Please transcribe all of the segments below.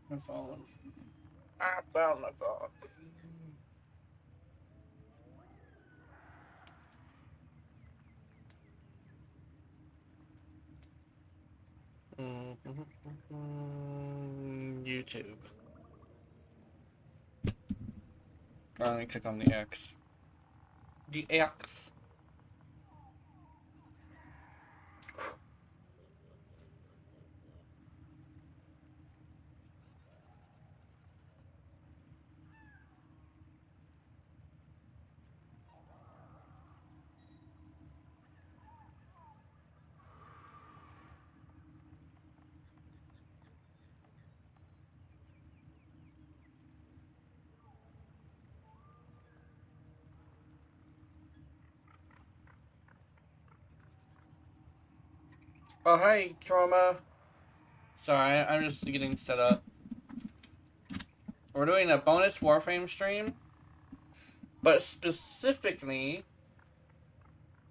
My phone. I found my phone. YouTube. Let me click on the X. The X. Oh, hi, Trauma. Sorry, I'm just getting set up. We're doing a bonus Warframe stream, but specifically,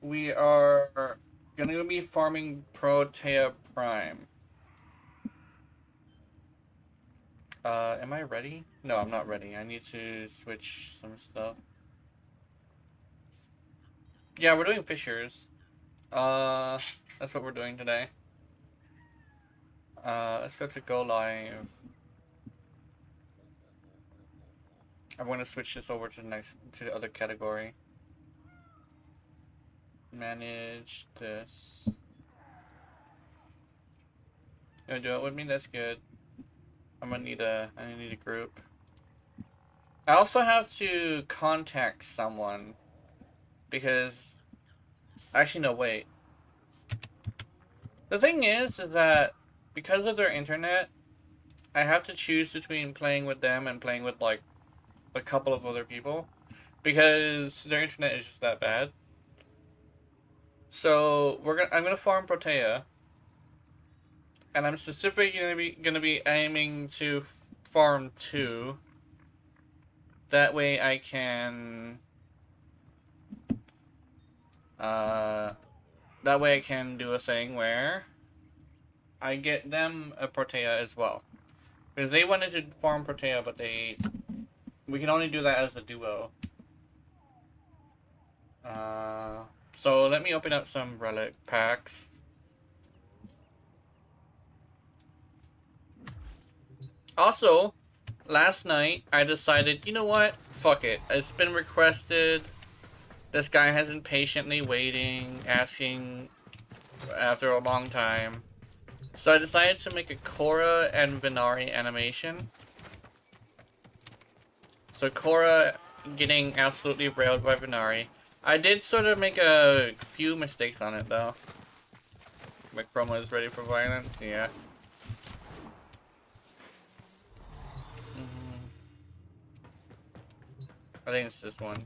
we are gonna be farming Protea Prime. Am I ready? No, I'm not ready. I need to switch some stuff. Yeah, we're doing Fishers. That's what we're doing today. Let's go to go live. I'm going to switch this over to the other category. Manage this. You wanna do it with me? That's good. I need a group. I also have to contact someone because actually no, wait. The thing is that because of their internet, I have to choose between playing with them and playing with like a couple of other people because their internet is just that bad. So I'm gonna farm Protea, and I'm specifically gonna be aiming to farm 2. That way I can do a thing where I get them a Protea as well. Because they wanted to farm Protea, but we can only do that as a duo. So let me open up some relic packs. Also, last night I decided, you know what? Fuck it. It's been requested. This guy has been patiently waiting, asking after a long time. So I decided to make a Korra and Venari animation. So Korra getting absolutely railed by Venari. I did sort of make a few mistakes on it though. My chroma is ready for violence, yeah. I think it's this one.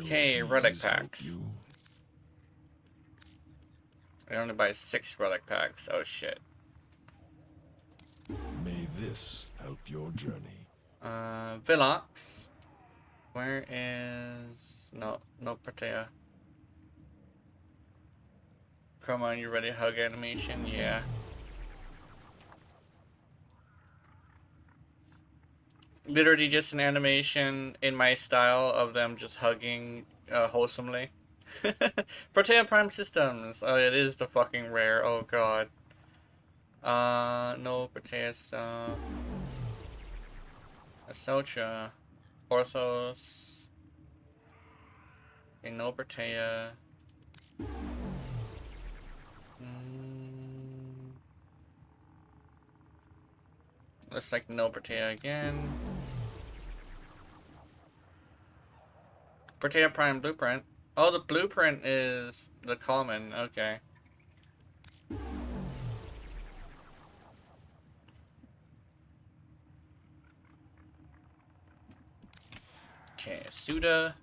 Okay, relic packs. I only buy 6 relic packs. Oh shit. May this help your journey. Vilox. Where is... No Protea. Come on, you ready? Hug animation? Yeah. Literally just an animation in my style of them just hugging wholesomely. Protea Prime Systems. Oh, it is the fucking rare. Oh god. No Protea stuff. Asocha. Orthos. Okay, no Protea. Looks like no Protea again. Protea Prime Blueprint. Oh, the blueprint is the common. Okay. Okay, Suda.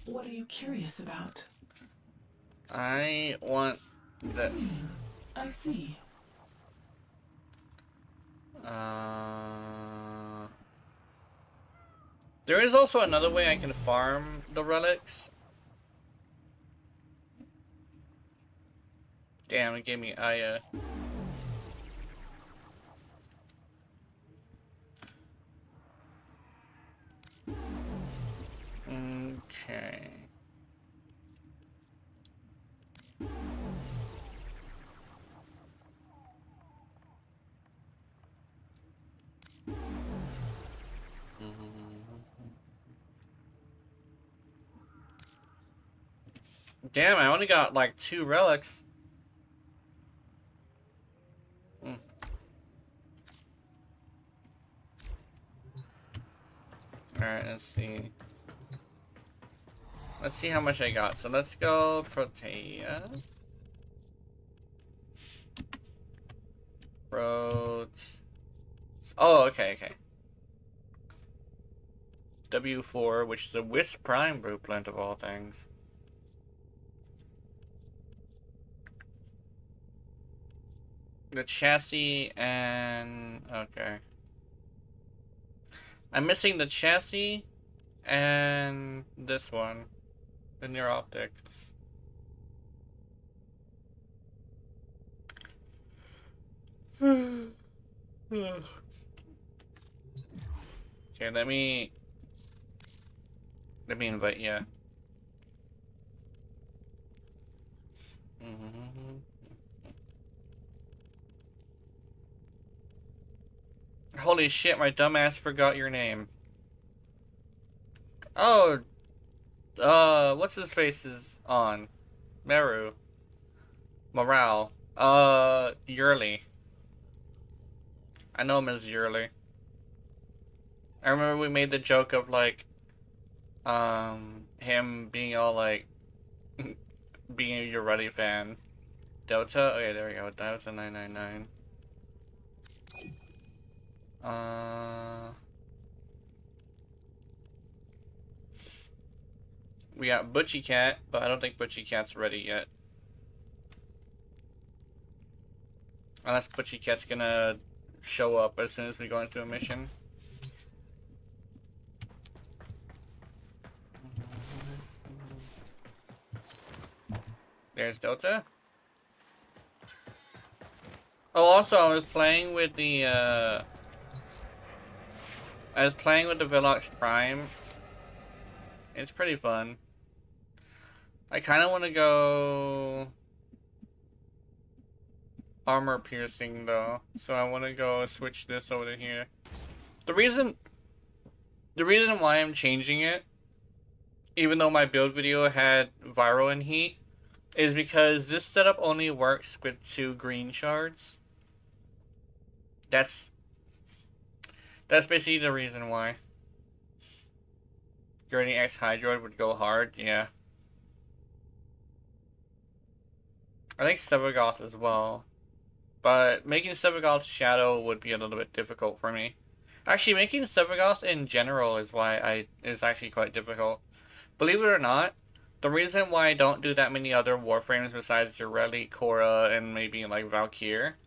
What are you curious about? I want this. I see. There is also another way I can farm the relics. Damn, it gave me Aya. Okay. Damn, I only got like 2 relics. Alright, let's see. Let's see how much I got. So let's go Protea. Oh, okay, okay. W4, which is a Wisp Prime blueprint of all things. The chassis and... okay. I'm missing the chassis and this one. The near optics. Okay, let me invite you. Holy shit, my dumbass forgot your name. Oh, what's his face is on? Meru. Morale. Yearly. I know him as Yearly. I remember we made the joke of like, him being all like, being a You're Ready fan. Delta? Okay, there we go. Delta 999. We got Butchie Cat, but I don't think Butchie Cat's ready yet. Unless Butchie Cat's gonna show up as soon as we go into a mission. There's Delta. Oh, also, I was playing with the Velox Prime. It's pretty fun. I kind of want to go armor piercing though, so I want to go switch this over to here. The reason why I'm changing it, even though my build video had viral and heat, is because this setup only works with 2 green shards. That's basically the reason why. Gurney X Hydroid would go hard, yeah. I think Sevagoth as well. But making Sevagoth's Shadow would be a little bit difficult for me. Actually, making Sevagoth in general is actually quite difficult. Believe it or not, the reason why I don't do that many other Warframes besides Jireli, Korra, and maybe like Valkyr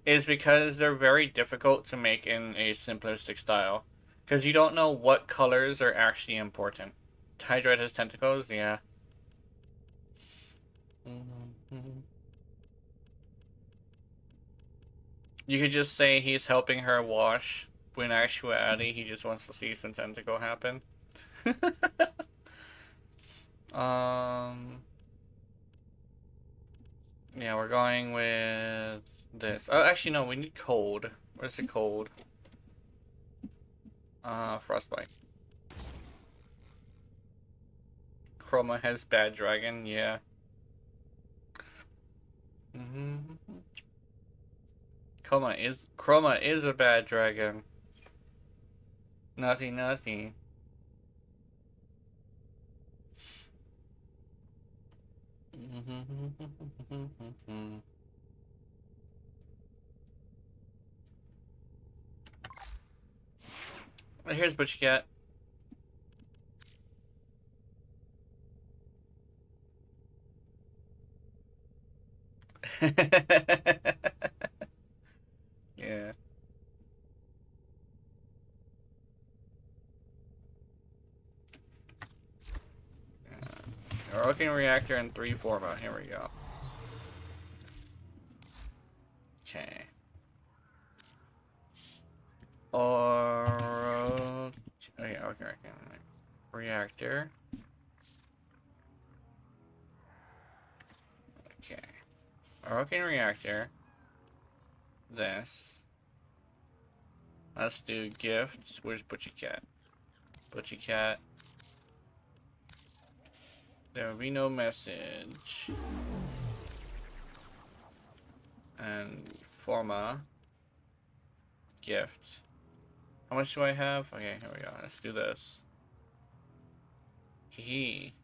is because they're very difficult to make in a simplistic style. Because you don't know what colors are actually important. Hydroid has tentacles, yeah. You could just say he's helping her wash, when in actuality he just wants to see some tentacle happen. Yeah, we're going with this. Oh, actually, no, we need cold. Where's the cold? Frostbite. Chroma has bad dragon, yeah. Chroma is a bad dragon. Nothing, nothing. Here's Butch Cat. Yeah. Working reactor and 3 forma. Here we go. Reactor. Okay. Working reactor. This. Let's do gifts. Where's Butchie Cat? Butchie Cat. There will be no message. And Forma. Gift. How much do I have? Okay, here we go. Let's do this. Hee.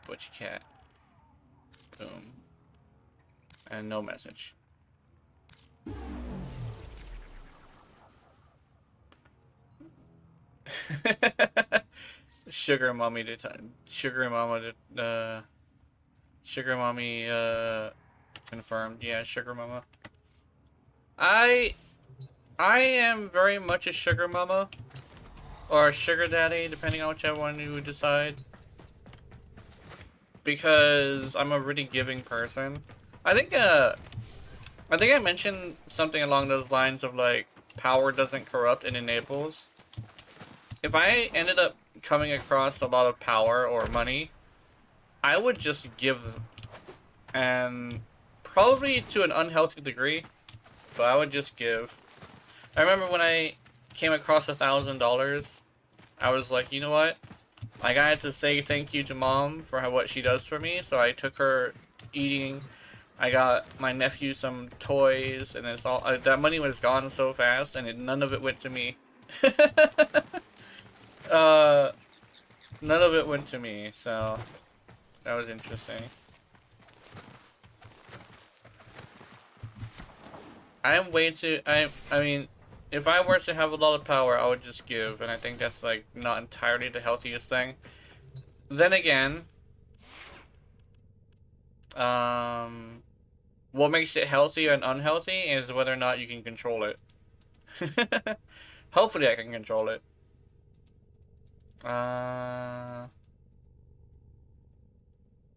Butchie Cat. Boom. And no message. Sugar mommy did time. Sugar mama did Sugar mommy confirmed. Yeah, sugar mama. I am very much a sugar mama or a sugar daddy, depending on whichever one you decide. Because I'm a really giving person. I think I mentioned something along those lines of like power doesn't corrupt, it enables. If I ended up coming across a lot of power or money, I would just give, and probably to an unhealthy degree, but I would just give. I remember when I came across $1,000, I was like, you know what? I got to say thank you to Mom for what she does for me, so I took her eating. I got my nephew some toys, and it's all that money was gone so fast, and none of it went to me. None of it went to me, so that was interesting. I'm way too. I mean, if I were to have a lot of power, I would just give, and I think that's like not entirely the healthiest thing. Then again, what makes it healthy and unhealthy is whether or not you can control it. Hopefully, I can control it.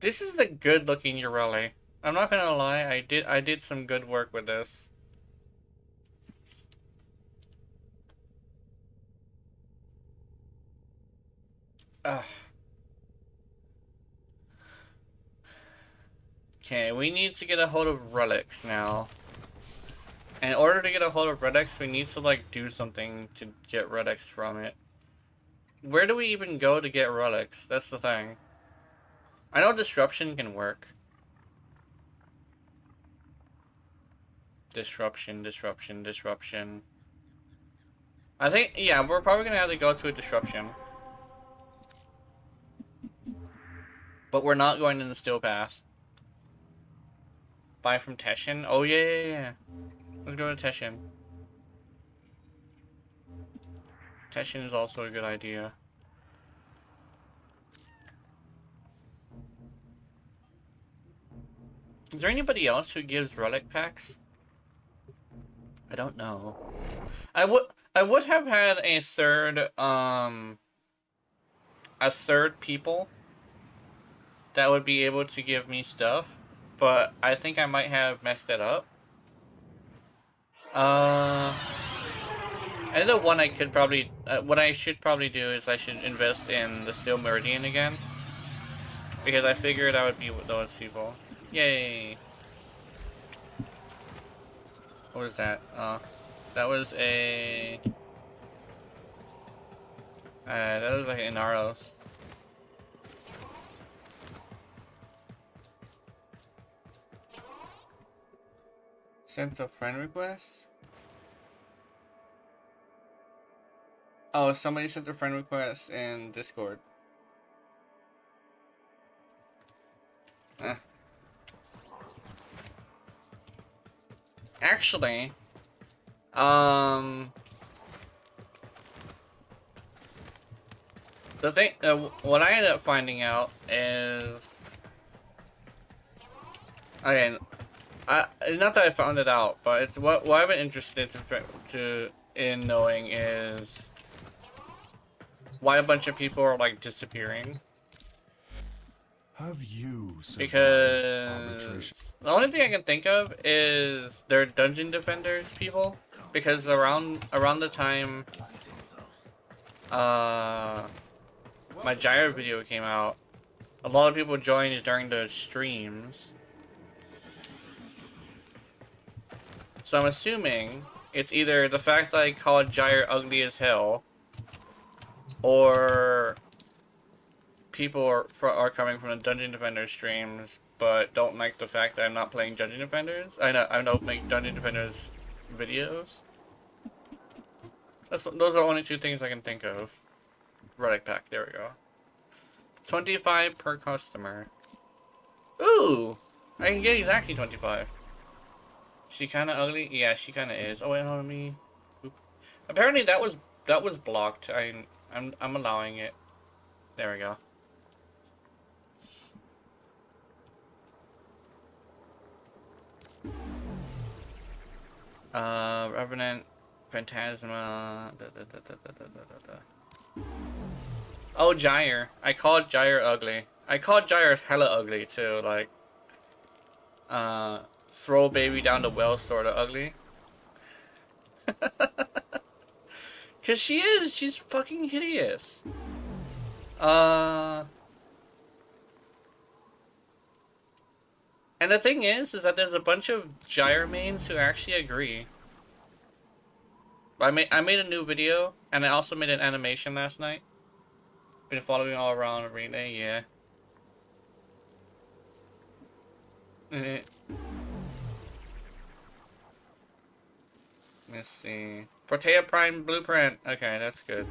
This is a good-looking Ureli. I'm not gonna lie, I did some good work with this. Okay, we need to get a hold of relics now. And in order to get a hold of relics, we need to like do something to get relics from it. Where do we even go to get relics? That's the thing. I know disruption can work. Disruption. I think, yeah, we're probably gonna have to go to a disruption. But we're not going in the steel path. Buy from Teshin? Oh, yeah. Let's go to Teshin. Teshin is also a good idea. Is there anybody else who gives relic packs? I don't know. I would have had a third people that would be able to give me stuff, but I think I might have messed it up. I know one I could probably, what I should probably do is I should invest in the Steel Meridian again, because I figured I would be with those people. Yay! What was that? That was a... that was like Inaros. Sent a friend request? Oh, somebody sent a friend request in Discord. Actually, the thing, what I ended up finding out is, okay, not that I found it out, but it's what I've been interested in knowing is why a bunch of people are like disappearing. Have you Because the only thing I can think of is they're dungeon defenders people. Because around the time my gyre video came out, a lot of people joined during the streams. So I'm assuming it's either the fact that I called gyre ugly as hell, or people are coming from the Dungeon Defender streams, but don't like the fact that I'm not playing Dungeon Defenders. I don't make Dungeon Defenders videos. Those are the only two things I can think of. Relic pack, there we go. 25 per customer. Ooh! I can get exactly 25. She kinda ugly? Yeah, she kinda is. Oh wait, hold on me. Oop. Apparently that was blocked. I'm allowing it. There we go. Revenant, Phantasma. Oh, Gyre. I called Gyre ugly. I called Gyre hella ugly too. Like, throw baby down the well sorta ugly. Cause she is. She's fucking hideous. And the thing is that there's a bunch of Gyre mains who actually agree. I made a new video, and I also made an animation last night. Been following all around Arena, yeah. Let's see. Protea Prime Blueprint. Okay, that's good.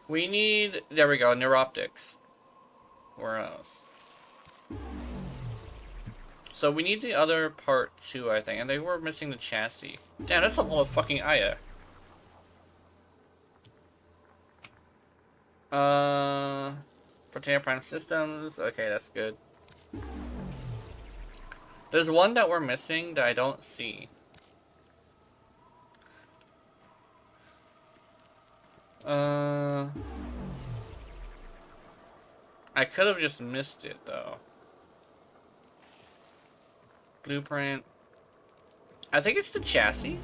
We need... There we go, Neuroptics. Where else? So we need the other part too, I think. And they were missing the chassis. Damn, that's a lot of fucking Aya. Protea Prime Systems. Okay, that's good. There's one that we're missing that I don't see. I could have just missed it though. Blueprint. I think it's the chassis.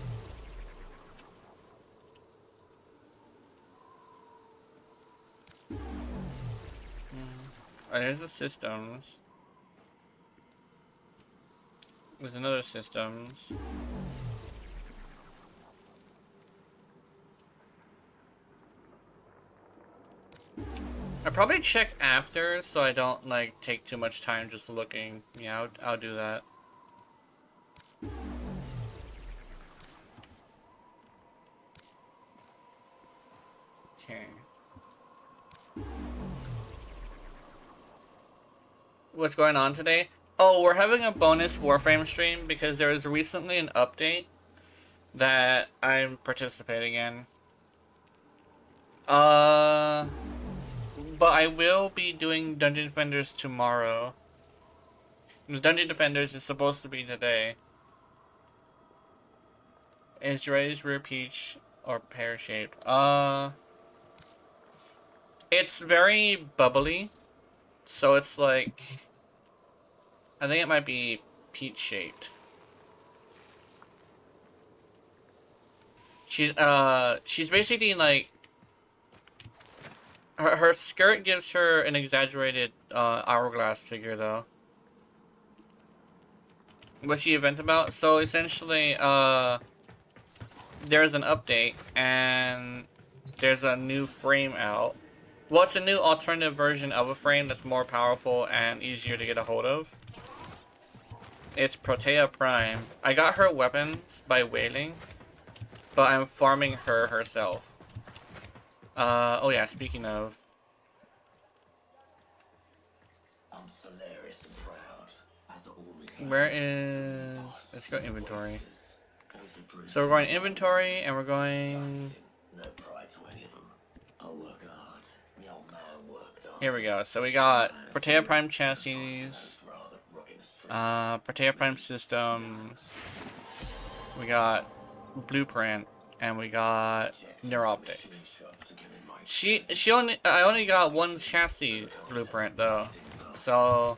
Oh, there's the systems. There's another systems. I'll probably check after so I don't like take too much time just looking. Yeah, I'll do that. Okay. What's going on today? Oh, we're having a bonus Warframe stream because there was recently an update that I'm participating in. But I will be doing Dungeon Defenders tomorrow. The Dungeon Defenders is supposed to be today. Is Dre's rear peach or pear-shaped? It's very bubbly. So it's like... I think it might be peach-shaped. She's basically like... Her skirt gives her an exaggerated hourglass figure, though. What's the event about? So essentially, there's an update, and there's a new frame out. Well, it's a new alternative version of a frame that's more powerful and easier to get a hold of. It's Protea Prime. I got her weapons by whaling, but I'm farming her herself. Oh yeah, speaking of. Where is... Let's go inventory. So we're going inventory, and we're going... Here we go. So we got Protea Prime chassis, Protea Prime systems, we got Blueprint, and we got Neuroptics. I only got one chassis Blueprint though, so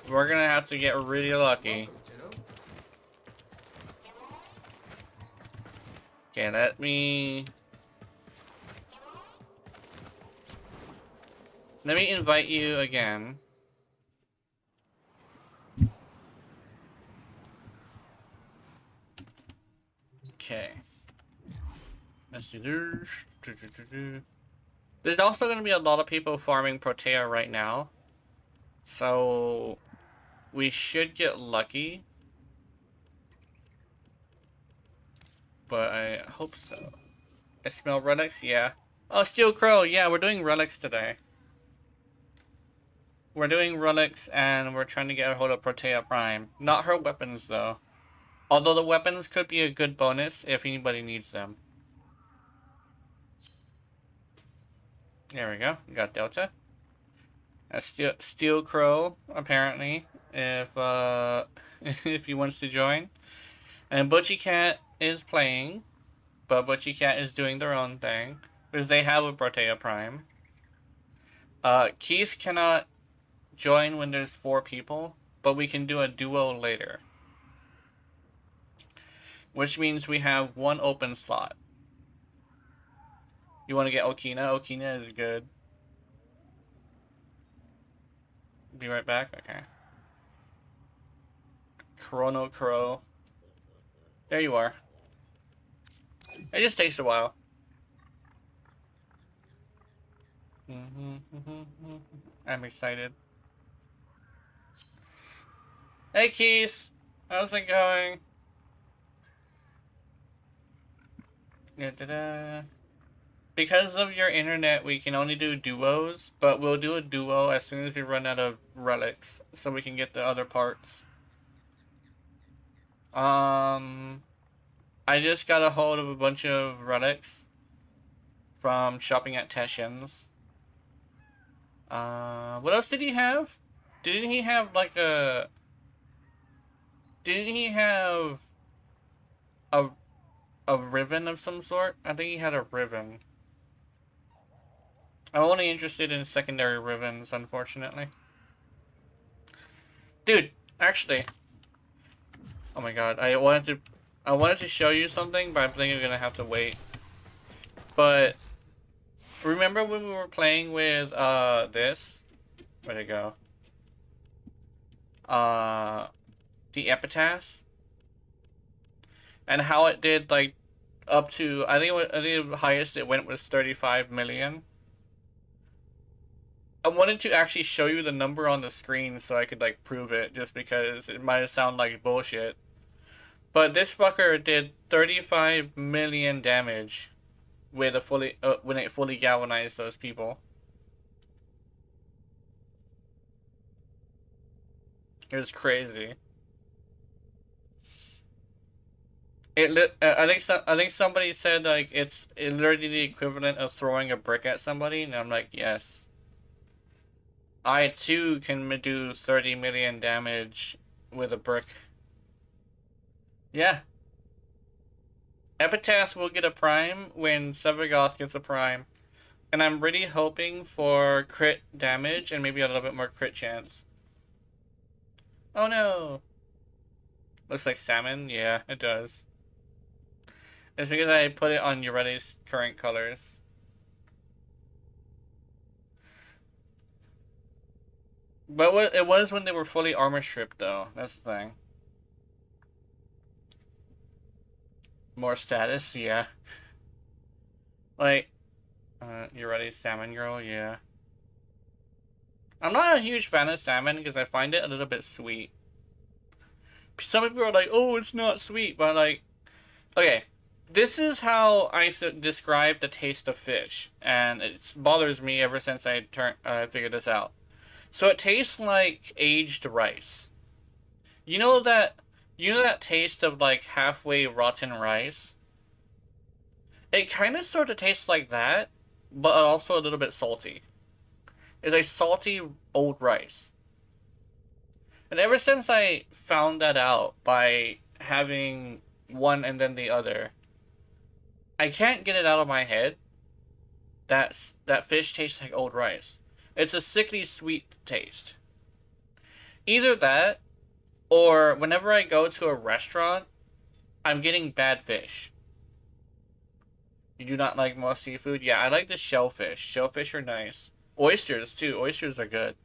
we're gonna have to get really lucky. Okay, let me Let me invite you again. Okay. Let's do this. There's also going to be a lot of people farming Protea right now. So we should get lucky. But I hope so. I smell relics, yeah. Oh, Steel Crow, yeah, we're doing relics today. We're doing relics and we're trying to get a hold of Protea Prime. Not her weapons though. Although the weapons could be a good bonus if anybody needs them. There we go. We got Delta. A Steel Crow, apparently, if if he wants to join. And Butchie Cat is playing, but Butchie Cat is doing their own thing because they have a Protea Prime. Keith cannot join when there's 4 people, but we can do a duo later. Which means we have 1 open slot. You want to get Okina? Okina is good. Be right back? Okay. Chrono Crow. There you are. It just takes a while. I'm excited. Hey Keith! How's it going? Because of your internet, we can only do duos, but we'll do a duo as soon as we run out of relics, so we can get the other parts. I just got a hold of a bunch of relics from shopping at Teshin's. What else did he have? Didn't he have like a... Didn't he have a ribbon of some sort? I think he had a ribbon. I'm only interested in secondary ribbons, unfortunately. Dude, actually... Oh my god, I wanted to show you something, but I think I'm gonna have to wait. But remember when we were playing with this? Where'd it go? The Epitaph? And how it did like up to I think the highest it went was 35 million. I wanted to actually show you the number on the screen so I could like prove it, just because it might sound like bullshit. But this fucker did 35 million damage with a fully when it fully galvanized those people. It was crazy. I think somebody said like it's literally the equivalent of throwing a brick at somebody, and I'm like, yes. I too can do 30 million damage with a brick. Yeah. Epitaph will get a prime when Sevagoth gets a prime. And I'm really hoping for crit damage and maybe a little bit more crit chance. Oh no! Looks like salmon? Yeah, it does. It's because I put it on Urede's current colors. But it was when they were fully armor stripped though, that's the thing. More status, yeah. Like, Urede's salmon girl, yeah. I'm not a huge fan of salmon because I find it a little bit sweet. Some people are like, oh, it's not sweet, but like, okay, this is how I describe the taste of fish, and it bothers me ever since I figured this out. So it tastes like aged rice. You know that taste of like halfway rotten rice? It kind of sort of tastes like that, but also a little bit salty. It's a salty old rice. And ever since I found that out by having one and then the other, I can't get it out of my head that fish tastes like old rice. It's a sickly sweet taste. Either that, or whenever I go to a restaurant, I'm getting bad fish. You do not like most seafood? Yeah, I like the shellfish. Shellfish are nice. Oysters too. Oysters are good.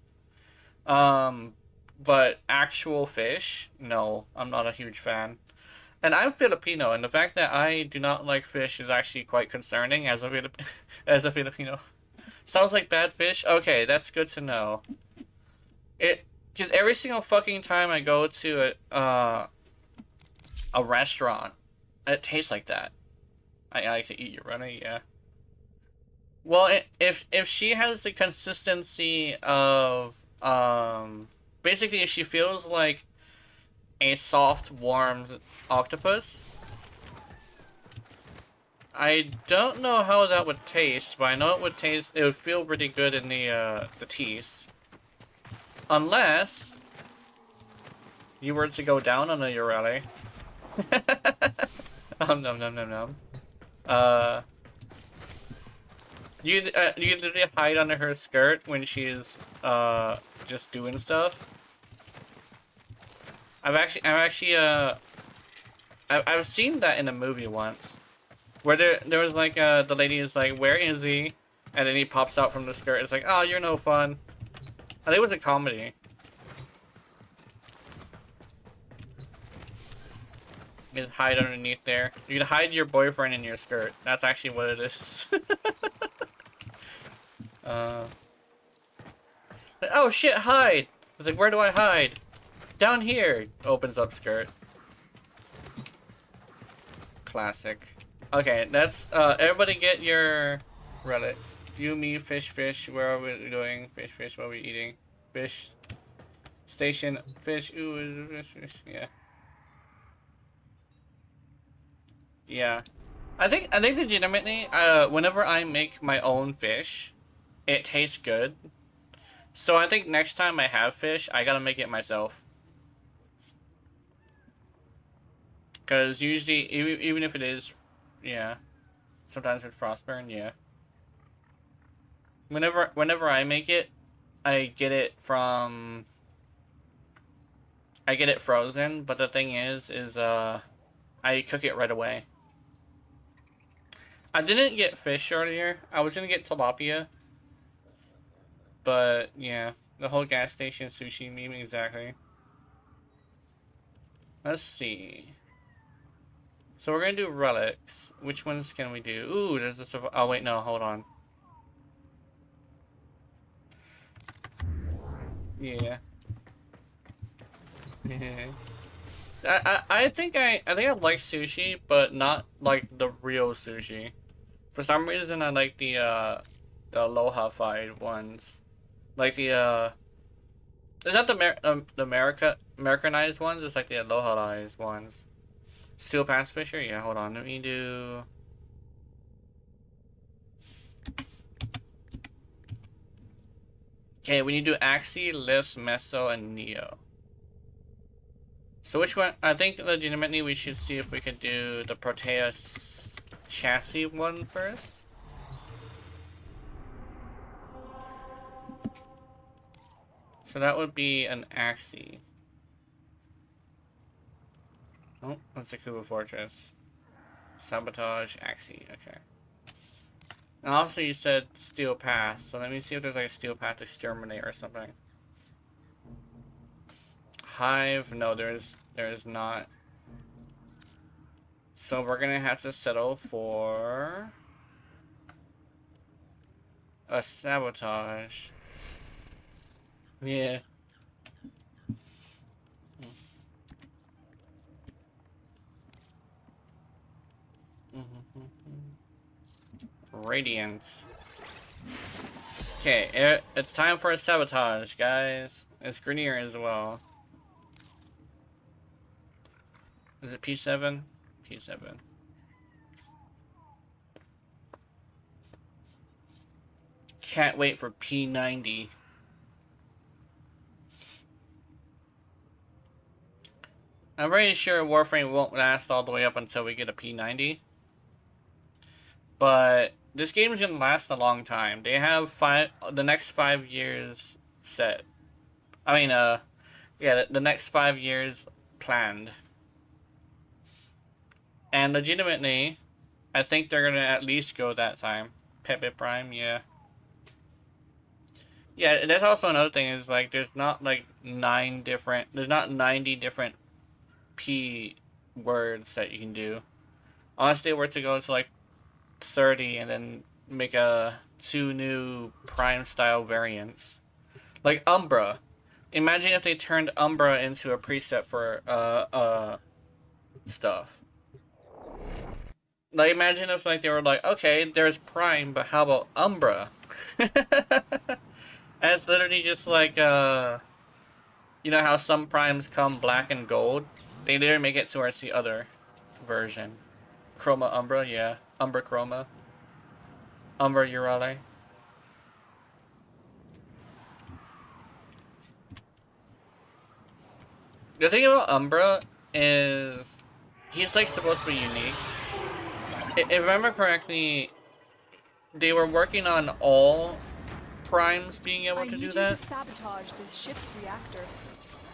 But actual fish, no, I'm not a huge fan. And I'm Filipino, and the fact that I do not like fish is actually quite concerning as a as a Filipino. Sounds like bad fish. Okay, that's good to know. It because every single fucking time I go to a restaurant, it tastes like that. I like to eat your runner, yeah. Well, if she has the consistency of basically if she feels like a soft, warm octopus. I don't know how that would taste, but I know it would taste. It would feel pretty good in the teeth, unless you were to go down on a Urele. Nom nom nom nom. You literally hide under her skirt when she's just doing stuff. I've seen that in a movie once, where there was like the lady is like, "Where is he?" And then he pops out from the skirt. It's like, "Oh, you're no fun." I think it was a comedy. You just hide underneath there. You can hide your boyfriend in your skirt. That's actually what it is. Like, oh shit, hide! It's like, where do I hide? Down here! Opens up skirt. Classic. Okay, that's, everybody get your relics. You, me, fish, fish. Where are we doing? Fish, fish, what are we eating? Fish. Station. Fish. Ooh, fish, fish. Yeah. Yeah. I think legitimately, whenever I make my own fish, it tastes good. So I think next time I have fish, I gotta make it myself. Because usually, even if it is, yeah, sometimes with Frostburn, yeah. Whenever I make it, I get it frozen. But the thing is I cook it right away. I didn't get fish earlier. I was gonna get tilapia. But, yeah. The whole gas station sushi meme, exactly. Let's see. So we're gonna do relics. Which ones can we do? Ooh, there's a... Oh, wait, no, hold on. Yeah. I think I like sushi, but not like the real sushi. For some reason, I like the Aloha-fied ones. Like the is that the Americanized ones? It's like the Aloha-ized ones. Steel Pass Fisher? Yeah, hold on. Let me do... Okay, we need to do Axie, Lifts, Meso, and Neo. So which one? I think legitimately we should see if we can do the Proteus chassis one first. So that would be an Axie. Oh, that's a Kuba Fortress. Sabotage, Axie, okay. And also you said Steel Path, so let me see if there's like a Steel Path Exterminate or something. Hive, no, there is not. So we're gonna have to settle for a Sabotage. Yeah. Radiance. Okay, it's time for a Sabotage, guys. It's Grenier as well. Is it P7? P7. Can't wait for P90. I'm pretty sure Warframe won't last all the way up until we get a P90. But this game is gonna last a long time. They have the next 5 years set. I mean, yeah, the next 5 years planned. And legitimately, I think they're gonna at least go that time. Pepe Prime, yeah. Yeah, that's also another thing is like there's not like there's not 90 different P words that you can do. Unless they were to go to like 30 and then make two new prime style variants. Like Umbra. Imagine if they turned Umbra into a preset for stuff. Like imagine if like they were like, okay, there's Prime, but how about Umbra? And it's literally just like you know how some primes come black and gold? They literally make it towards the other version. Chroma Umbra, yeah. Umbra Chroma. Umbra Urale. The thing about Umbra is he's like supposed to be unique. If I remember correctly, they were working on all primes being able to do that. Sabotage this ship's reactor.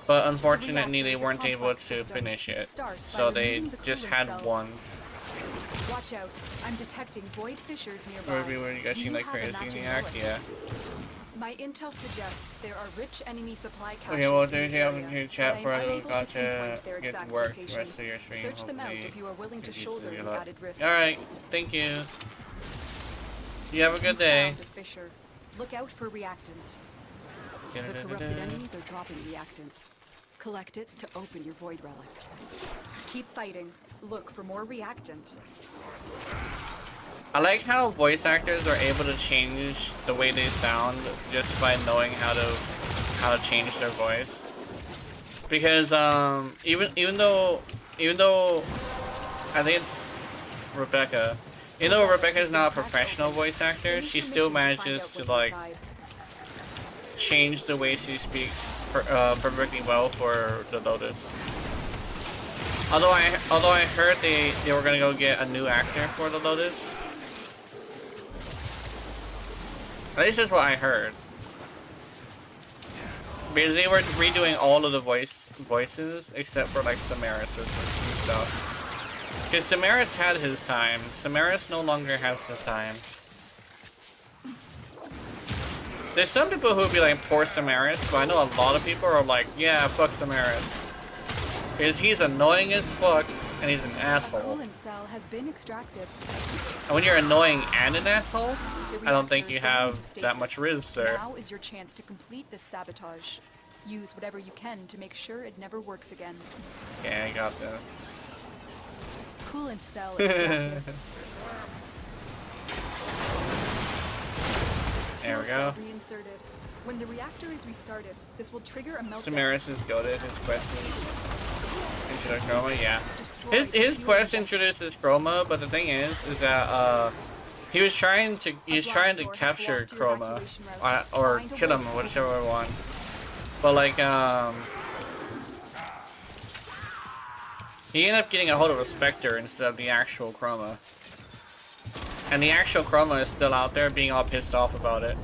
But unfortunately, they weren't able to finish it. So they just had one. Watch out. I'm detecting void fissures nearby. Were you guys seeing like crazy in the act? Yeah. My intel suggests there are rich enemy supply caches. Okay, well, in there's the the area, opportunity to chat but for I'm a unable got to to pinpoint their get to exact work the location. rest of your stream. Search them out Hopefully if you are willing to get used shoulder it a the lot. added risk. Alright, thank you. You have a good day. Found a fissure. Look out for reactant. The corrupted enemies are dropping reactant. Collect it to open your void relic. Keep fighting. Look for more reactant. I like how voice actors are able to change the way they sound just by knowing how to change their voice. Because even though I think it's Rebecca. Even though Rebecca is not a professional voice actor, she still manages to like change the way she speaks perfectly well for the Lotus. Although I heard they were gonna go get a new actor for the Lotus. At least that's what I heard. Because they were redoing all of the voices except for like Samaris and stuff. Because Samaris had his time. Samaris no longer has his time. There's some people who would be like, poor Samaris, but I know a lot of people are like, yeah, fuck Samaris. Because he's annoying as fuck, and he's an asshole. Coolant cell has been extracted. And when you're annoying and an asshole, I don't think you have that much riz, sir. Now is your chance to complete this sabotage. Use whatever you can to make sure it never works again. Okay, I got this. Coolant cell extracted. There we go. Reinserted. When the reactor is restarted, this will trigger a meltdown. Samaris is goated. His quest is introduce Chroma, yeah. His quest introduces Chroma, but the thing is that he was trying to capture Chroma or kill him, whichever one. But like he ended up getting a hold of a Spectre instead of the actual Chroma. And the actual Chroma is still out there being all pissed off about it.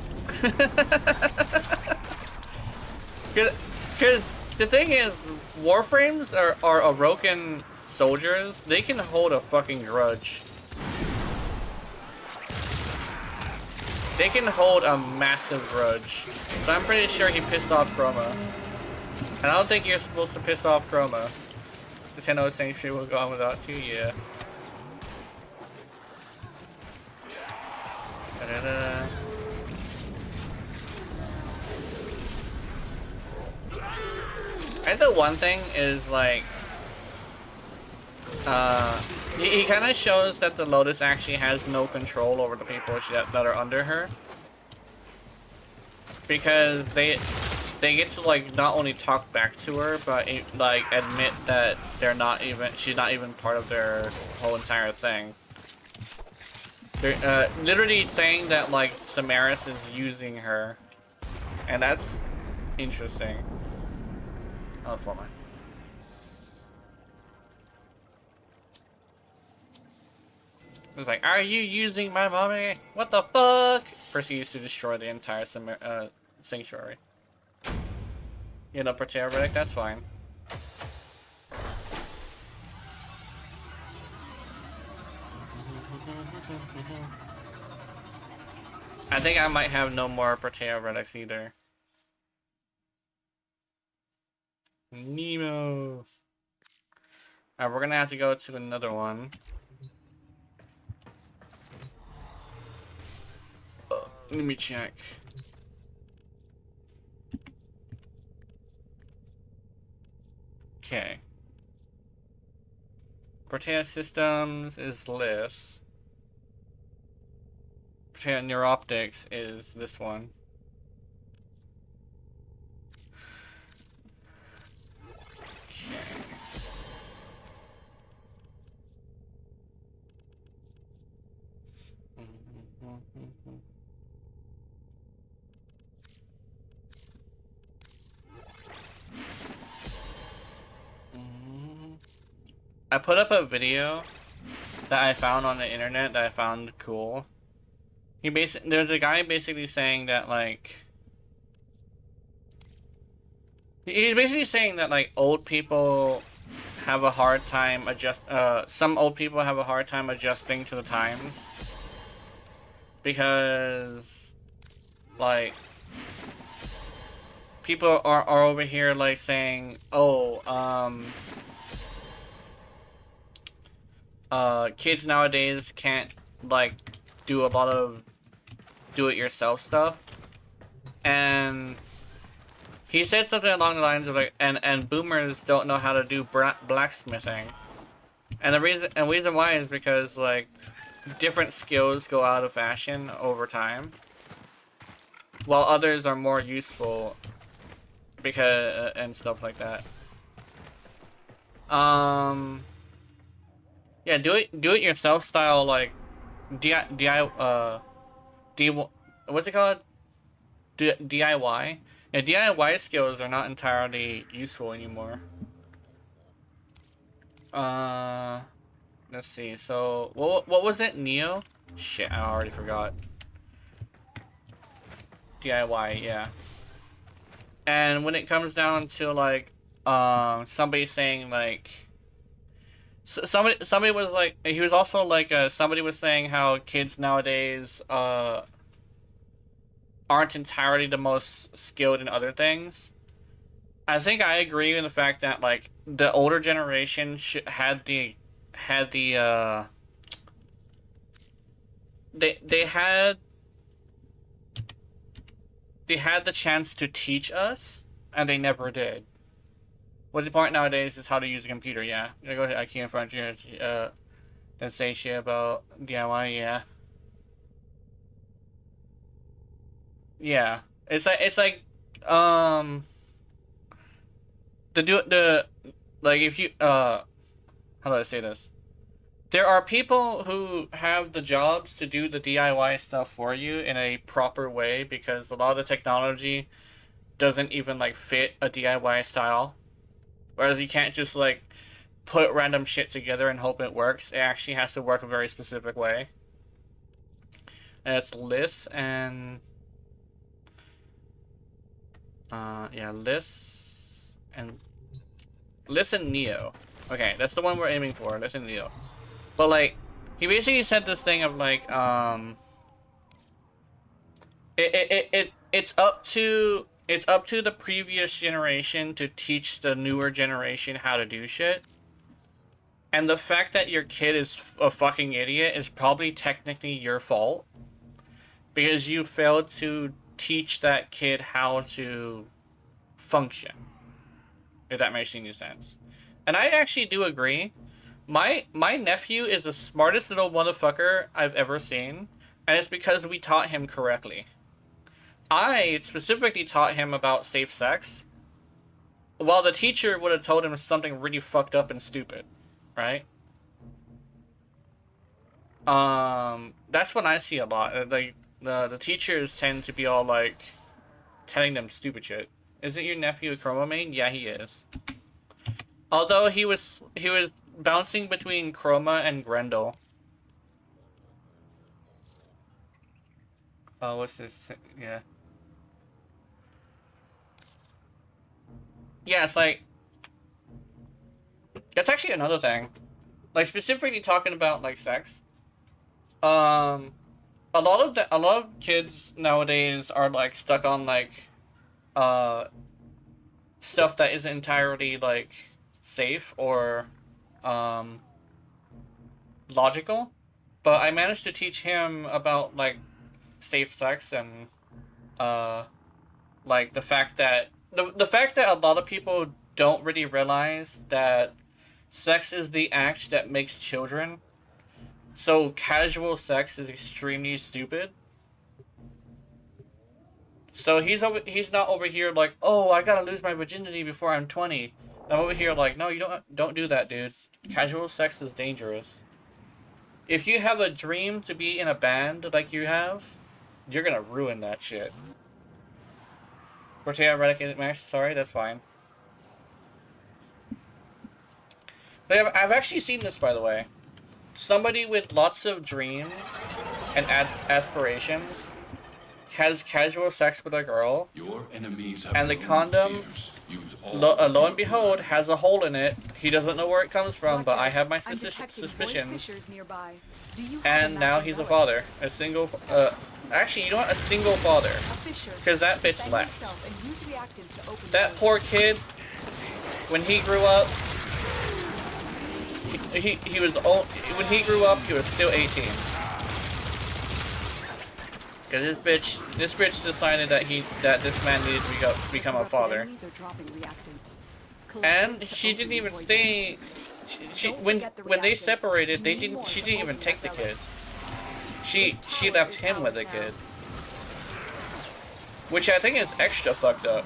Because the thing is, Warframes are Orokin soldiers. They can hold a fucking grudge. They can hold a massive grudge. So I'm pretty sure he pissed off Chroma. And I don't think you're supposed to piss off Chroma. Nintendo saying she will go on without you, yeah. Da-da-da. I think the one thing is like, he kind of shows that the Lotus actually has no control over the people that are under her, because they get to like not only talk back to her, but like admit that she's not even part of their whole entire thing. They're literally saying that like Samaris is using her, and that's interesting. Oh, for mine. It's like, are you using my mommy? What the fuck? Proceeds to destroy the entire sanctuary. You know, Protea Relic, that's fine. I think I might have no more Protea relics either. Nemo. Alright, we're gonna have to go to another one. Let me check. Okay. Protea Systems is this. Protea Neuroptics is this one. I put up a video that I found on the internet that I found cool. There's a guy basically saying that like he's basically saying that like old people have a hard time some old people have a hard time adjusting to the times because like people are over here like saying, oh, kids nowadays can't like do a lot of do-it-yourself stuff, and he said something along the lines of like, and boomers don't know how to do blacksmithing, and the reason why is because like different skills go out of fashion over time, while others are more useful because and stuff like that. Yeah, do it yourself style like what's it called? DIY. Yeah, DIY skills are not entirely useful anymore. Let's see. So what was it? Neo? Shit, I already forgot. DIY, yeah. And when it comes down to like somebody saying like somebody was like, he was also like somebody was saying how kids nowadays aren't entirely the most skilled in other things. I think I agree in the fact that like the older generation had the they had the chance to teach us and they never did. What's the point nowadays is how to use a computer, yeah. You go to IGN in front of you, then say shit about DIY, yeah. Yeah. It's like if you how do I say this? There are people who have the jobs to do the DIY stuff for you in a proper way because a lot of the technology doesn't even like fit a DIY style. Whereas you can't just like put random shit together and hope it works. It actually has to work a very specific way. And it's Lith and yeah, Lith and Neo. Okay, that's the one we're aiming for, Lith and Neo. But like he basically said this thing of like it's up to the previous generation to teach the newer generation how to do shit. And the fact that your kid is a fucking idiot is probably technically your fault. Because you failed to teach that kid how to function. If that makes any sense. And I actually do agree. My nephew is the smartest little motherfucker I've ever seen. And it's because we taught him correctly. I specifically taught him about safe sex, while the teacher would have told him something really fucked up and stupid, right? That's what I see a lot. Like the teachers tend to be all like telling them stupid shit. Isn't your nephew a Chroma main? Yeah, he is. Although he was bouncing between Chroma and Grendel. Oh, what's this? Yeah. Yeah, it's like that's actually another thing. Like specifically talking about like sex. A a lot of kids nowadays are like stuck on like stuff that isn't entirely like safe or logical. But I managed to teach him about like safe sex and like the fact that the fact that a lot of people don't really realize that sex is the act that makes children. So casual sex is extremely stupid. So he's not over here like, oh, I gotta lose my virginity before I'm 20. I'm over here like, no, you don't do that, dude. Casual sex is dangerous. If you have a dream to be in a band like you have, you're gonna ruin that shit. Rotate eradicated max, sorry, that's fine. But I've actually seen this, by the way. Somebody with lots of dreams and aspirations has casual sex with a girl, Your enemies have and the their own condom, fears. Use all lo and behold, has a hole in it. He doesn't know where it comes from, but I have my I'm detecting void suspicions. fissures nearby. Do you have And now matching he's a relic? father. A single, actually, you know what? A single father. A fissure. Because that bitch Defend left. yourself and use reactant to open That the poor kid, when he grew up, he was old, when he grew up, he was still 18. Because this bitch decided that this man needed to become a corrupted father. enemies are dropping reactant. Collect And it to she open didn't the even void stay. She Don't when forget the they reactant. separated, You they need didn't. more She to didn't even open take the that kid. relic. She left him with the kid, which I think is extra fucked up.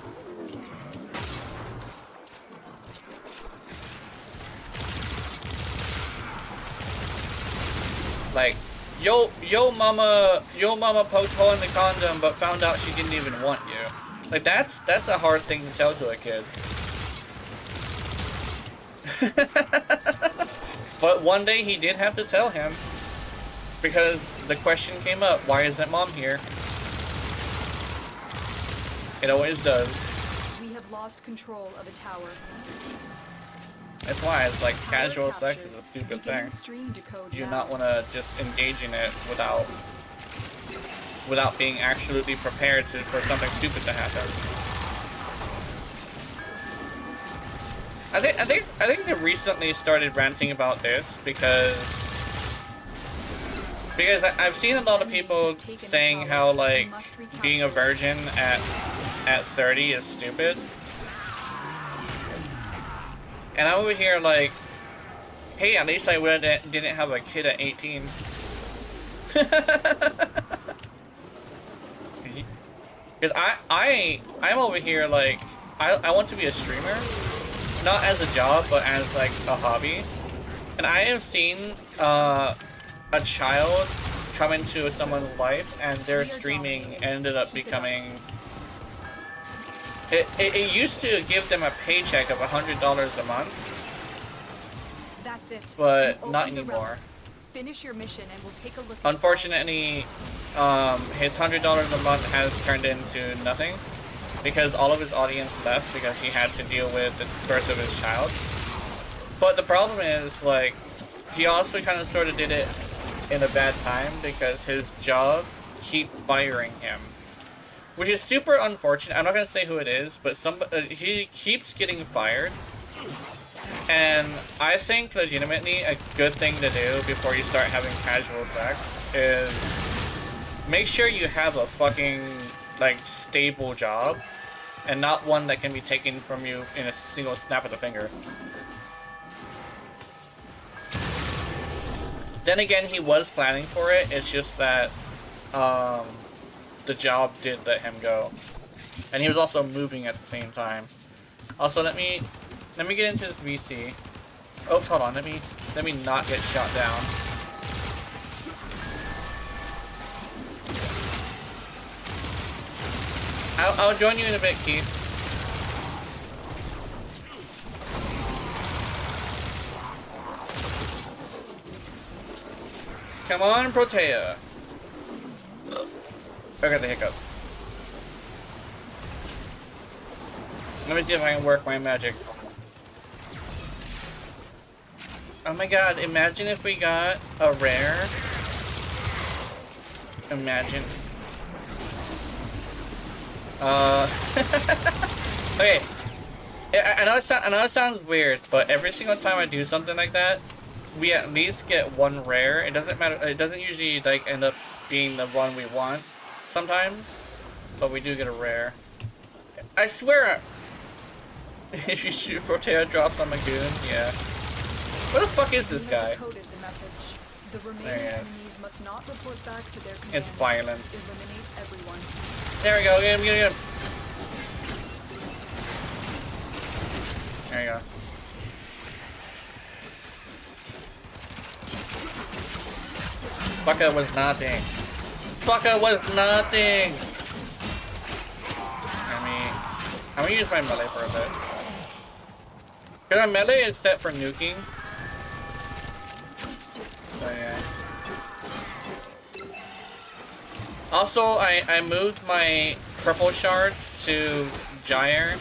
Like, yo mama poked hole in the condom, but found out she didn't even want you. Like that's a hard thing to tell to a kid. But one day he did have to tell him, because the question came up, why isn't mom here? It always does. We have lost control of a tower. That's why it's like Tower casual sex captured. is a stupid Beginning thing. stream decode You do now. not want to just engage in it without being absolutely prepared for something stupid to happen. I think they recently started ranting about this because I've seen a lot of people saying how like being a virgin at 30 is stupid. And I'm over here like, hey, at least I didn't have a kid at 18. Because I'm over here like, I want to be a streamer. Not as a job, but as like a hobby. And I have seen a child come into someone's life and their streaming ended up becoming... It used to give them a paycheck of $100 a month. That's it. But You not opened the anymore. relic. Finish your mission and we'll take a look. Unfortunately, his $100 a month has turned into nothing because all of his audience left because he had to deal with the birth of his child. But the problem is, like, he also kind of sort of did it in a bad time because his jobs keep firing him. Which is super unfortunate. I'm not going to say who it is, but he keeps getting fired. And I think legitimately a good thing to do before you start having casual sex is make sure you have a fucking like stable job and not one that can be taken from you in a single snap of the finger. Then again, he was planning for it. It's just that the job did let him go. And he was also moving at the same time. Also, let me get into this VC. Oops, hold on. Let me not get shot down. I'll join you in a bit, Keith. Come on, Protea. I got the hiccups. Let me see if I can work my magic. Oh my god, imagine if we got a rare Imagine. Okay. I know it sounds weird, but every single time I do something like that, we at least get one rare. It doesn't matter. It doesn't usually like end up being the one we want sometimes, but we do get a rare. I swear. If you shoot Protea drops on my goon, yeah. What the fuck is this guy? The remaining enemies must not report back to their command. It's violence. Eliminate everyone. There we go. Get him. There you go. Fucker was nothing. Fucker was nothing. I'm gonna use my melee for a bit. Because my melee is set for nuking. So yeah. Also, I moved my purple shards to Gyre,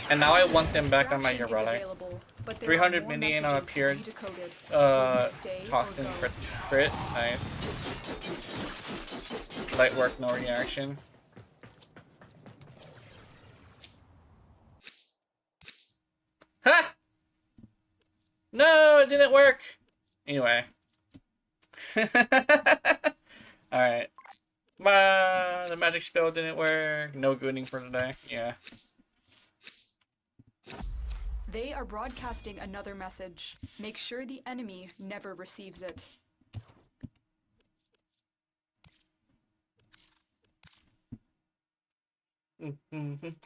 and now I want them back on my relic. 300 million on a pure toxin crit. Nice. Light work, no reaction. Ha! No, it didn't work. Anyway. Alright. The magic spell didn't work. No gooning for today. Yeah. They are broadcasting another message. Make sure the enemy never receives it.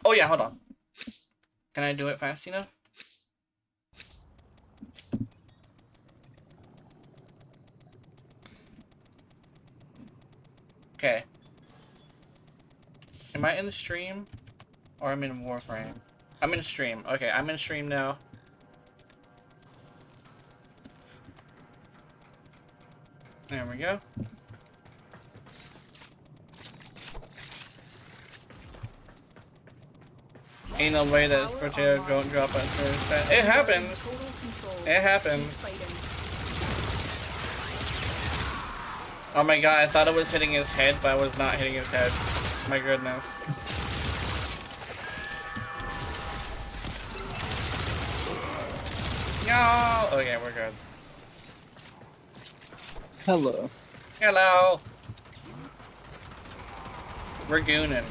Oh yeah, hold on. Can I do it fast enough? Okay. Am I in the stream? Or I'm in Warframe? I'm in stream. Okay, I'm in stream now. There we go. Ain't no way that Protea don't drop on first. It happens. It happens. Oh my god, I thought it was hitting his head, but I was not hitting his head. My goodness. No! Okay, we're good. Hello. Hello! We're gooning.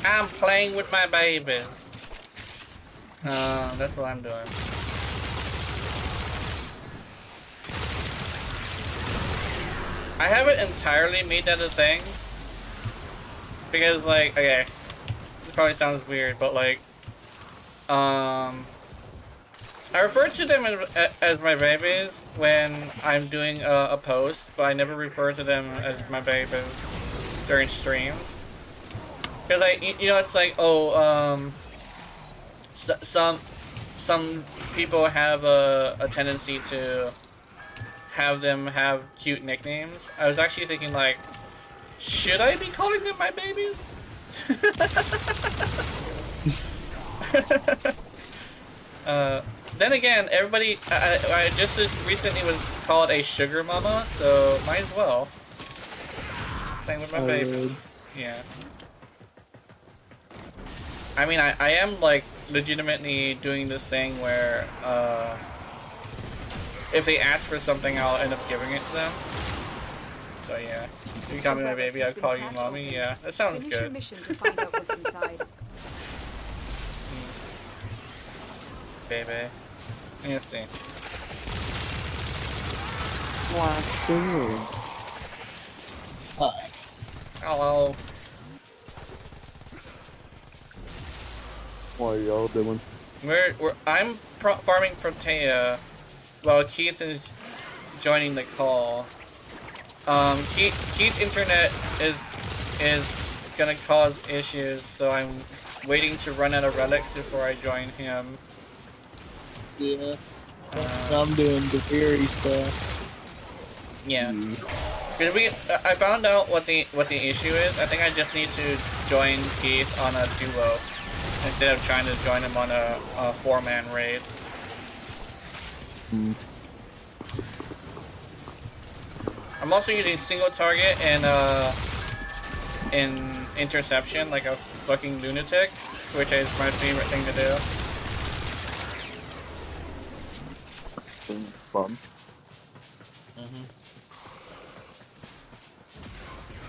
I'm playing with my babies. That's what I'm doing. I haven't entirely made that a thing. Because, like, okay. This probably sounds weird, but, like, I refer to them as my babies when I'm doing a post, but I never refer to them as my babies during streams. Because, like, you know, it's like, oh, some people have a tendency to have them have cute nicknames. I was actually thinking, like, should I be calling them my babies? Then again, everybody, I just recently was called a sugar mama, so might as well. Playing with my babies. Yeah. I mean, I am, like, legitimately doing this thing where, if they ask for something, I'll end up giving it to them. So, yeah. If you call me my baby, I'll call you mommy. Yeah, that sounds good. Baby. Let's see. What's doing? Hi. Hello. What are y'all doing? I'm farming Protea, while Keith is joining the call. Keith's internet is gonna cause issues, so I'm waiting to run out of relics before I join him. Yeah. I'm doing the very stuff. Yeah. I found out what the issue is. I think I just need to join Keith on a duo instead of trying to join him on a 4-man raid. I'm also using single target and in interception like a fucking lunatic, which is my favorite thing to do. Fun.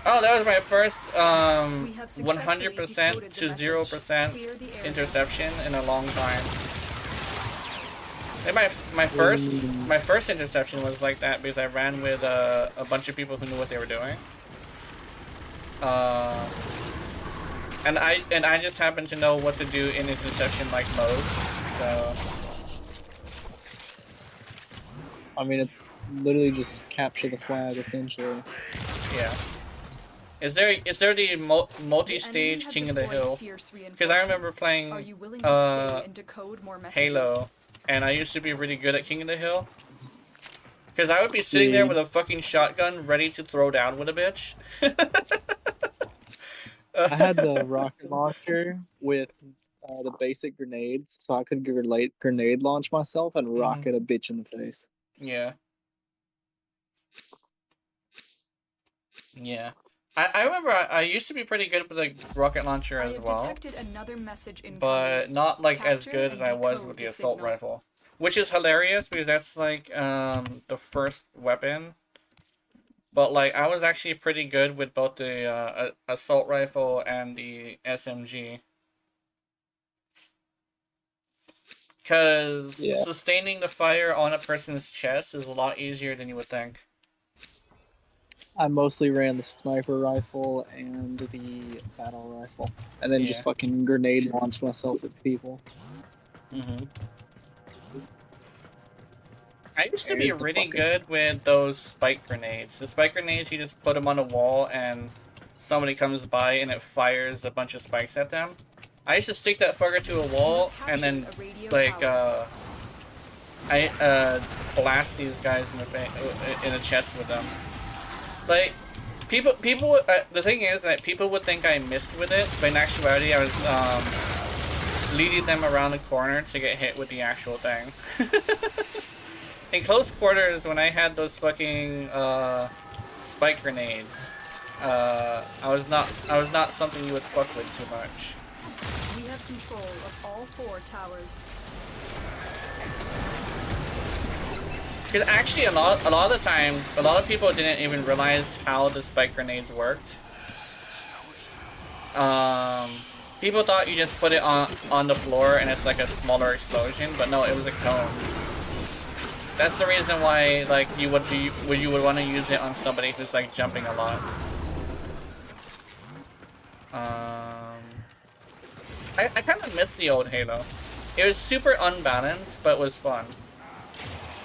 Oh, that was my first We have successfully 100% decoded the to message. 0% Clear the area. interception in a long time. And my first interception was like that because I ran with a bunch of people who knew what they were doing. And I just happened to know what to do in interception like modes. So I mean, it's literally just capture the flag essentially. yeah. Is there the multi-stage King of the Hill? Because I remember playing Halo, and I used to be really good at King of the Hill. Because I would be sitting there with a fucking shotgun ready to throw down with a bitch. I had the rocket launcher with the basic grenades, so I could grenade launch myself and rocket a bitch in the face. Yeah. Yeah. I remember I used to be pretty good with the rocket launcher as well. Detected another message in But not like as Capture good as and I was decode with the the assault signal. rifle. Which is hilarious because that's like the first weapon. But like I was actually pretty good with both the assault rifle and the SMG. Because sustaining the fire on a person's chest is a lot easier than you would think. I mostly ran the sniper rifle and the battle rifle, and then just fucking grenade launch myself at people. I used to be really good with those spike grenades. The spike grenades, you just put them on a wall and somebody comes by and it fires a bunch of spikes at them. I used to stick that fucker to a wall and then like I blast these guys in the chest with them. Like people the thing is that people would think I missed with it, but in actuality I was leading them around the corner to get hit with the actual thing. In close quarters, when I had those fucking spike grenades, I was not something you would fuck with too much. We have control of all 4 towers. Because actually, a lot of the time, a lot of people didn't even realize how the spike grenades worked. People thought you just put it on the floor and it's like a smaller explosion, but no, it was a cone. That's the reason why, like, you would want to use it on somebody who's like jumping a lot. I kind of miss the old Halo. It was super unbalanced, but was fun.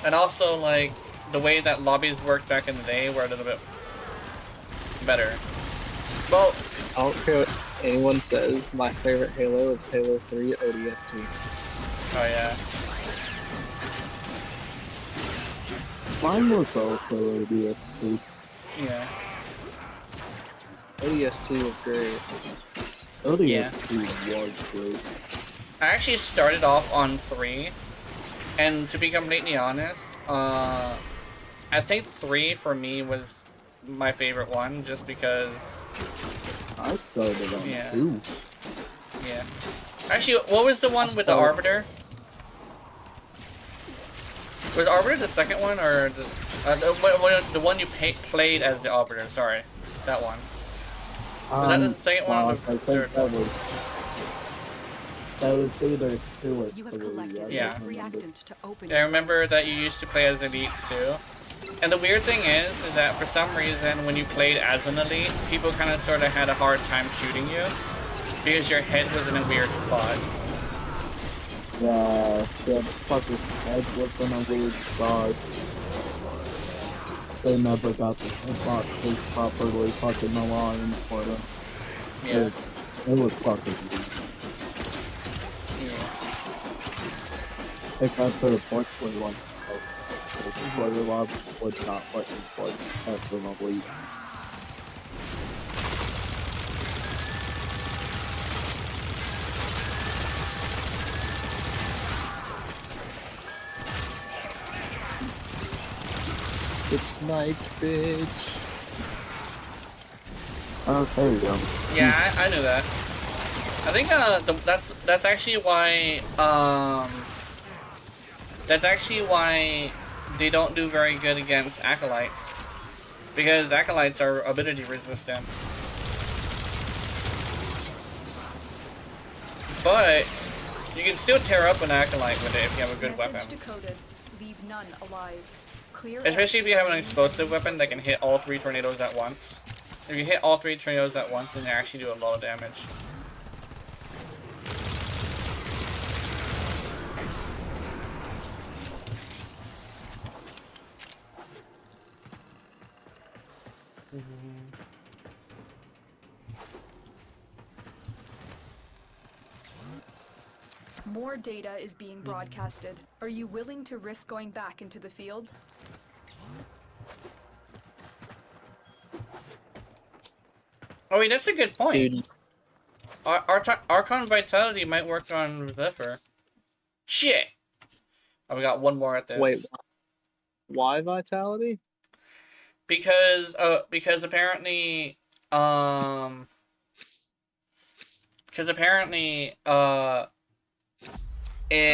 And also, like, the way that lobbies worked back in the day were a little bit better. Well, I don't care what anyone says, my favorite Halo is Halo 3 ODST. Oh yeah. Mine was also ODST. Yeah. ODST was great. ODST was great. I actually started off on 3. And to be completely honest, I think 3 for me was my favorite one, just because. I started on 2. Yeah. Actually, what was the one with the Arbiter? Was Arbiter the second one, or the one you played as the Arbiter? Sorry, that one. Was that the second one or the third one? That was either 2 or 3. You have collected enough reactant to open. Yeah, I remember that you used to play as elites too. And the weird thing is that for some reason, when you played as an elite, people kind of sort of had a hard time shooting you because your head was in a weird spot. Yeah, the fucker's head was in a weird spot. They never got the boxes properly fucking aligned for them. Yeah. It was fucking weird. It got to the point where like the player lab would not let me play as an elite. Get sniped, bitch. Oh, there you go. Yeah, I knew that. I think that's actually why they don't do very good against acolytes, because acolytes are ability resistant. But you can still tear up an acolyte with it if you have a good weapon. Decoded. Leave none alive. Clear Especially if you have an explosive weapon that can hit all 3 tornadoes at once. If you hit all 3 tornadoes at once, then they actually do a lot of damage. More data is being broadcasted. Are you willing to risk going back into the field? Oh wait, that's a good point. Dude. Archon Vitality might work on Zephyr. Shit! Oh, we got one more at this. Wait, why Vitality? Because apparently, it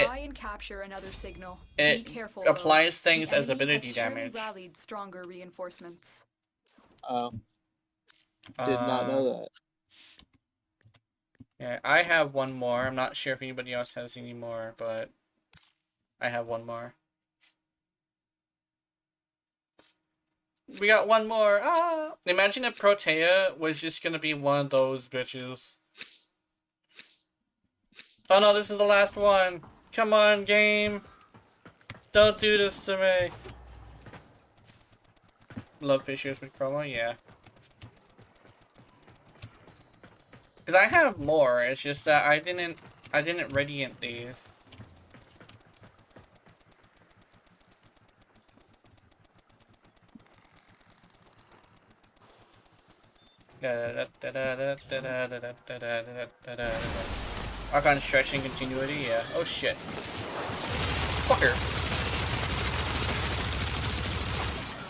Try and capture another signal. it Be careful. applies though. things The as enemy ability has surely damage. Rallied stronger reinforcements. Oh, did not know that. Yeah, I have one more. I'm not sure if anybody else has any more, but I have one more. We got one more. Ah! Imagine if Protea was just gonna be one of those bitches. Oh no, this is the last one. Come on, game. Don't do this to me. Love Fishers with promo, yeah. Because I have more, it's just that I didn't radiant these. Archon stretching continuity, yeah. Oh shit. Fucker.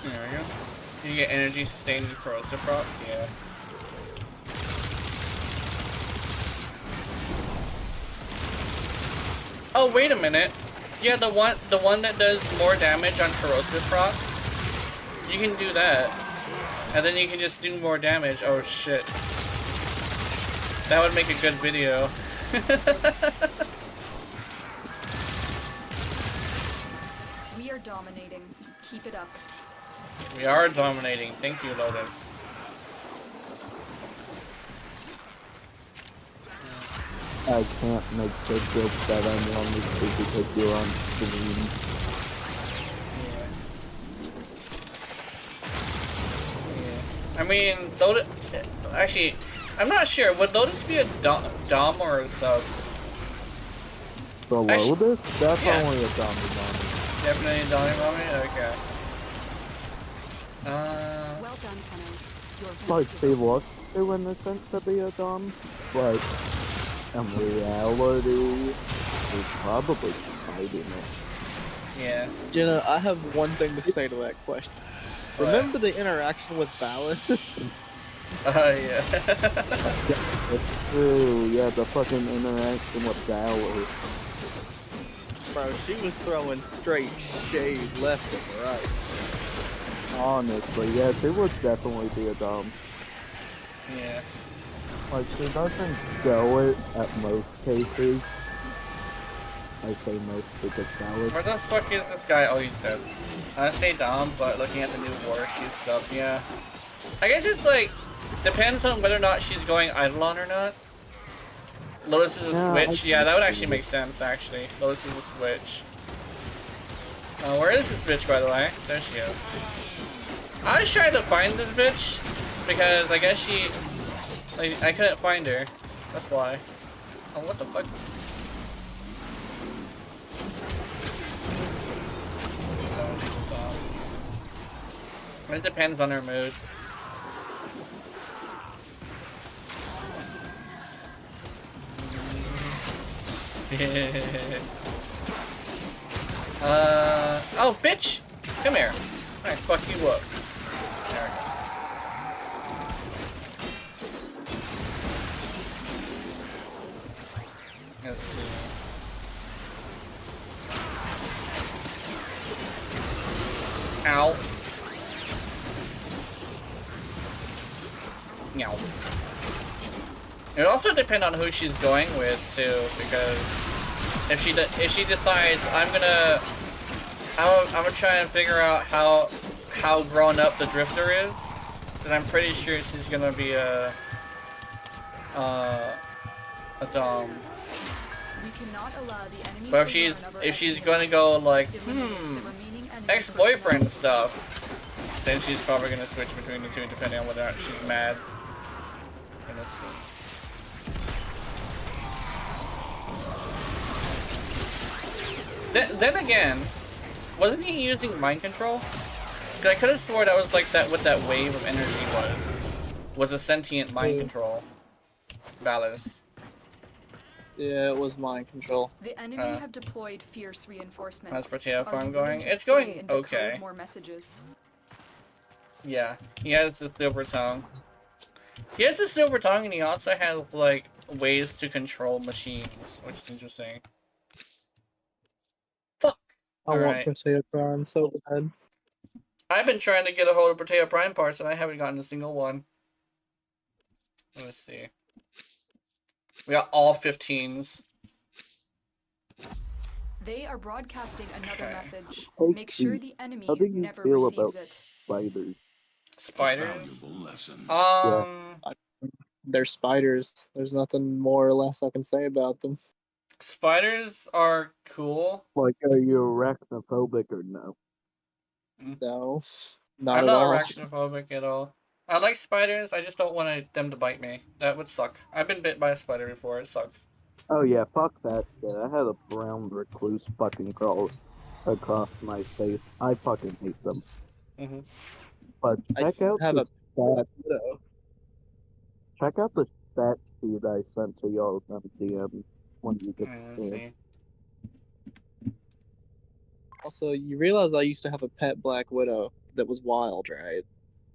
There we go. You get energy sustained and corrosive procs, yeah. Oh wait a minute. Yeah, the one that does more damage on corrosive procs. You can do that. And then you can just do more damage. Oh shit. That would make a good video. We are dominating. Keep it up. We are dominating. Thank you, Lotus. I can't make the joke that I'm on this because you're on stream. Yeah. I mean, Lotus... Actually, I'm not sure. Would Lotus be a dom or a sub? The Actually, Lotus? That's yeah. only a zombie. Definitely a dom mommy? Okay. Well done, Tenno. Like, they look to in the sense to be a dom, but in reality, they're probably fighting it. Yeah. Jenna, I have one thing to say to that question. What? Remember the interaction with Balin? Yeah. It's true, yeah, the fucking interaction with Valor. Bro, she was throwing straight shade left and right. Honestly, yeah, they would definitely be a dom. Yeah. Like, she doesn't show it at most cases. I say most because Valor. Where the fuck is this guy? Oh, he's dead. I say dom, but looking at the new war, she's sub, yeah. I guess it's like, depends on whether or not she's going Eidolon or not. Lotus is a switch. Yeah, that would actually make sense, actually. Lotus is a switch. Where is this bitch, by the way? There she is. I was trying to find this bitch, because I guess she... Like, I couldn't find her. That's why. Oh, what the fuck? It depends on her mood. Oh, bitch! Come here. Alright, fuck you up. There we go. Let's see. Ow. Meow. It would also depend on who she's going with too, because if she decides I'm gonna try and figure out how grown up the drifter is, then I'm pretty sure she's gonna be a dom. We cannot allow the enemy But to if she's gonna go like ex-boyfriend stuff, then she's probably gonna switch between the two depending on whether or not she's mad. And let's see. Then again, wasn't he using mind control? Cause I could have swore that was like that what that wave of energy was a sentient mind control. Valis. Yeah, it was mind control. The enemy have deployed fierce reinforcements. How's Potato Are Farm you willing going? to It's stay going and decode okay. More messages. Yeah, he has the silver tongue. He has the silver tongue, and he also has like ways to control machines, which is interesting. Fuck. I want Alright. Potato Farm so bad. I've been trying to get a hold of Potato Prime parts, and I haven't gotten a single one. Let's see. We got all 15s. They are broadcasting another message. Hey, Make sure the enemy How do you never feel receives about it. spiders? Spiders? Valuable lesson. They're spiders. There's nothing more or less I can say about them. Spiders are cool. Like, are you arachnophobic or no? No, not I'm at not all. arachnophobic at all. I like spiders, I just don't want them to bite me. That would suck. I've been bit by a spider before, it sucks. Oh yeah, fuck that shit. I had a brown recluse fucking crawl across my face. I fucking hate them. Mm-hmm. But check out have the stat. Widow. Check out the stat sheet I sent to y'all on DM when you get Let's the see. Also, you realize I used to have a pet Black Widow that was wild, right?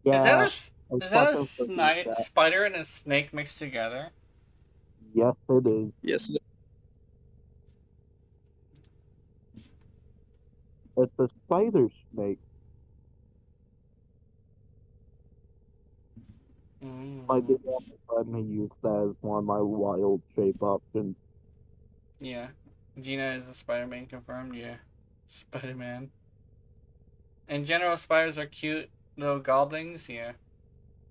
Yeah. Is that a spider and a snake mixed together? Yes, it is. Yes. It's a spider snake. My big let me use that as one of my wild shape options. Yeah. Gina is a Spider-Man confirmed, yeah. Spider-Man. In general, spiders are cute little goblins, yeah.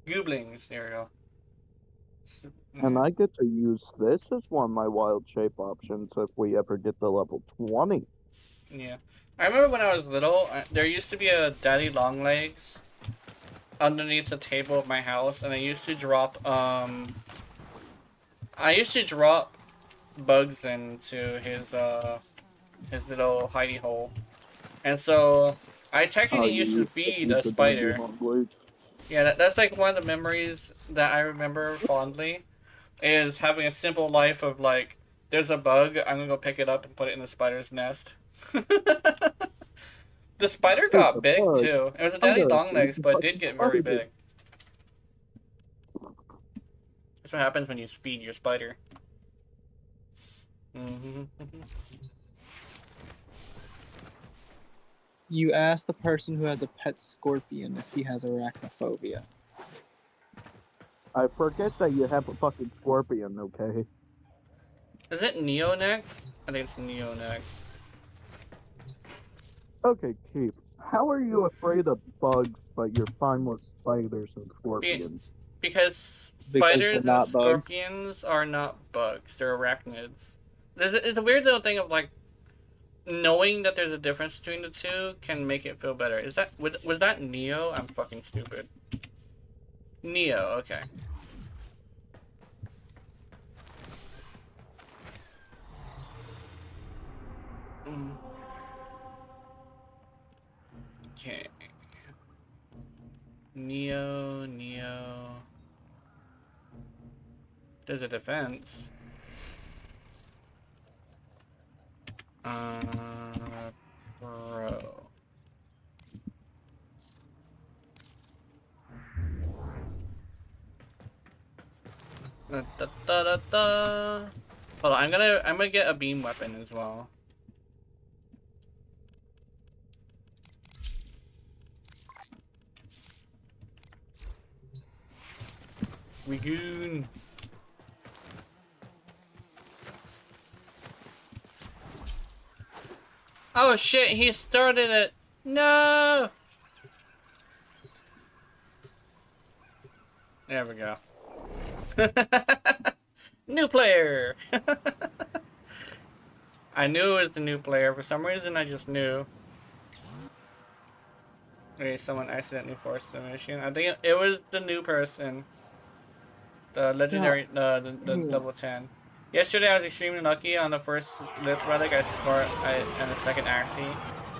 Gooblings, there we go. And I get to use this as one of my wild shape options if we ever get to level 20. Yeah. I remember when I was little, there used to be a Daddy Longlegs underneath the table of my house, and I used to drop, bugs into his little hidey hole. And so, I technically used to feed a spider. Yeah, that's like one of the memories that I remember fondly, is having a simple life of like, there's a bug, I'm gonna go pick it up and put it in the spider's nest. The spider got big too. It was a daddy longlegs, but it did get very big. That's what happens when you feed your spider. You ask the person who has a pet scorpion if he has arachnophobia. I forget that you have a fucking scorpion, okay? Is it Neo next? I think it's Neo next. Okay, Chief. How are you afraid of bugs, but you're fine with spiders and scorpions? Because spiders and scorpions are not bugs. They're arachnids. It's a weird little thing of like, knowing that there's a difference between the two can make it feel better. Was that Neo? I'm fucking stupid. Neo, okay. Okay. Neo. There's a defense. Bro. Da, da, da, da, da. Hold on, I'm gonna get a beam weapon as well. Regoon. Oh shit, he started it. No. There we go. New player. I knew it was the new player. For some reason, I just knew. Okay, someone accidentally forced the mission. I think it was the new person. The legendary, the double 10. Yesterday, I was extremely lucky on the first Lith relic. I scored and the second Axie.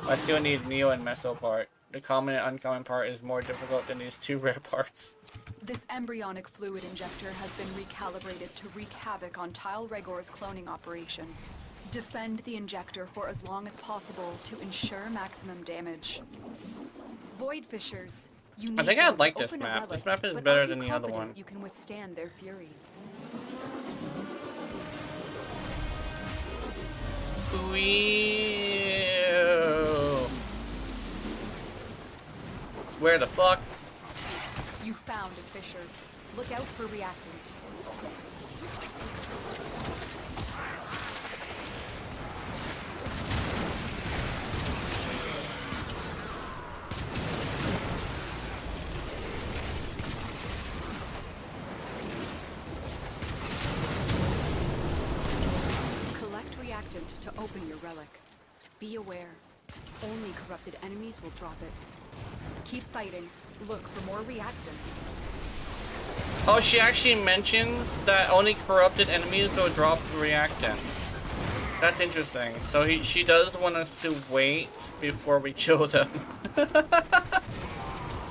I still need Neo and Meso part. The common and uncommon part is more difficult than these two rare parts. This embryonic fluid injector has been recalibrated to wreak havoc on Tile Regor's cloning operation. Defend the injector for as long as possible to ensure maximum damage. Void Fishers, you need I think I them to like this open a map. relic, This map is but better are you than the other confident one. You can withstand their fury. Wheel. Where the fuck? You found a fissure. Look out for reactant. Collect reactant to open your relic. Be aware. Only corrupted enemies will drop it. Keep fighting. Look for more reactant. Oh, she actually mentions that only corrupted enemies will drop the reactant. That's interesting. So she does want us to wait before we kill them.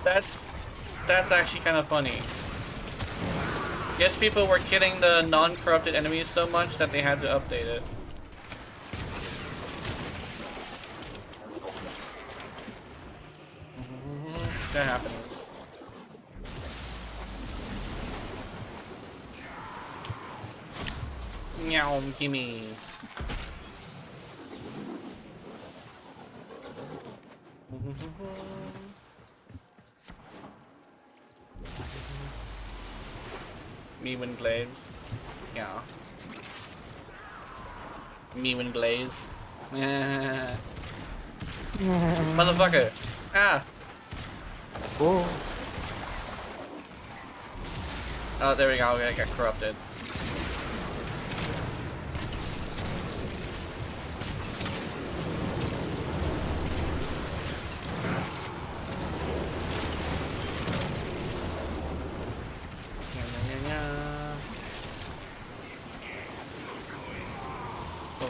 That's actually kind of funny. Guess people were killing the non-corrupted enemies so much that they had to update it. That happens. Meow, gimme. Me when Glaze. Yeah. Me when Glaze. Motherfucker. Ah. Oh. Oh, there we go. I got corrupted.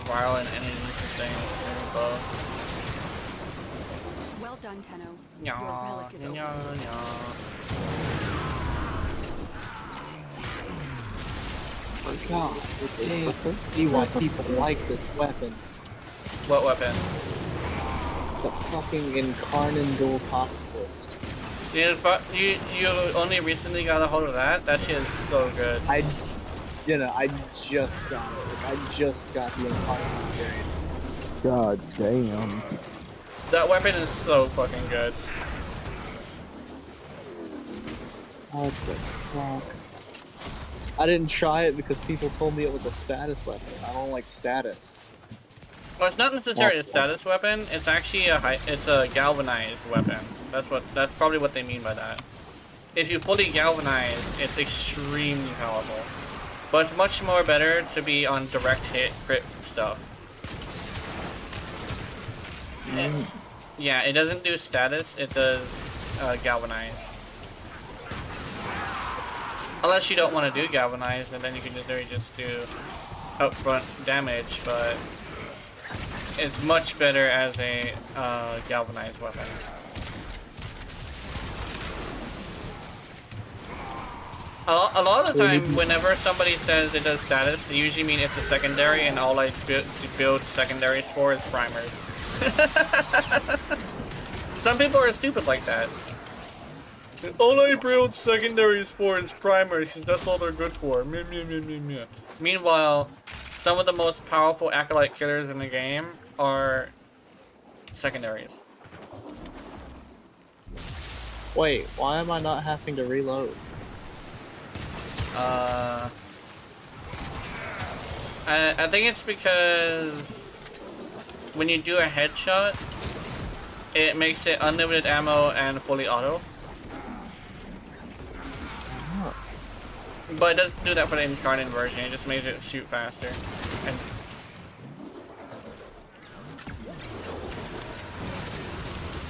Violent enemies sustain both. Well done, Tenno. Nya, Your relic is nya, open. nya. Oh god, see why people like this weapon. What weapon? The fucking Incarnate Dual Toxicist. You only recently got a hold of that? That shit is so good. I just got it. I just got the Incarnate variant. God damn. That weapon is so fucking good. What the fuck? I didn't try it because people told me it was a status weapon. I don't like status. Well, it's not necessarily a status weapon. It's actually it's a galvanized weapon. That's probably what they mean by that. If you fully galvanize, it's extremely powerful. But it's much more better to be on direct hit crit stuff. Yeah, it doesn't do status. It does galvanize. Unless you don't want to do galvanize, and then you can just do upfront damage. But it's much better as a galvanized weapon. A lot of the time, whenever somebody says it does status, they usually mean it's a secondary, and all I build secondaries for is primers. Some people are stupid like that. All I build secondaries for is primaries, because that's all they're good for. Meh, meh, meh, meh, meh. Meanwhile, some of the most powerful acolyte killers in the game are secondaries. Wait, why am I not having to reload? I think it's because when you do a headshot, it makes it unlimited ammo and fully auto. But it doesn't do that for the incarnate version, it just makes it shoot faster. And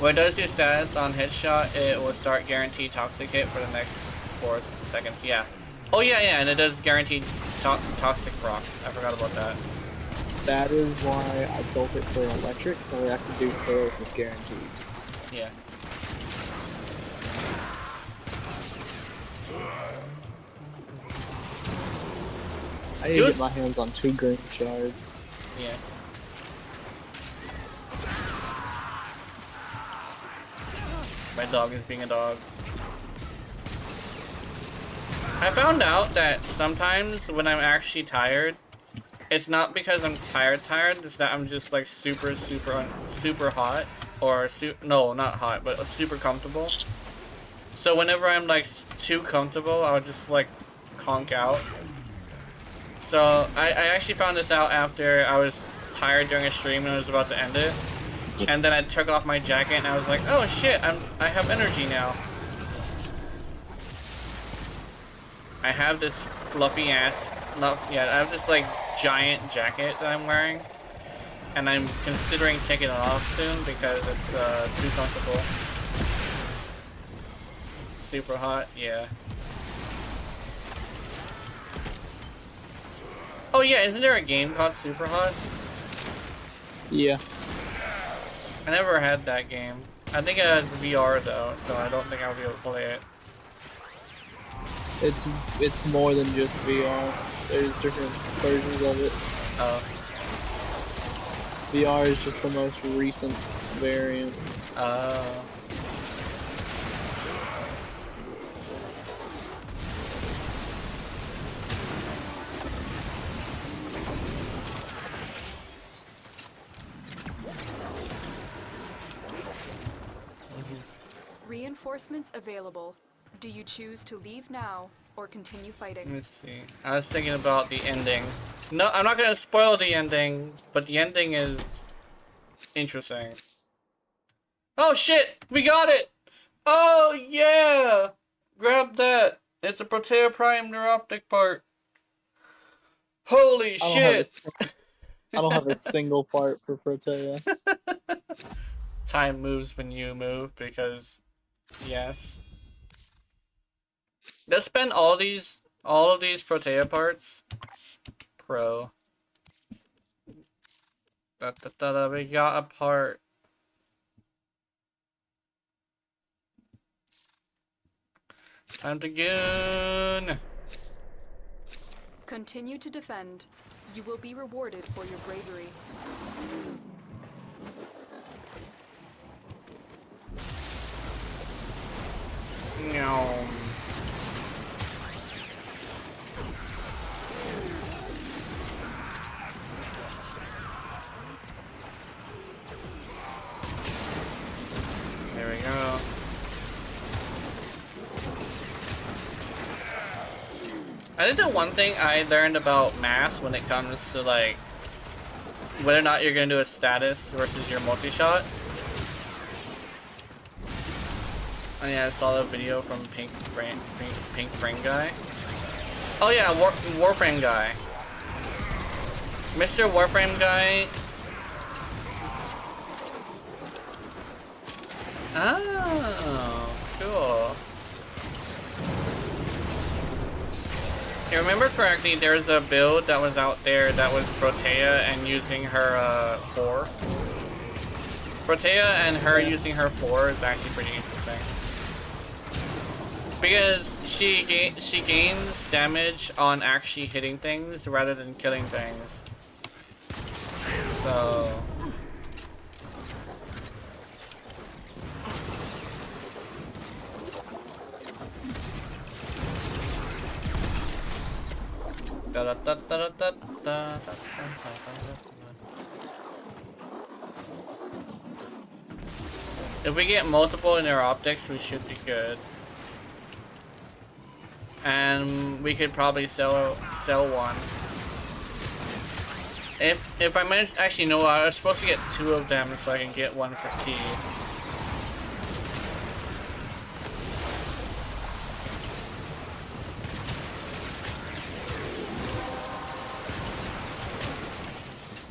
when it does do status on headshot, it will start guaranteed toxic hit for the next 4 seconds. Yeah. Oh yeah, yeah, and it does guaranteed toxic procs. I forgot about that. That is why I built it for electric, where I can do corrosive guaranteed. Yeah. I need to get my hands on 2 green shards. Yeah. My dog is being a dog. I found out that sometimes when I'm actually tired, it's not because I'm tired, it's that I'm just like super hot. Or, no, not hot, but super comfortable. So whenever I'm like too comfortable, I'll just like conk out. So I actually found this out after I was tired during a stream and I was about to end it. And then I took off my jacket and I was like, oh shit, I have energy now. I have this fluffy ass, I have this like giant jacket that I'm wearing. And I'm considering taking it off soon because it's too comfortable. Super hot, yeah. Oh yeah, isn't there a game called Super Hot? Yeah. I never had that game. I think it has VR though, so I don't think I'll be able to play it. It's more than just VR. There's different versions of it. Oh. VR is just the most recent variant. Oh. Reinforcements available. Do you choose to leave now or continue fighting? Let's see. I was thinking about the ending. No, I'm not gonna spoil the ending, but the ending is interesting. Oh shit! We got it! Oh yeah! Grab that! It's a Protea Prime neuroptic part. Holy shit! I don't have a single part for Protea. Time moves when you move because, yes. Let's spend all of these Protea parts. Pro. We got a part. Time to goon. Continue to defend. You will be rewarded for your bravery. No. There we go. I think the one thing I learned about math when it comes to like whether or not you're gonna do a status versus your multi-shot. Oh yeah, I saw the video from Pink Frame guy. Oh yeah, Warframe guy. Mr. Warframe guy. Oh, cool. If I remember correctly, there's a build that was out there that was Protea and using her 4. Protea and her using her 4 is actually pretty interesting. Because she gains damage on actually hitting things rather than killing things. So If we get multiple in our optics, we should be good. And we could probably sell one. If I manage, actually no, I was supposed to get 2 of them so I can get one for key.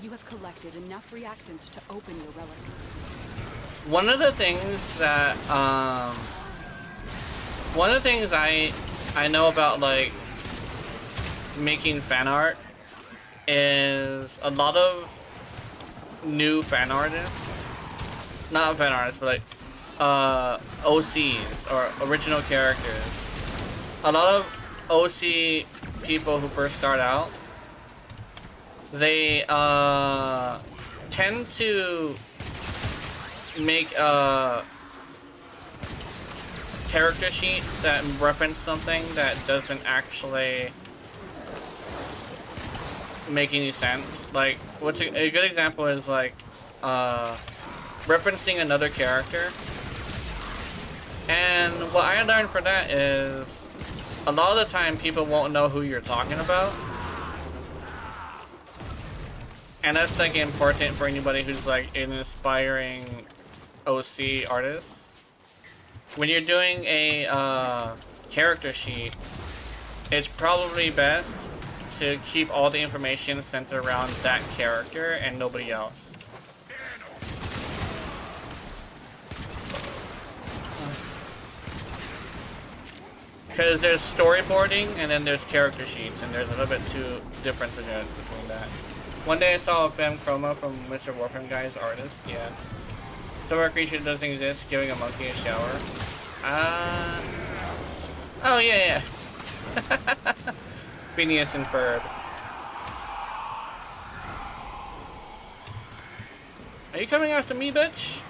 You have collected enough reactant to open your relic. One of the things that I know about like making fan art is a lot of new fan artists, not fan artists, but like OCs or original characters. A lot of OC people who first start out, they tend to make character sheets that reference something that doesn't actually make any sense. Like, what's a good example is like referencing another character. And what I learned for that is a lot of the time people won't know who you're talking about. And that's like important for anybody who's like an aspiring OC artist. When you're doing a character sheet, it's probably best to keep all the information centered around that character and nobody else. Because there's storyboarding and then there's character sheets, and there's a little bit too difference between that. One day I saw a fan chroma from Mr. Warframe guy's artist, yeah. So a creature doesn't exist, giving a monkey a shower. Oh yeah. Phineas and Ferb. Are you coming after me, bitch?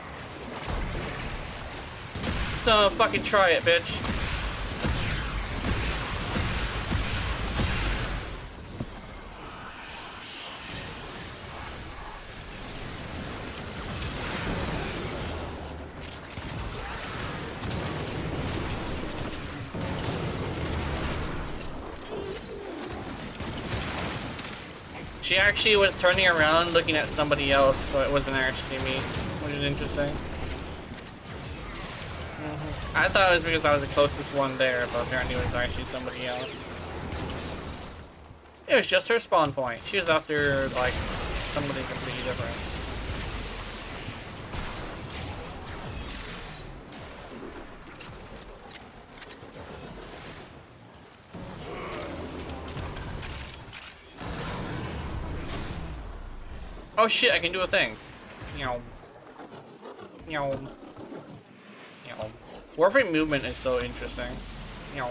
No, fucking try it, bitch. She actually was turning around looking at somebody else, so it wasn't actually me, which is interesting. I thought it was because I was the closest one there, but apparently it was actually somebody else. It was just her spawn point. She was after, like, somebody completely different. Oh shit, I can do a thing. Meow. Meow. Meow. Warframe movement is so interesting. Meow.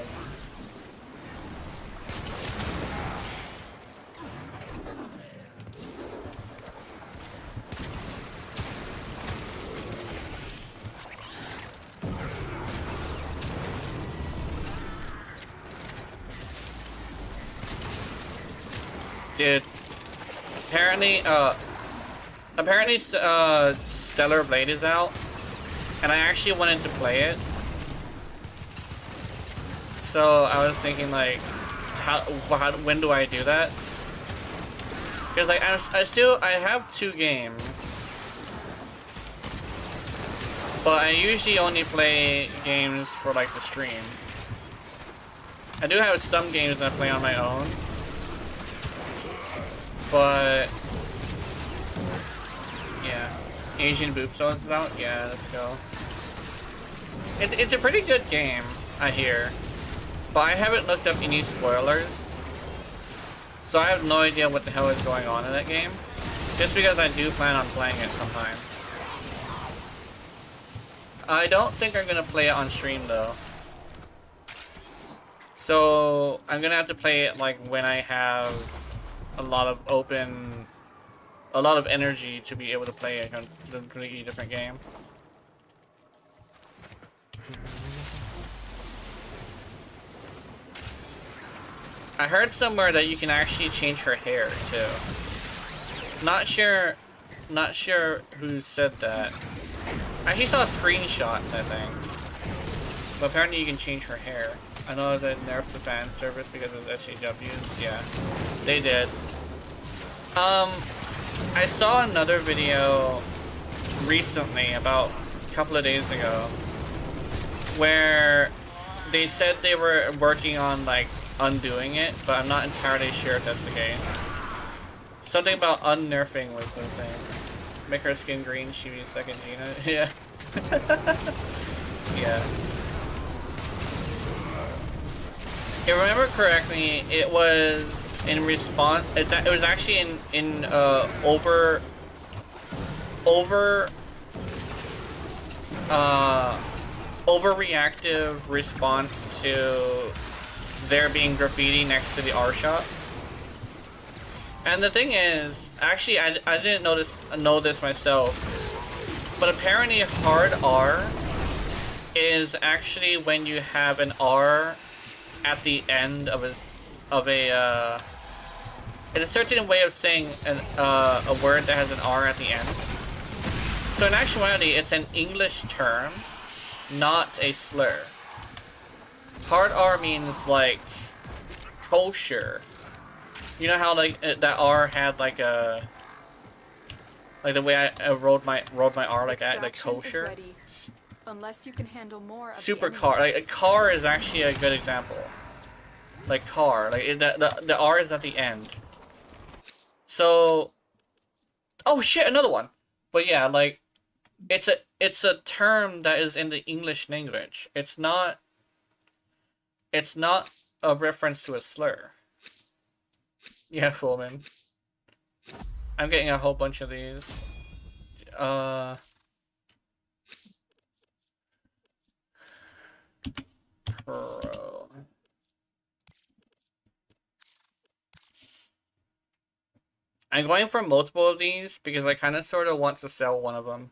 Dude. Apparently, Stellar Blade is out, and I actually wanted to play it. So I was thinking, like, when do I do that? Because like I have 2 games, but I usually only play games for like the stream. I do have some games that I play on my own, but. Yeah, Asian Boob Zones is out? Yeah, let's go. It's a pretty good game, I hear. But I haven't looked up any spoilers. So I have no idea what the hell is going on in that game. Just because I do plan on playing it sometime. I don't think I'm gonna play it on stream though. So I'm gonna have to play it like when I have a lot of energy to be able to play a completely different game. I heard somewhere that you can actually change her hair too. Not sure who said that. I actually saw screenshots, I think. But apparently you can change her hair. I know they nerfed the fan service because of SJWs. Yeah, they did. I saw another video recently, about a couple of days ago, where they said they were working on like undoing it, but I'm not entirely sure if that's the case. Something about unnerfing was the thing. Make her skin green, she be second Gina. Yeah. Yeah. If I remember correctly, it was in response. It was actually in overreactive response to there being graffiti next to the R shop. And the thing is, actually, I didn't know this myself, but apparently hard R is actually when you have an R at the end of it's a certain way of saying a word that has an R at the end. So in actuality, it's an English term, not a slur. Hard R means like kosher. You know how like that R had like a the way I rolled my R like that, like kosher. Unless you can handle more of Super car, like a car is actually a good example. Like car, like the R is at the end. So, oh shit, another one. But yeah, like it's a term that is in the English language. It's not a reference to a slur. Yeah, Fullman. I'm getting a whole bunch of these. Pro. I'm going for multiple of these because I kind of sort of want to sell one of them.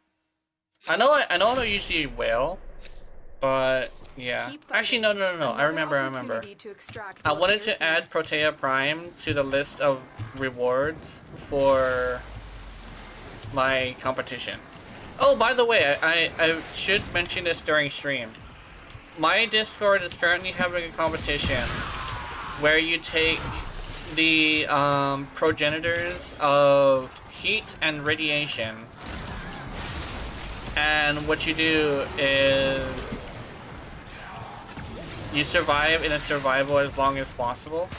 I know I don't usually will, but yeah. Actually, no. I remember. I wanted to add Protea Prime to the list of rewards for my competition. Oh, by the way, I should mention this during stream. My Discord is currently having a competition where you take the progenitors of heat and radiation, and what you do is you survive in a survival as long as possible.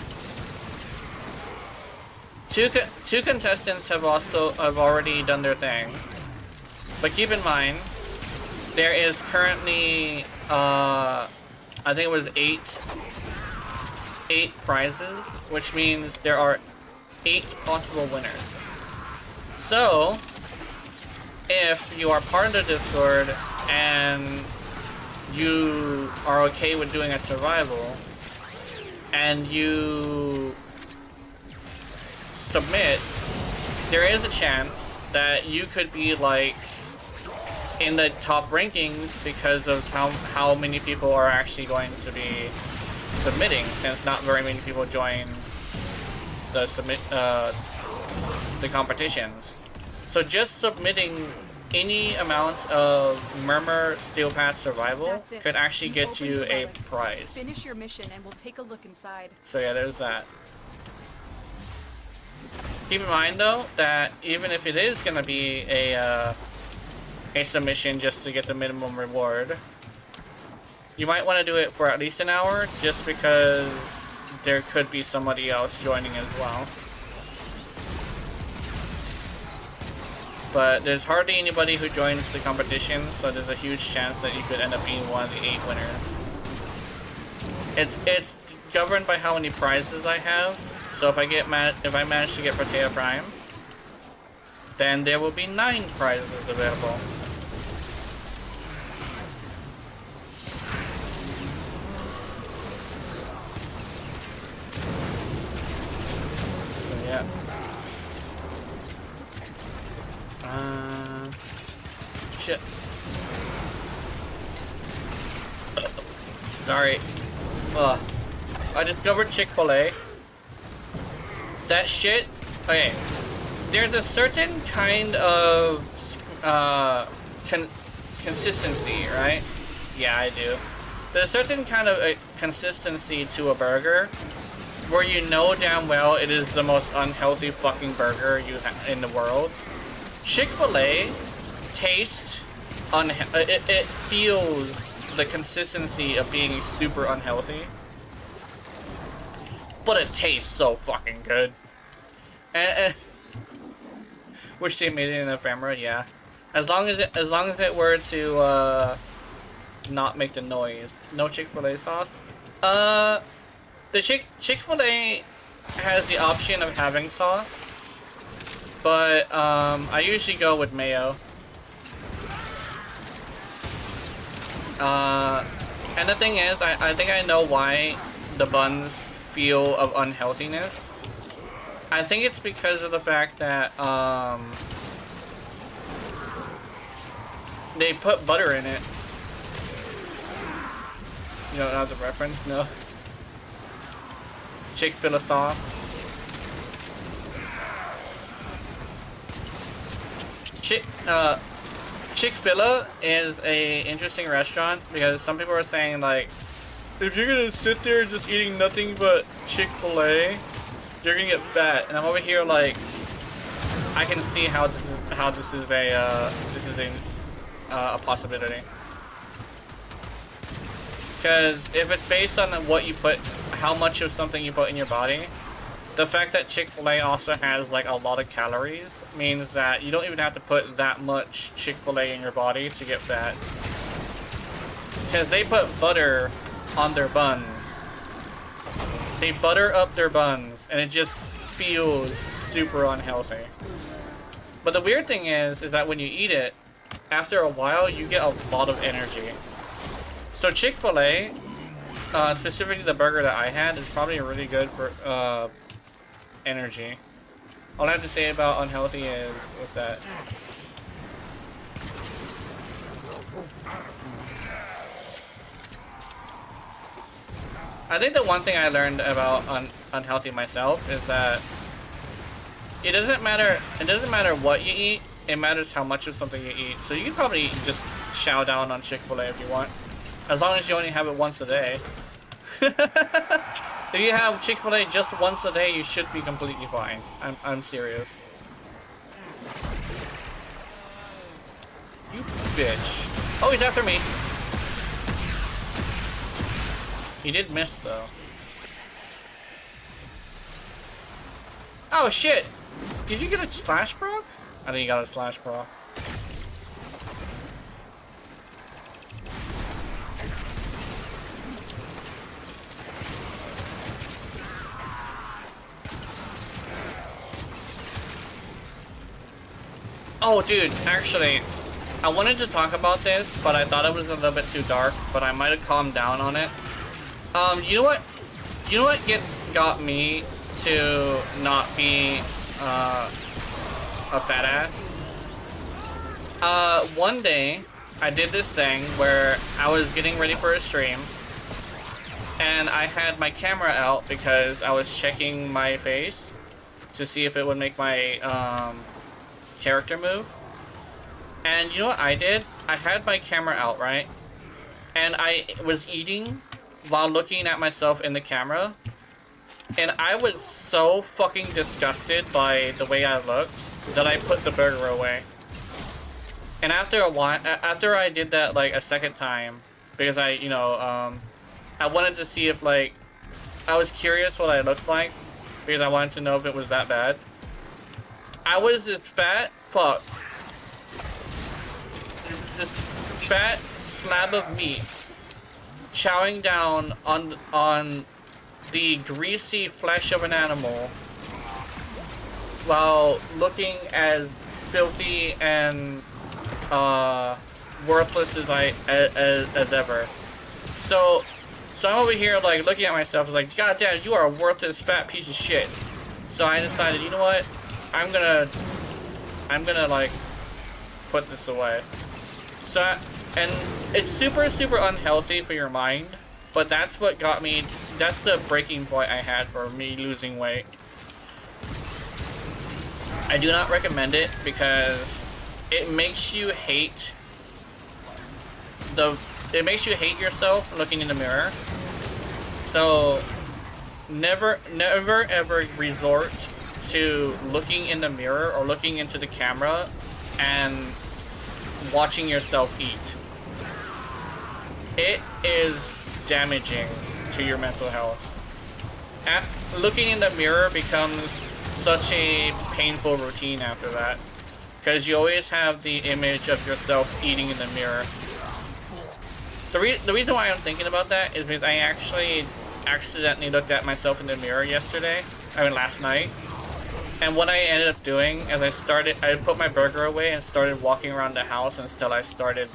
Two contestants have already done their thing, but keep in mind there is currently I think it was eight prizes, which means there are 8 possible winners. So if you are part of the Discord and you are okay with doing a survival and you submit, there is a chance that you could be like in the top rankings because of how many people are actually going to be submitting, since not very many people join the competitions. So just submitting any amount of Murmur Steel Path Survival could actually get you a prize. Finish your mission and we'll take a look inside. So yeah, there's that. Keep in mind though that even if it is gonna be a submission just to get the minimum reward, you might want to do it for at least an hour, just because there could be somebody else joining as well. But there's hardly anybody who joins the competition, so there's a huge chance that you could end up being one of the 8 winners. It's governed by how many prizes I have. So if I manage to get Protea Prime, then there will be 9 prizes available. So yeah. Shit. Sorry. I discovered Chick-fil-A That shit. Okay, there's a certain kind of consistency, right? Yeah, I do. There's a certain kind of consistency to a burger where you know damn well it is the most unhealthy fucking burger in the world. Chick-fil-A tastes it feels the consistency of being super unhealthy, but it tastes so fucking good. And wish they made it in ephemera, yeah. As long as it were to not make the noise. No Chick-fil-A sauce. The Chick-fil-A has the option of having sauce, but I usually go with mayo. And the thing is, I think I know why the buns feel of unhealthiness. I think it's because of the fact that they put butter in it. You don't have the reference? No. Chick-fil-A sauce. Chick-fil-A is a interesting restaurant because some people are saying, like, if you're gonna sit there just eating nothing but Chick-fil-A, you're gonna get fat. And I'm over here like, I can see how this is a possibility. Because if it's based on what you put, how much of something you put in your body, the fact that Chick-fil-A also has like a lot of calories means that you don't even have to put that much Chick-fil-A in your body to get fat. Because they put butter on their buns. They butter up their buns and it just feels super unhealthy. But the weird thing is that when you eat it, after a while you get a lot of energy. So Chick-fil-A, specifically the burger that I had, is probably really good for energy. All I have to say about unhealthy is, what's that? I think the one thing I learned about unhealthy myself is that it doesn't matter what you eat, it matters how much of something you eat. So you can probably just chow down on Chick-fil-A if you want. As long as you only have it once a day. If you have Chick-fil-A just once a day, you should be completely fine. I'm serious. You bitch. Oh, he's after me. He did miss, though. Oh, shit. Did you get a slash proc? I think you got a slash proc. Oh, dude, actually, I wanted to talk about this, but I thought it was a little bit too dark, but I might have calmed down on it. You know what? You know what got me to not be a fat ass? One day, I did this thing where I was getting ready for a stream, and I had my camera out because I was checking my face to see if it would make my character move. And you know what I did? I had my camera out, right? And I was eating while looking at myself in the camera. And I was so fucking disgusted by the way I looked that I put the burger away. And after a while, after I did that like a second time, because I wanted to see if like, I was curious what I looked like, because I wanted to know if it was that bad. I was this fat fuck. This fat slab of meat chowing down on the greasy flesh of an animal while looking as filthy and worthless as ever. So I'm over here like looking at myself like, God damn, you are a worthless fat piece of shit. So I decided, you know what? I'm gonna like put this away. So, and it's super unhealthy for your mind, but that's what got me, that's the breaking point I had for me losing weight. I do not recommend it because it makes you hate yourself looking in the mirror. So never ever resort to looking in the mirror or looking into the camera and watching yourself eat. It is damaging to your mental health. Looking in the mirror becomes such a painful routine after that, because you always have the image of yourself eating in the mirror. The reason why I'm thinking about that is because I actually accidentally looked at myself in the mirror last night. And what I ended up doing is I put my burger away and started walking around the house until I started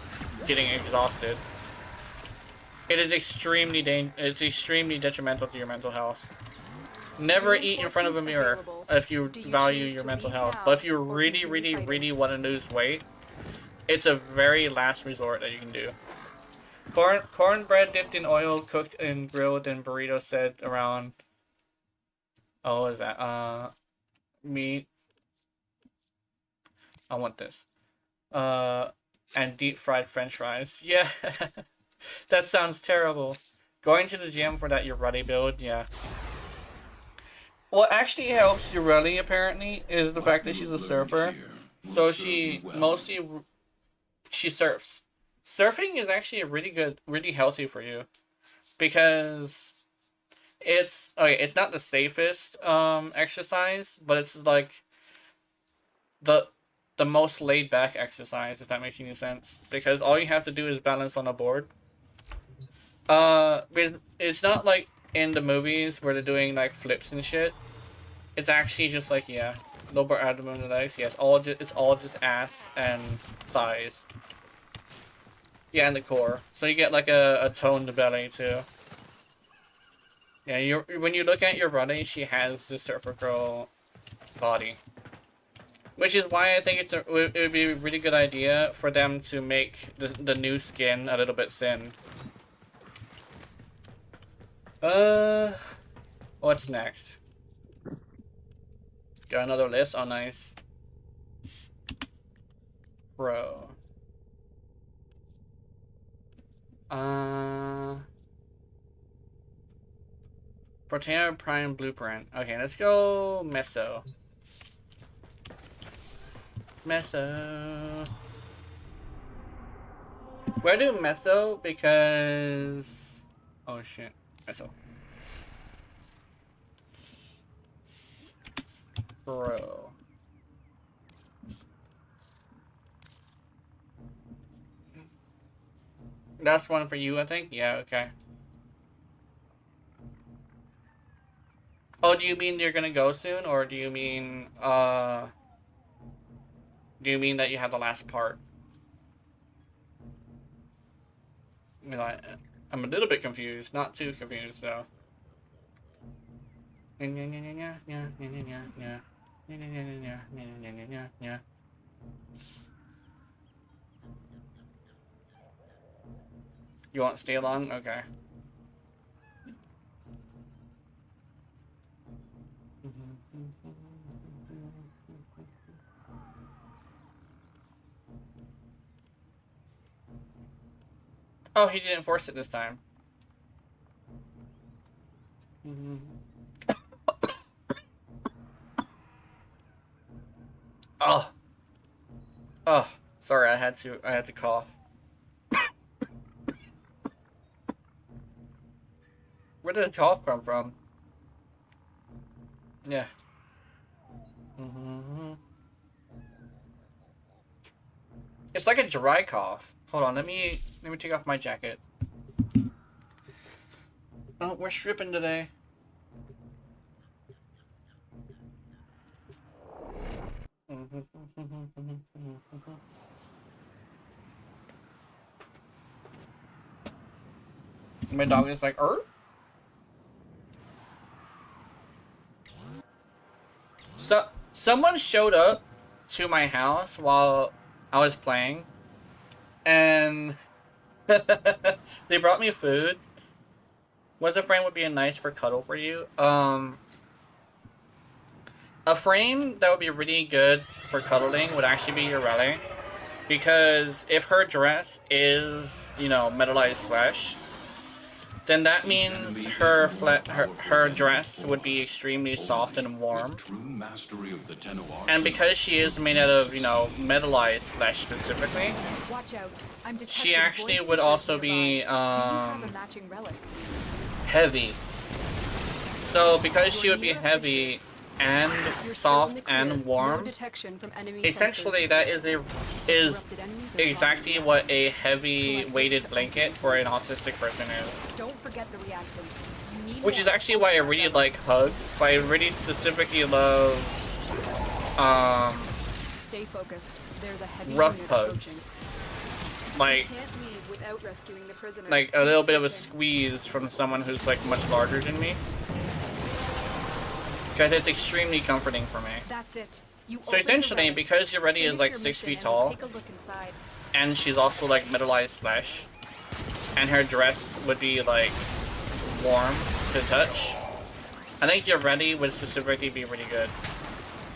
getting exhausted. It is extremely detrimental to your mental health. Never eat in front of a mirror if you value your mental health. But if you really want to lose weight, it's a very last resort that you can do. Cornbread dipped in oil, cooked and grilled, and burrito said around. Oh, what is that? Meat. I want this. And deep fried French fries. Yeah, that sounds terrible. Going to the gym for that Urelli build, yeah. What actually helps Urelli apparently is the fact that she's a surfer. So she surfs. Surfing is actually really healthy for you, because it's not the safest exercise, but it's like the most laid back exercise, if that makes any sense, because all you have to do is balance on a board. Because it's not like in the movies where they're doing like flips and shit. It's actually just like, yeah, lower abdomen and legs. Yes, it's all just ass and thighs. Yeah, and the core. So you get like a toned belly too. Yeah, when you look at your running, she has the surfer girl body. Which is why I think it would be a really good idea for them to make the new skin a little bit thin. What's next? Got another list? Oh, nice. Pro. Protein Prime Blueprint. Okay, let's go Meso. Meso. Where do Meso? Because... Oh shit. Meso. Bro. That's one for you, I think? Yeah, okay. Oh, do you mean you're gonna go soon? Or do you mean, that you have the last part? I mean, I'm a little bit confused. Not too confused, though. You won't stay long? Okay. Oh, he didn't force it this time. Oh. Oh, sorry, I had to cough. Where did the cough come from? Yeah. It's like a dry cough. Hold on, let me take off my jacket. Oh, we're stripping today. My dog is like, er? So, someone showed up to my house while I was playing, and they brought me food. What's a friend would be a nice for cuddle for you? A frame that would be really good for cuddling would actually be your Raleigh. Because if her dress is, you know, metallized flesh, then that means her dress would be extremely soft and warm. And because she is made out of, you know, metallized flesh specifically, Watch out. I'm detecting she actually void would fissures also nearby. be Do you have a matching relic? heavy. So because she You're would be near a heavy and You're still in soft the clear. and No warm, detection from enemy essentially sensors. that is Interrupted enemies are exactly dropping. what a heavy weighted blanket for an autistic person is. Don't forget the reactant. You need Which is more. actually why I really like hugs, but I really specifically love Stay focused. There's a heavy rough unit hugs. approaching. Like You can't leave without rescuing the prisoner. a Keep little bit of a searching. squeeze from someone who's like much larger than me. Because it's extremely comforting for me. That's it. You So open the essentially, relic, because Yaredi is finish like your 6 mission, feet and tall, take a look inside. and she's also like metallized flesh, and her dress would be like warm to touch, I think Yaredi would specifically be really good.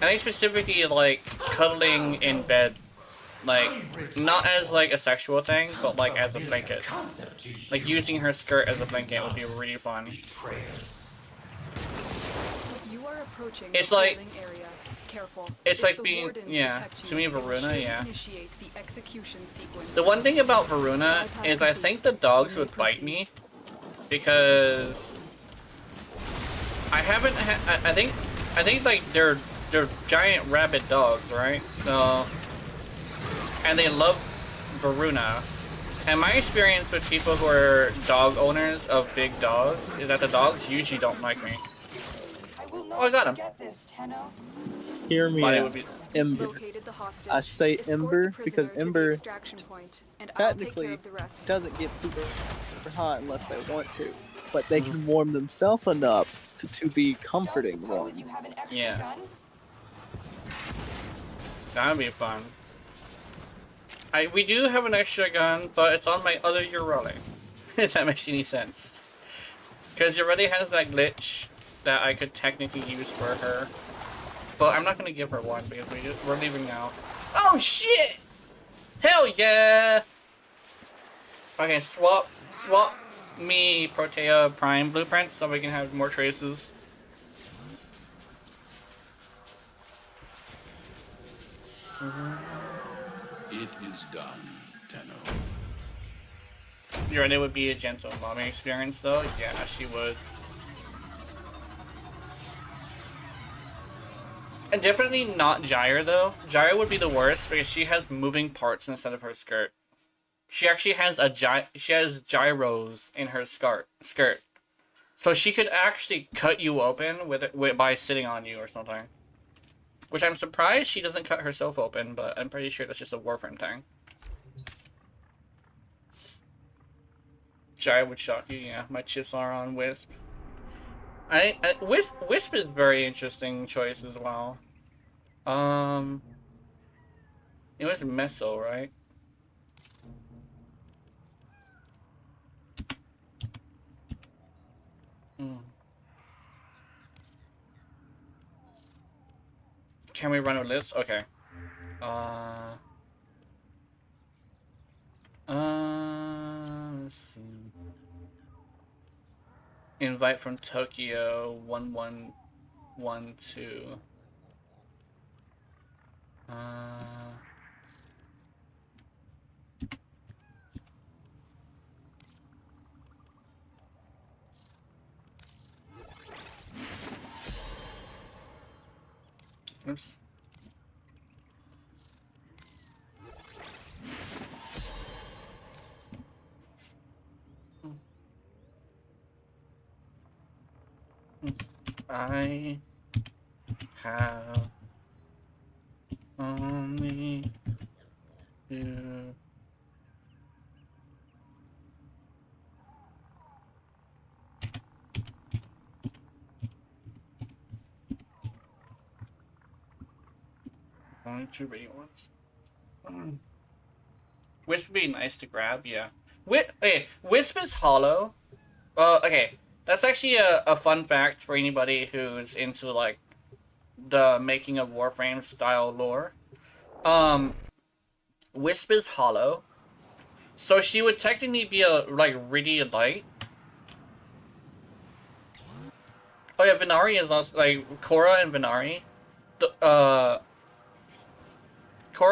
I think specifically like cuddling in bed, like not as like a sexual thing, but like as a blanket. Like using her skirt as a blanket would be really fun. You are approaching It's the like- holding area. Careful. it's If like the being- wardens yeah, detect to me, you, they Varuna, should yeah. Initiate the execution sequence. The one thing about Varuna is I think the dogs would bite me, because I haven't I think like they're giant rabid dogs, right? So, and they love Varuna. And my experience with people who are dog owners of big dogs is that the dogs usually don't like me. Oh, I got him. Hear me But it out. would be Ember. Located the hostage. I say Escort Ember the because prisoner to the Ember extraction point, and I'll take care technically of the rest. doesn't get super hot unless they want to, but they can warm themselves enough to be comforting them. yeah. That would be fun. We do have an extra gun, but it's on my other Urali. If that makes any sense. Because Urali has that glitch that I could technically use for her. But I'm not going to give her one because we're leaving now. Oh shit! Hell yeah! Okay, swap me Protea Prime blueprints so we can have more traces. It is done, Tenno. Your idea would be a gentle bombing experience, though? Yeah, she would. And definitely not Gyre, though. Gyre would be the worst because she has moving parts instead of her skirt. She actually has she has gyros in her skirt. So she could actually cut you open by sitting on you or something. Which I'm surprised she doesn't cut herself open, but I'm pretty sure that's just a Warframe thing. Gyre would shock you, yeah. My chips are on Wisp. Wisp is a very interesting choice as well. It was Meso, right? Can we run a list? Okay. Let's see. Invite from Tokyo 1112. Oops. I have only two. Only two big ones. Wisp would be nice to grab, yeah. Okay, Wisp is hollow. Okay, that's actually a fun fact for anybody who's into like the making of Warframe style lore. Wisp is hollow, so she would technically be a like really light. Oh yeah, Venari is also like Korra and Venari. Korra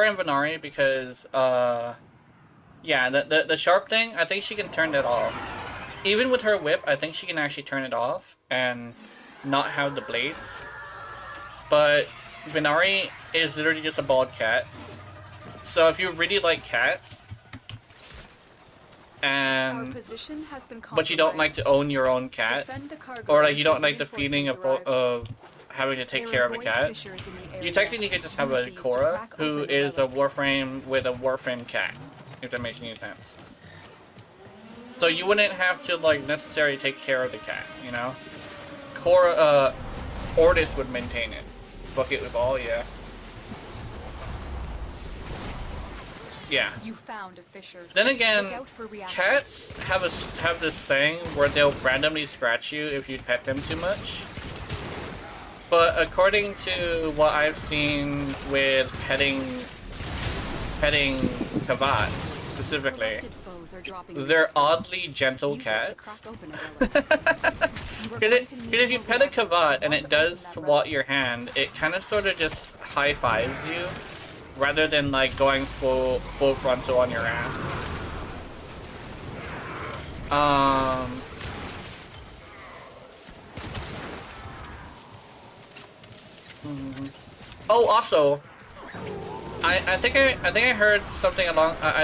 and Venari because yeah, the sharp thing, I think she can turn that off. Even with her whip, I think she can actually turn it off and not have the blades. But Venari is literally just a bald cat. So if you really like cats, and but you don't like to own your own cat, or like you don't like the feeling of having to take care of a cat, you technically could just have a Korra who is a Warframe with a Warframe cat, if that makes any sense. So you wouldn't have to like necessarily take care of the cat, you know? Korra, Ordis would maintain it. Fuck it with all, yeah. Yeah. You found a fissure. Then again, cats have this thing where they'll randomly scratch you if you pet them too much. But according to what I've seen with petting Kavats specifically, they're oddly gentle cats. Because if you pet a Kavat and it does swat your hand, it kind of sort of just high-fives you, rather than like going full frontal on your ass. Oh, also, I think I heard something along. I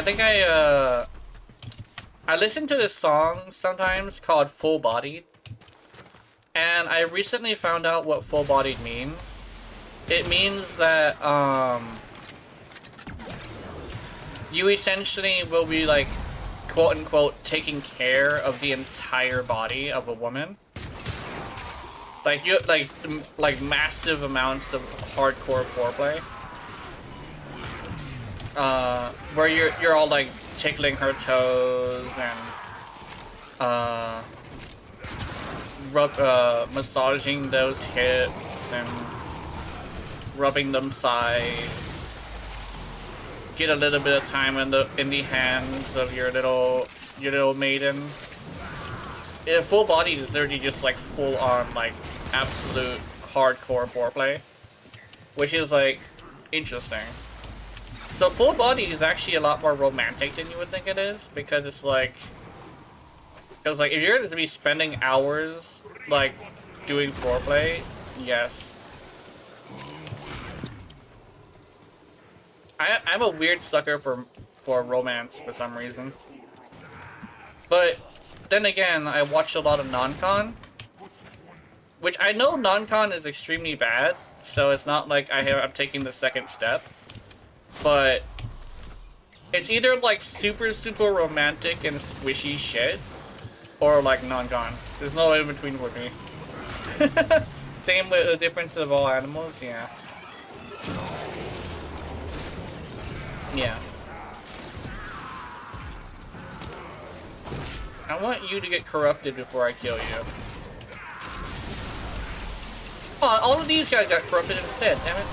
listen to this song sometimes called Full Bodied, and I recently found out what full bodied means. It means that you essentially will be like, quote unquote, taking care of the entire body of a woman. Like you like massive amounts of hardcore foreplay. Where you're all like tickling her toes and massaging those hips and rubbing them sides. Get a little bit of time in the hands of your little maiden. Full body is literally just like full on like absolute hardcore foreplay, which is like interesting. So full body is actually a lot more romantic than you would think it is, because it's like, if you're going to be spending hours like doing foreplay, yes. I'm a weird sucker for romance for some reason. But then again, I watch a lot of non-con, which I know non-con is extremely bad, so it's not like I'm taking the second step. But it's either like super romantic and squishy shit, or like non-con. There's no in between for me. Same with the difference of all animals, yeah. Yeah. I want you to get corrupted before I kill you. Oh, all of these guys got corrupted instead, damn it.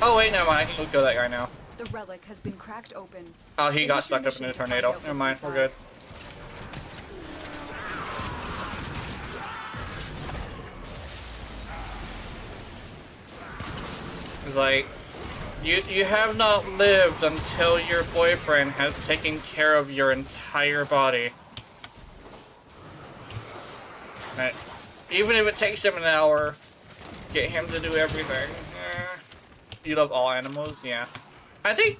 Oh wait, never mind, I can go kill that guy now. The relic has been cracked open. Oh, he got sucked up in a tornado. Never mind, we're good. It's like, you have not lived until your boyfriend has taken care of your entire body. Right. Even if it takes him an hour, get him to do everything. You love all animals? Yeah. I think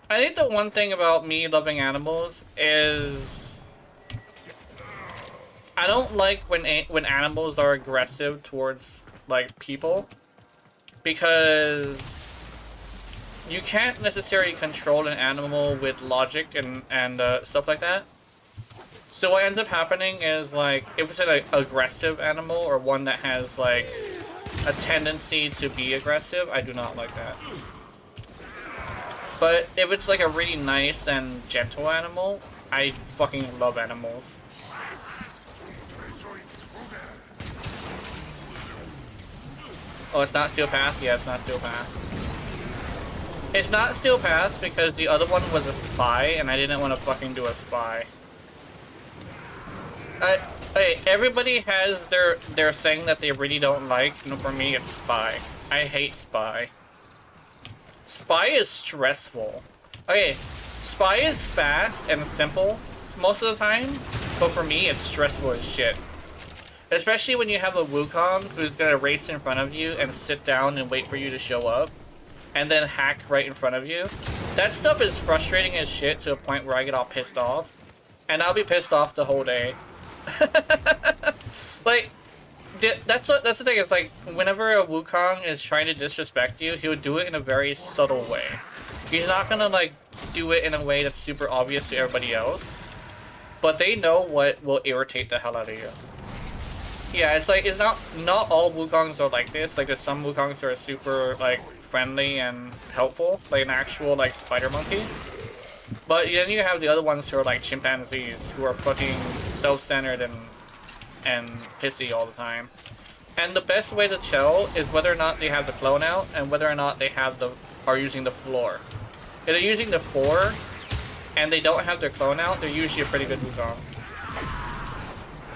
the one thing about me loving animals is I don't like when animals are aggressive towards like people, because you can't necessarily control an animal with logic and stuff like that. So what ends up happening is, like, if it's an aggressive animal or one that has like a tendency to be aggressive, I do not like that. But if it's like a really nice and gentle animal, I fucking love animals. Oh, it's not Steel Path? Yeah, it's not Steel Path. It's not Steel Path because the other one was a spy, and I didn't want to fucking do a spy. Hey, everybody has their thing that they really don't like. You know, for me, it's spy. I hate spy. Spy is stressful. Okay, spy is fast and simple most of the time, but for me, it's stressful as shit. Especially when you have a Wukong who's gonna race in front of you and sit down and wait for you to show up, and then hack right in front of you. That stuff is frustrating as shit to a point where I get all pissed off. And I'll be pissed off the whole day. Like, that's the thing, it's like, whenever a Wukong is trying to disrespect you, he would do it in a very subtle way. He's not gonna, like, do it in a way that's super obvious to everybody else. But they know what will irritate the hell out of you. Yeah, it's like, it's not all Wukongs are like this. Like, there's some Wukongs that are super, like, friendly and helpful. Like an actual, like, spider monkey. But then you have the other ones who are like chimpanzees, who are fucking self-centered and pissy all the time. And the best way to tell is whether or not they have the clone out and whether or not they are using the floor. If they're using the floor and they don't have their clone out, they're usually a pretty good Wukong.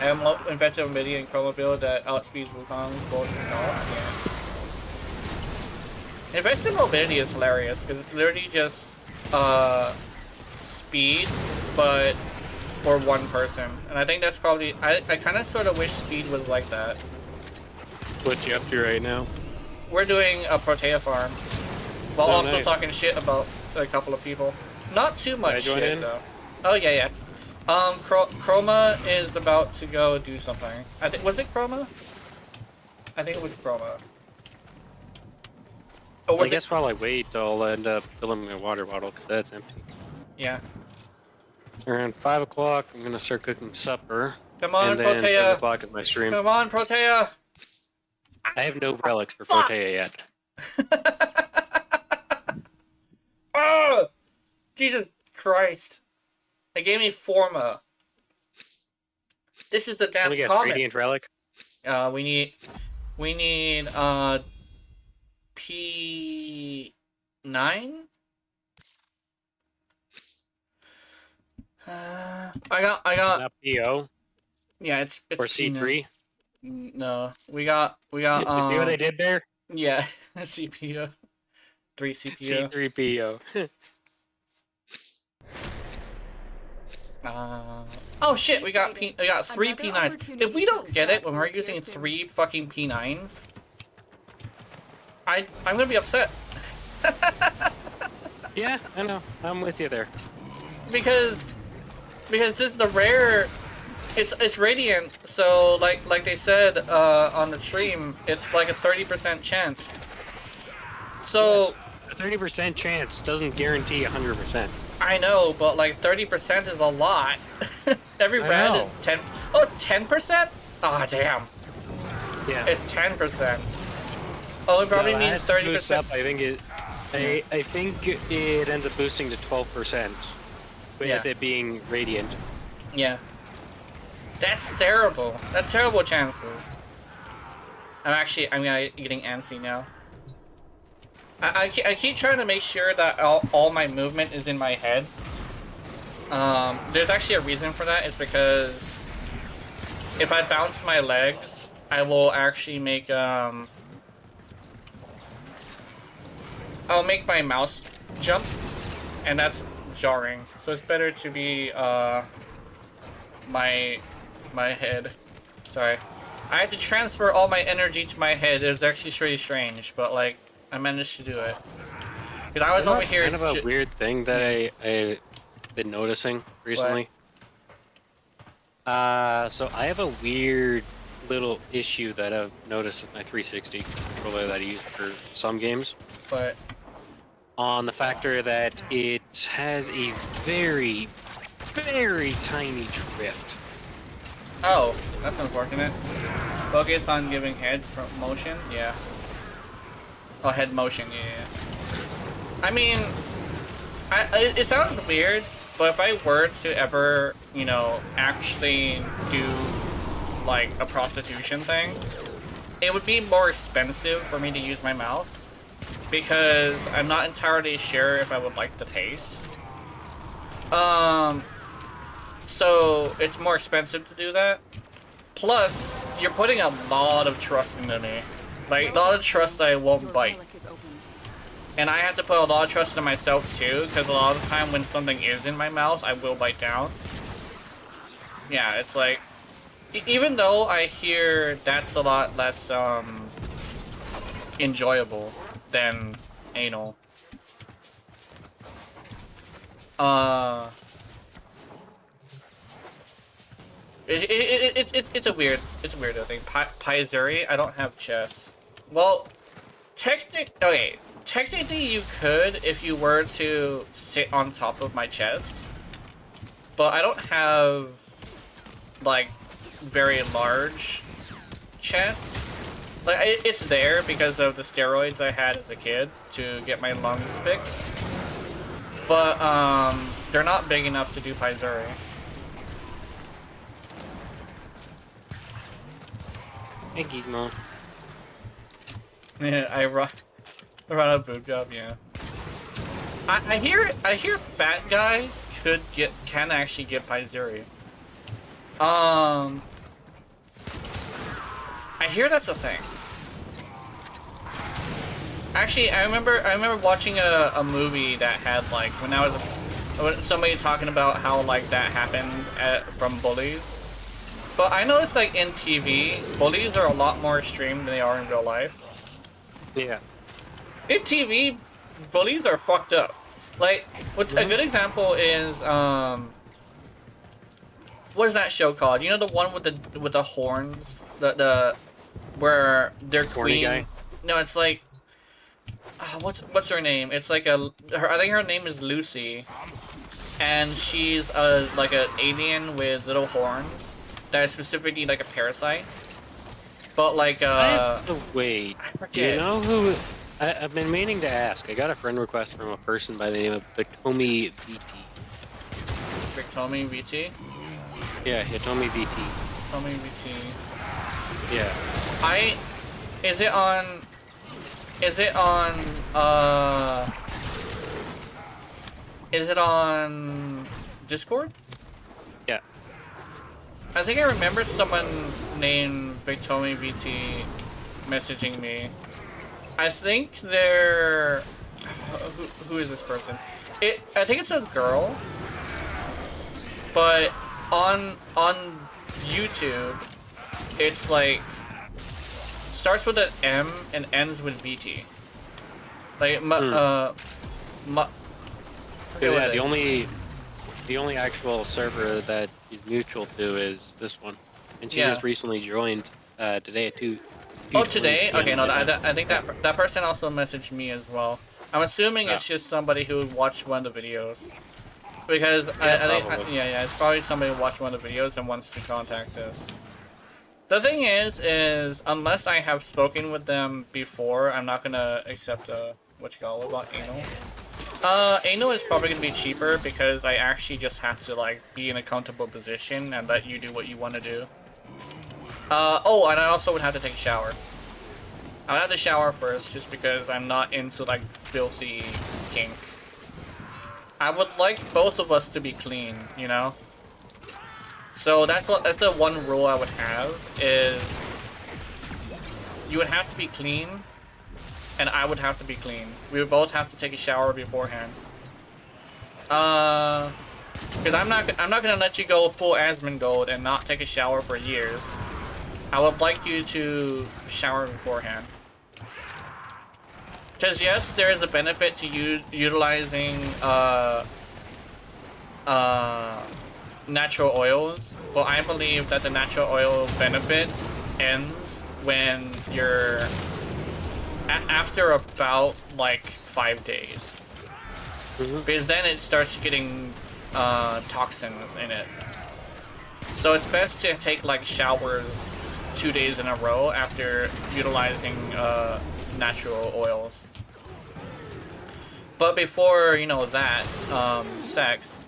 I am invested in Midi and Chroma build that outspeeds Wukong's both and cost. Yeah. Invested mobility is hilarious because it's literally just speed, but for one person. And I think that's probably, I kind of sort of wish speed was like that. What you up to right now? We're doing a Protea farm, while also nice. talking shit about a couple of people. Not too much join shit in? though. Oh yeah. Chroma is about to go do something. I think, was it Chroma? I think it was Chroma. Oh, was I guess while I wait, I'll end up filling my water bottle because that's empty. Yeah. Around 5 o'clock, I'm gonna start cooking supper. Come on, and then 7 Protea. o'clock is my stream. Come on, Protea. I have no relics for Fuck. Protea yet. Oh! Jesus Christ. They gave me Forma. This is the damn Let me guess, comet. Radiant Relic? We need P9? I got Not PO? yeah, it's Or C3? No. We got You see what I did there? yeah, CPU. 3 CPU. C3PO. Oh shit, we got 3 P9s. If we don't get it when we're using 3 fucking P9s, I'm gonna be upset. Yeah, I know. I'm with you there. Because this is the rare, it's radiant, so like they said on the stream, it's like a 30% chance. So Yes. A 30% chance doesn't guarantee 100%. I know, but like 30% is a lot. Every I red know. is 10. Oh, 10%? Ah, damn. Yeah. It's 10%. Oh, it probably No, means as it boosts 30%. up, I think it ends up boosting to 12%. With Yeah. it being radiant. Yeah. That's terrible. That's terrible chances. I'm getting antsy now. I keep trying to make sure that all my movement is in my head. There's actually a reason for that. It's because if I bounce my legs, I will actually make I'll make my mouse jump, and that's jarring. So it's better to be my head. Sorry, I had to transfer all my energy to my head. It was actually really strange, but like I managed to do it. Because I was over here. Kind of a weird thing that I've been noticing recently. So I have a weird little issue that I've noticed with my 360 controller that I use for some games. But On the factor that it has a very, very tiny drift. oh, that's unfortunate. Focus on giving head motion. Yeah. Oh, head motion. Yeah. I mean, it sounds weird, but if I were to ever, actually do like a prostitution thing, it would be more expensive for me to use my mouth because I'm not entirely sure if I would like the taste. So it's more expensive to do that. Plus, you're putting a lot of trust into me. Like, a lot of trust that I won't bite. And I have to put a lot of trust in myself too, because a lot of the time when something is in my mouth, I will bite down. Yeah, it's like, even though I hear that's a lot less, enjoyable than anal. It's a weird thing. Paizuri, I don't have chest. Well, technically you could if you were to sit on top of my chest, but I don't have like very large chests. Like it's there because of the steroids I had as a kid to get my lungs fixed, but they're not big enough to do Paizuri. Hey, Gizmo. Yeah, I run a boob job. Yeah, I hear fat guys can actually get Paizuri. I hear that's a thing. Actually, I remember watching a movie that had like when somebody talking about how like that happened from bullies. But I noticed like in TV, bullies are a lot more extreme than they are in real life. Yeah. In TV, bullies are fucked up. Like, a good example is what is that show called? You know, the one with the horns, the where their queen. Guy? No, it's like what's her name? It's like I think her name is Lucy, and she's like an alien with little horns that is specifically like a parasite. But like wait. I forget. Do you know who? I've been meaning to ask. I got a friend request from a person by the name of Hitomi VT. Hitomi VT? Yeah, Hitomi VT. Hitomi VT. Yeah. Is it on Discord? Yeah. I think I remember someone named Victomi VT messaging me. I think they're... Who is this person? I think it's a girl. But on YouTube, it's like... starts with an M and ends with VT. Like, yeah, the only actual server that is mutual to is this one, and she just recently joined today at 2. Oh, today? Okay, no, I think that person also messaged me as well. I'm assuming it's just somebody who watched one of the videos, because I think it's probably somebody who watched one of the videos and wants to contact us. The thing is unless I have spoken with them before, I'm not gonna accept what you call it about anal. Anal is probably gonna be cheaper because I actually just have to like be in a comfortable position and let you do what you want to do. Oh, and I also would have to take a shower. I would have to shower first just because I'm not into like filthy kink. I would like both of us to be clean, you know? So that's the one rule I would have is you would have to be clean and I would have to be clean. We would both have to take a shower beforehand. Because I'm not gonna let you go full Asmongold and not take a shower for years. I would like you to shower beforehand. Because yes, there is a benefit to utilizing natural oils, but I believe that the natural oil benefit ends when you're after about like 5 days. Because then it starts getting toxins in it. So it's best to take like showers 2 days in a row after utilizing natural oils. But before, you know, that sex,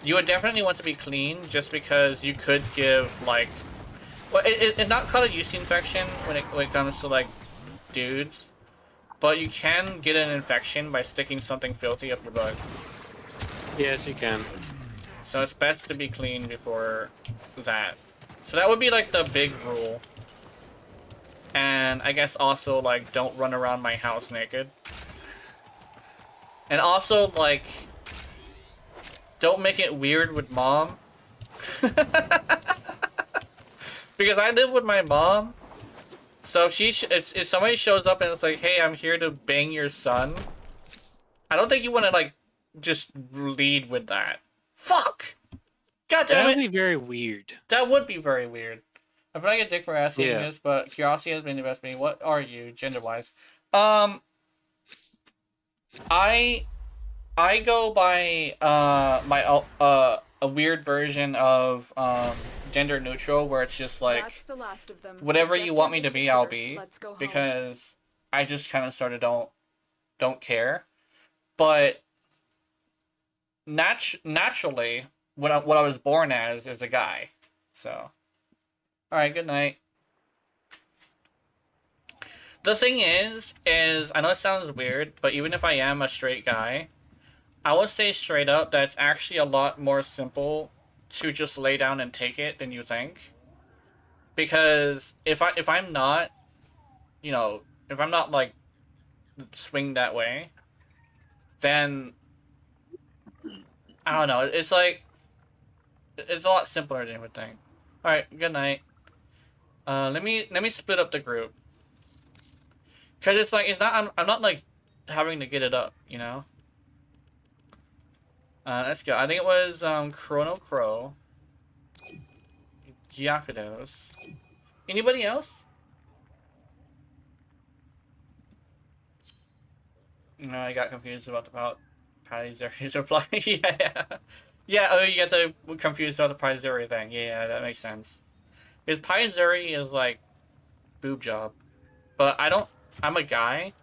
you would definitely want to be clean just because you could give like Well, it's not called a UC infection when it comes to like dudes, but you can get an infection by sticking something filthy up your butt. Yes, you can. So it's best to be clean before that. So that would be like the big rule. And I guess also like don't run around my house naked. And also like don't make it weird with mom. Because I live with my mom. So if somebody shows up and it's like, "Hey, I'm here to bang your son." I don't think you want to like just lead with that. Fuck! God damn That it! would be very weird. That would be very weird. I feel like a dick for asking Yeah. this, but curiosity has been the best me. What are you, gender-wise? I go by a weird version of gender neutral, where it's just like That's the last of them. whatever you want me Objective to is be, I'll secure. be, Let's go home. because I just kind of sort of don't care. But naturally, what I was born as is a guy. So, all right, good night. The thing is I know it sounds weird, but even if I am a straight guy, I would say straight up that it's actually a lot more simple to just lay down and take it than you think. Because if I'm not, you know, if I'm not like swing that way, then I don't know. It's like it's a lot simpler than you would think. All right, good night. Let me split up the group. Cause it's like I'm not like having to get it up, you know. Let's go. I think it was Chrono Crow, Giacados. Anybody else? No, I got confused about the Palizeri's reply. Yeah. Yeah, oh, you get the confused about the Palizeri thing. Yeah, that makes sense. Because Palizeri is like boob job. But I'm a guy.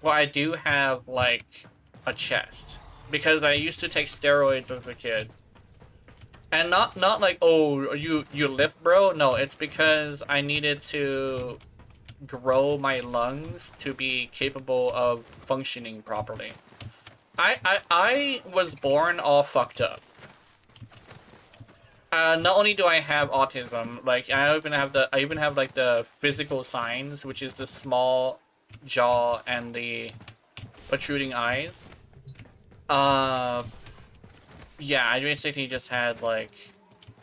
Well, I do have like a chest. Because I used to take steroids as a kid. And not like, oh, you lift, bro? No, it's because I needed to grow my lungs to be capable of functioning properly. I was born all fucked up. Not only do I have autism, like I even have like the physical signs, which is the small jaw and the protruding eyes. Yeah, I basically just had like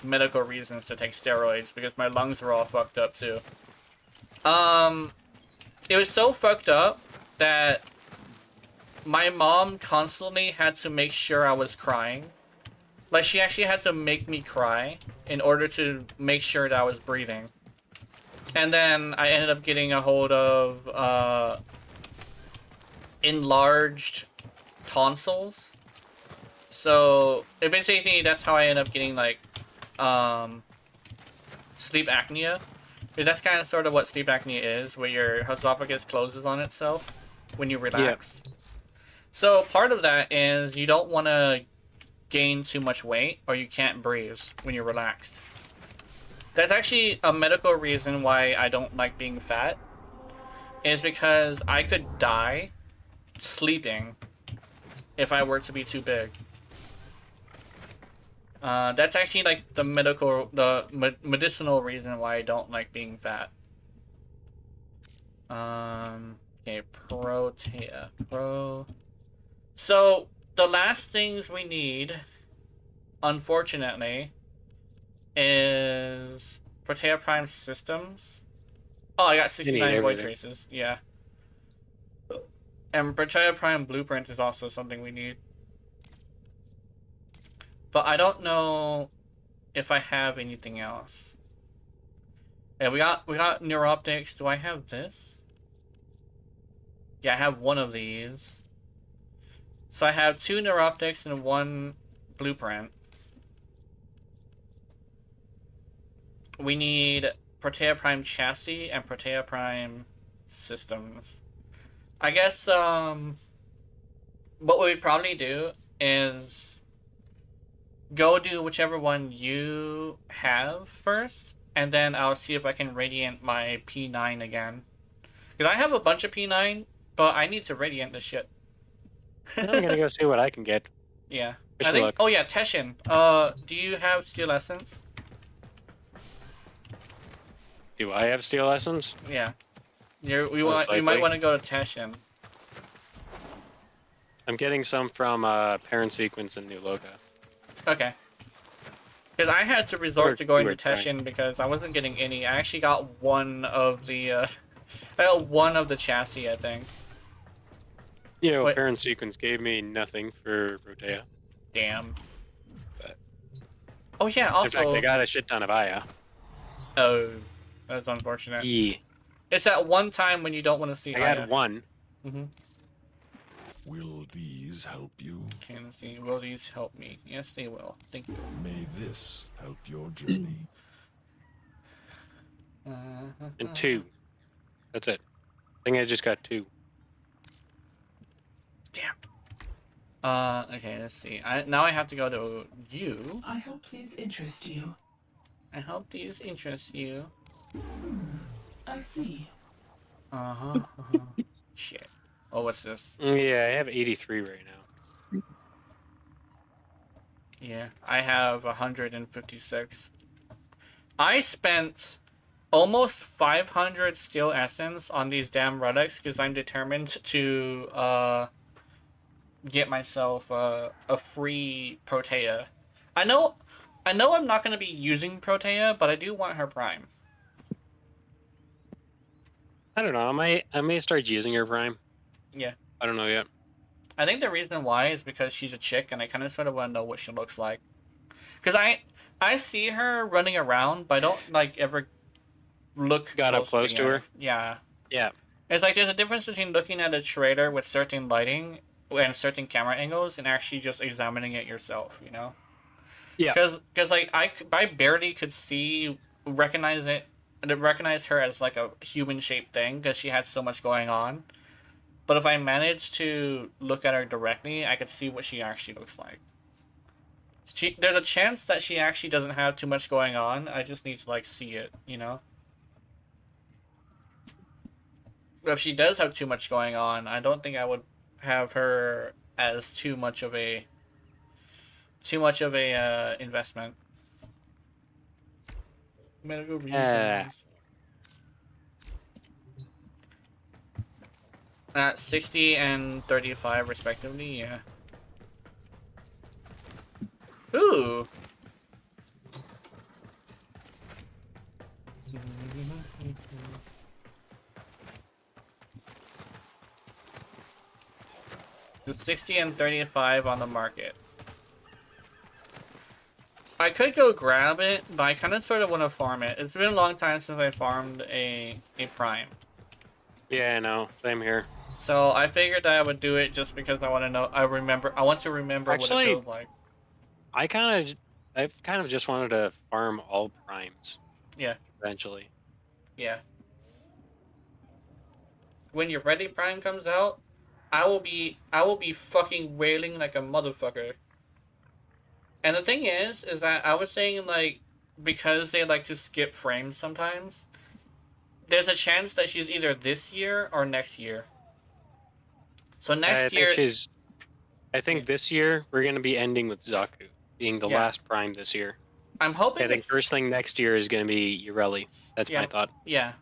medical reasons to take steroids because my lungs were all fucked up too. It was so fucked up that my mom constantly had to make sure I was crying. Like, she actually had to make me cry in order to make sure that I was breathing. And then I ended up getting a hold of, enlarged tonsils. So, basically, that's how I ended up getting, like, sleep apnea. Because that's kind of sort of what sleep apnea is, where your esophagus closes on itself when you relax. Yeah. So part of that is you don't want to gain too much weight or you can't breathe when you're relaxed. That's actually a medical reason why I don't like being fat, is because I could die sleeping if I were to be too big. That's actually like the medicinal reason why I don't like being fat. Okay, Pro. So the last things we need, unfortunately, is Protea Prime systems. Oh, I got 69 void traces. Yeah. And Protea Prime blueprint is also something we need. But I don't know if I have anything else. Yeah, we got neuroptics. Do I have this? Yeah, I have one of these. So I have 2 neuroptics and 1 blueprint. We need Protea Prime chassis and Protea Prime systems. I guess what we'd probably do is go do whichever one you have first, and then I'll see if I can radiant my P9 again. Because I have a bunch of P9, but I need to radiant this shit. I'm gonna go see what I can get. Yeah. Wish I me think. luck. Oh yeah, Teshin. Do you have Steel Essence? Do I have steel essence? Yeah. You Most might likely. want to go to Teshin. I'm getting some from Parent Sequence and New Loka. Okay. Because I had to resort Or to going you to were trying. Teshin because I wasn't getting any. I actually got one of the. I got one of the chassis, I think. You know, What? Parent Sequence gave me nothing for Protea. Damn. Oh yeah. In Also. fact, I got a shit ton of Aya. Oh, that's unfortunate. Yeah. It's that one time when you don't want to see. I had one. Mm-hmm. Will these help you? Can see. Will these help me? Yes, they will. Thank you. May this help your journey. And two. That's it. I think I just got two. Damn. Okay. Let's see. Now I have to go to you. I hope these interest you. I hope these interest you. I see. Shit. Oh, what's this? Yeah, I have 83 right now. Yeah, I have 156. I spent almost 500 steel essence on these damn relics because I'm determined to get myself a free Protea. I know I'm not going to be using Protea, but I do want her prime. I don't know. I may start using her Prime. Yeah. I don't know yet. I think the reason why is because she's a chick and I kind of sort of want to know what she looks like. Because I see her running around, but I don't like ever look Got up close to at her? Yeah. Yeah. It's like there's a difference between looking at a trailer with certain lighting and certain camera angles and actually just examining it yourself, you know? Yeah. Because like I barely could recognize her as like a human shaped thing because she had so much going on. But if I managed to look at her directly, I could see what she actually looks like. There's a chance that she actually doesn't have too much going on. I just need to like see it, you know? But if she does have too much going on, I don't think I would have her as too much of a investment. Medical reasons. At 60 and 35 respectively, yeah. Ooh. It's 60 and 35 on the market. I could go grab it, but I kind of sort of want to farm it. It's been a long time since I farmed a prime. Yeah, I know. Same here. So I figured I would do it just because I want to know. I want to remember Actually, what it feels like. I've kind of just wanted to farm all primes. Yeah. Eventually. Yeah. When your Ready Prime comes out, I will be fucking wailing like a motherfucker. And the thing is that I was saying like because they like to skip frames sometimes, there's a chance that she's either this year or next year. So next year, I think this year we're gonna be ending with Zaku being the last prime this year. I'm hoping. I think first thing next year is gonna be Ureli. That's my thought. Yeah,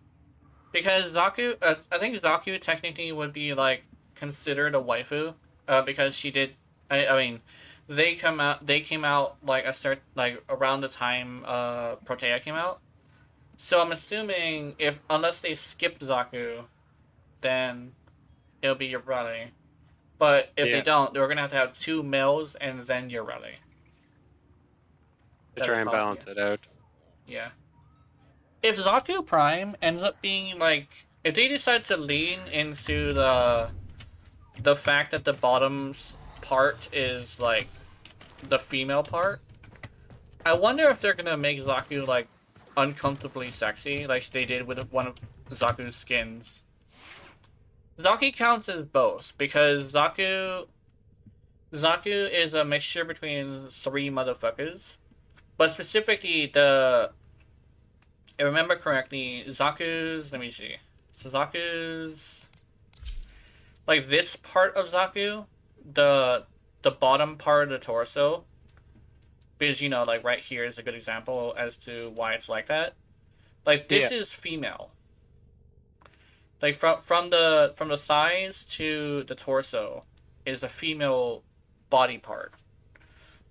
because Zaku, I think Zaku technically would be like considered a waifu, because she did. I mean, they came out like around the time Protea came out. So I'm assuming unless they skipped Zaku, then it'll be Ureli. But if they don't, they're gonna have to have two males and then Ureli. To try and balance it out. Yeah. If Zaku Prime ends up being like, if they decide to lean into the fact that the bottom's part is like the female part, I wonder if they're gonna make Zaku like uncomfortably sexy like they did with one of Zaku's skins. Zaku counts as both because Zaku is a mixture between three motherfuckers, but specifically the I remember correctly, Zaku's, let me see. So Zaku's, like this part of Zaku, the bottom part of the torso, because you know, like right here is a good example as to why it's like that. Like this is female. Like from the thighs to the torso is a female body part.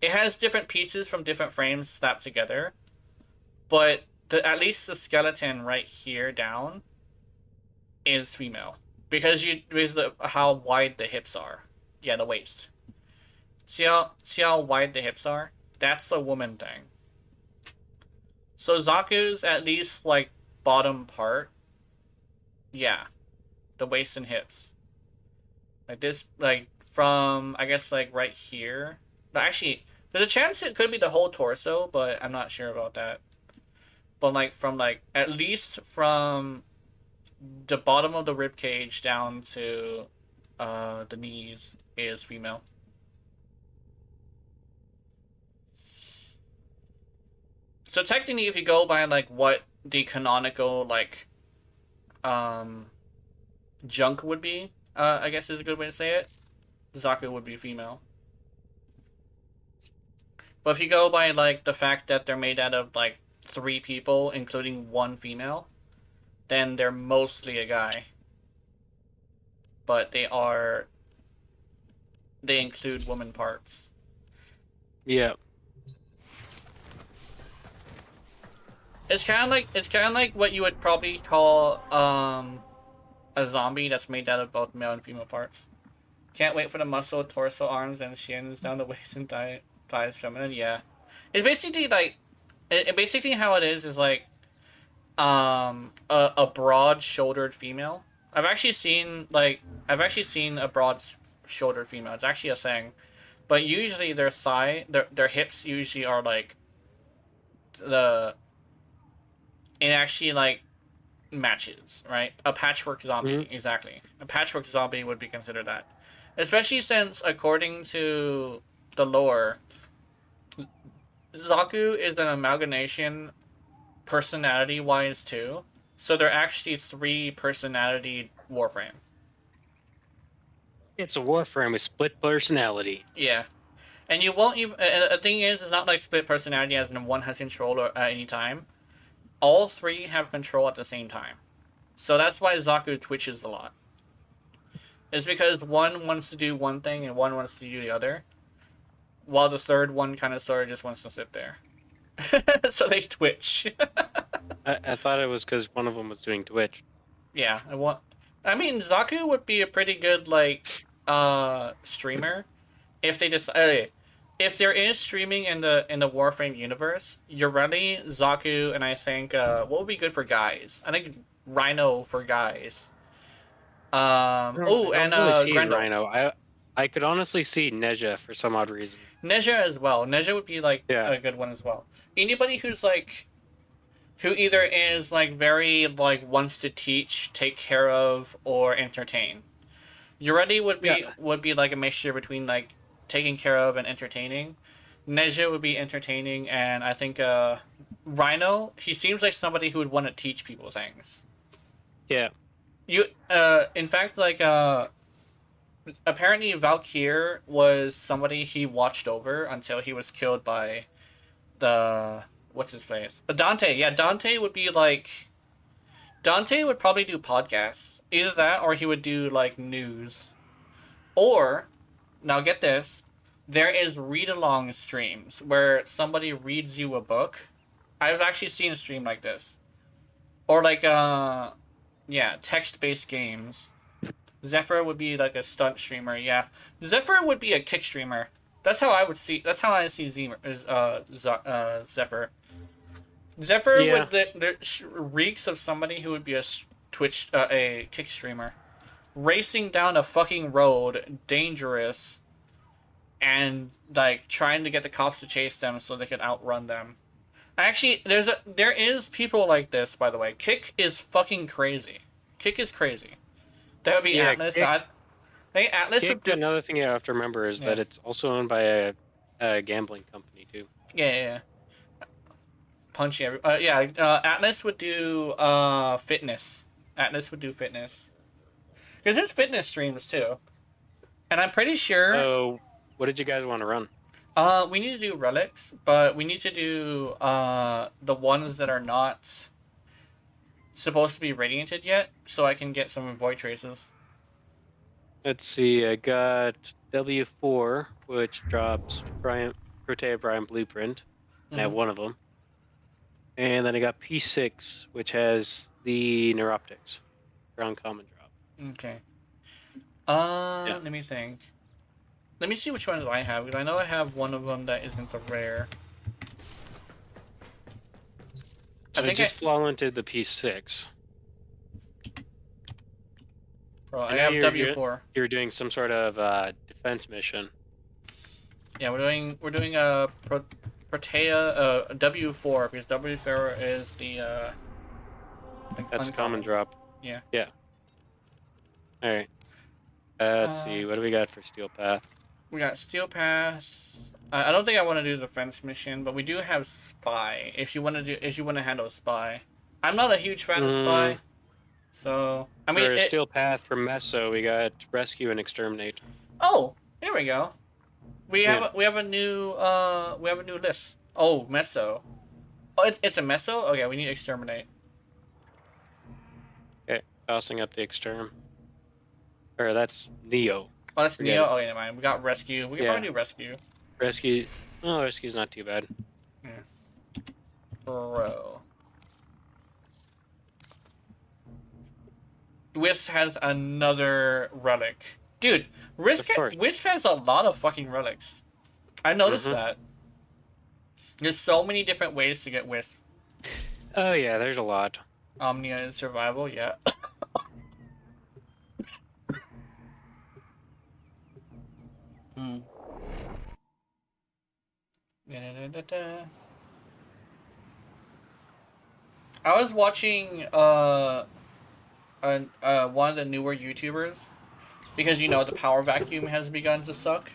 It has different pieces from different frames slapped together, but at least the skeleton right here down is female because how wide the hips are. Yeah, the waist. See how wide the hips are? That's a woman thing. So Zaku's at least like bottom part. Yeah, the waist and hips. Like this, like from I guess like right here. But actually, there's a chance it could be the whole torso, but I'm not sure about that. But like from like at least from the bottom of the rib cage down to the knees is female. So technically, if you go by like what the canonical like junk would be, I guess is a good way to say it, Zaku would be female. But if you go by like the fact that they're made out of like 3 people, including 1 female, then they're mostly a guy. But they include woman parts. Yeah. It's kind of like what you would probably call a zombie that's made out of both male and female parts. Can't wait for the muscle, torso, arms, and shins down the waist and thighs feminine. Yeah, it's basically like basically how it is like a broad-shouldered female. I've actually seen a broad-shouldered female. It's actually a thing, but usually their hips usually are like it actually like matches, right? A patchwork zombie, exactly. A patchwork zombie would be considered that, especially since according to the lore, Zaku is an amalgamation personality-wise too. So they're actually 3 personality Warframe. It's a Warframe with split personality. Yeah. And you won't even... And the thing is, it's not like split personality as in one has control at any time. All 3 have control at the same time. So that's why Zaku twitches a lot. It's because one wants to do one thing and one wants to do the other. While the third one kind of sort of just wants to sit there. So they twitch. I thought it was because one of them was doing Twitch. Yeah, I mean, Zaku would be a pretty good like streamer if they just if there is streaming in the Warframe universe. Yoreli, Zaku, and I think what would be good for guys? I think Rhino for guys. Grendel. Rhino. I could honestly see Neja for some odd reason. Neja as well. Neja would be like a good one as well. Anybody who's like, who either is like very like wants to teach, take care of, or entertain. Yoreli would be like a mixture between like taking care of and entertaining. Neja would be entertaining, and I think Rhino, he seems like somebody who would want to teach people things. Yeah. In fact, like apparently Valkyr was somebody he watched over until he was killed by the what's his face? Dante. Yeah, Dante would be like Dante would probably do podcasts. Either that or he would do like news. Or now get this, there is read-along streams where somebody reads you a book. I've actually seen a stream like this. Or like text-based games. Zephyr would be like a stunt streamer, yeah. Zephyr would be a kick streamer. That's how I see Zephyr. Zephyr reeks of somebody who would be a kick streamer. Racing down a fucking road, dangerous, and like trying to get the cops to chase them so they can outrun them. Actually, there is people like this, by the way. Kick is fucking crazy. Kick is crazy. That would be Atlas. I think Atlas would do... Another thing you have to remember is that it's also owned by a gambling company too. Yeah. punchy. Atlas would do fitness. Atlas would do fitness. Because there's fitness streams too. And I'm pretty sure. So, what did you guys want to run? We need to do relics, but we need to do the ones that are not supposed to be radianted yet, so I can get some void traces. Let's see. I got W4, which drops Protea Brian Blueprint. I have one of them. And then I got P6, which has the Neuroptics. Ground common drop. Okay. Let me think. Let me see which ones I have, because I know I have one of them that isn't the rare. So I just fall into the P6. Bro, I have W4. You're doing some sort of defense mission. Yeah, we're doing a Protea W4, because W4 is the that's a common drop. Yeah. Yeah. All right. Let's see. What do we got for Steel Path? We got Steel Pass. I don't think I want to do the defense mission, but we do have Spy. If you want to handle Spy, I'm not a huge fan of Spy. So I mean, for Steel Path for Meso, we got Rescue and Exterminate. Oh, here we go. We have a new list. Oh, Meso. Oh, it's a Meso. Okay, we need Exterminate. Okay, tossing up the Exterm. Or that's Neo. Oh, that's Neo. Oh, yeah, never mind. We got Rescue. We can probably do Rescue. Rescue. Oh, Rescue's not too bad. Yeah. Bro. Wisp has another relic. Dude, Wisp has a lot of fucking relics. I noticed that. There's so many different ways to get Wisp. Oh, yeah, there's a lot. Omnia and Survival, yeah. I was watching one of the newer YouTubers, because the power vacuum has begun to suck.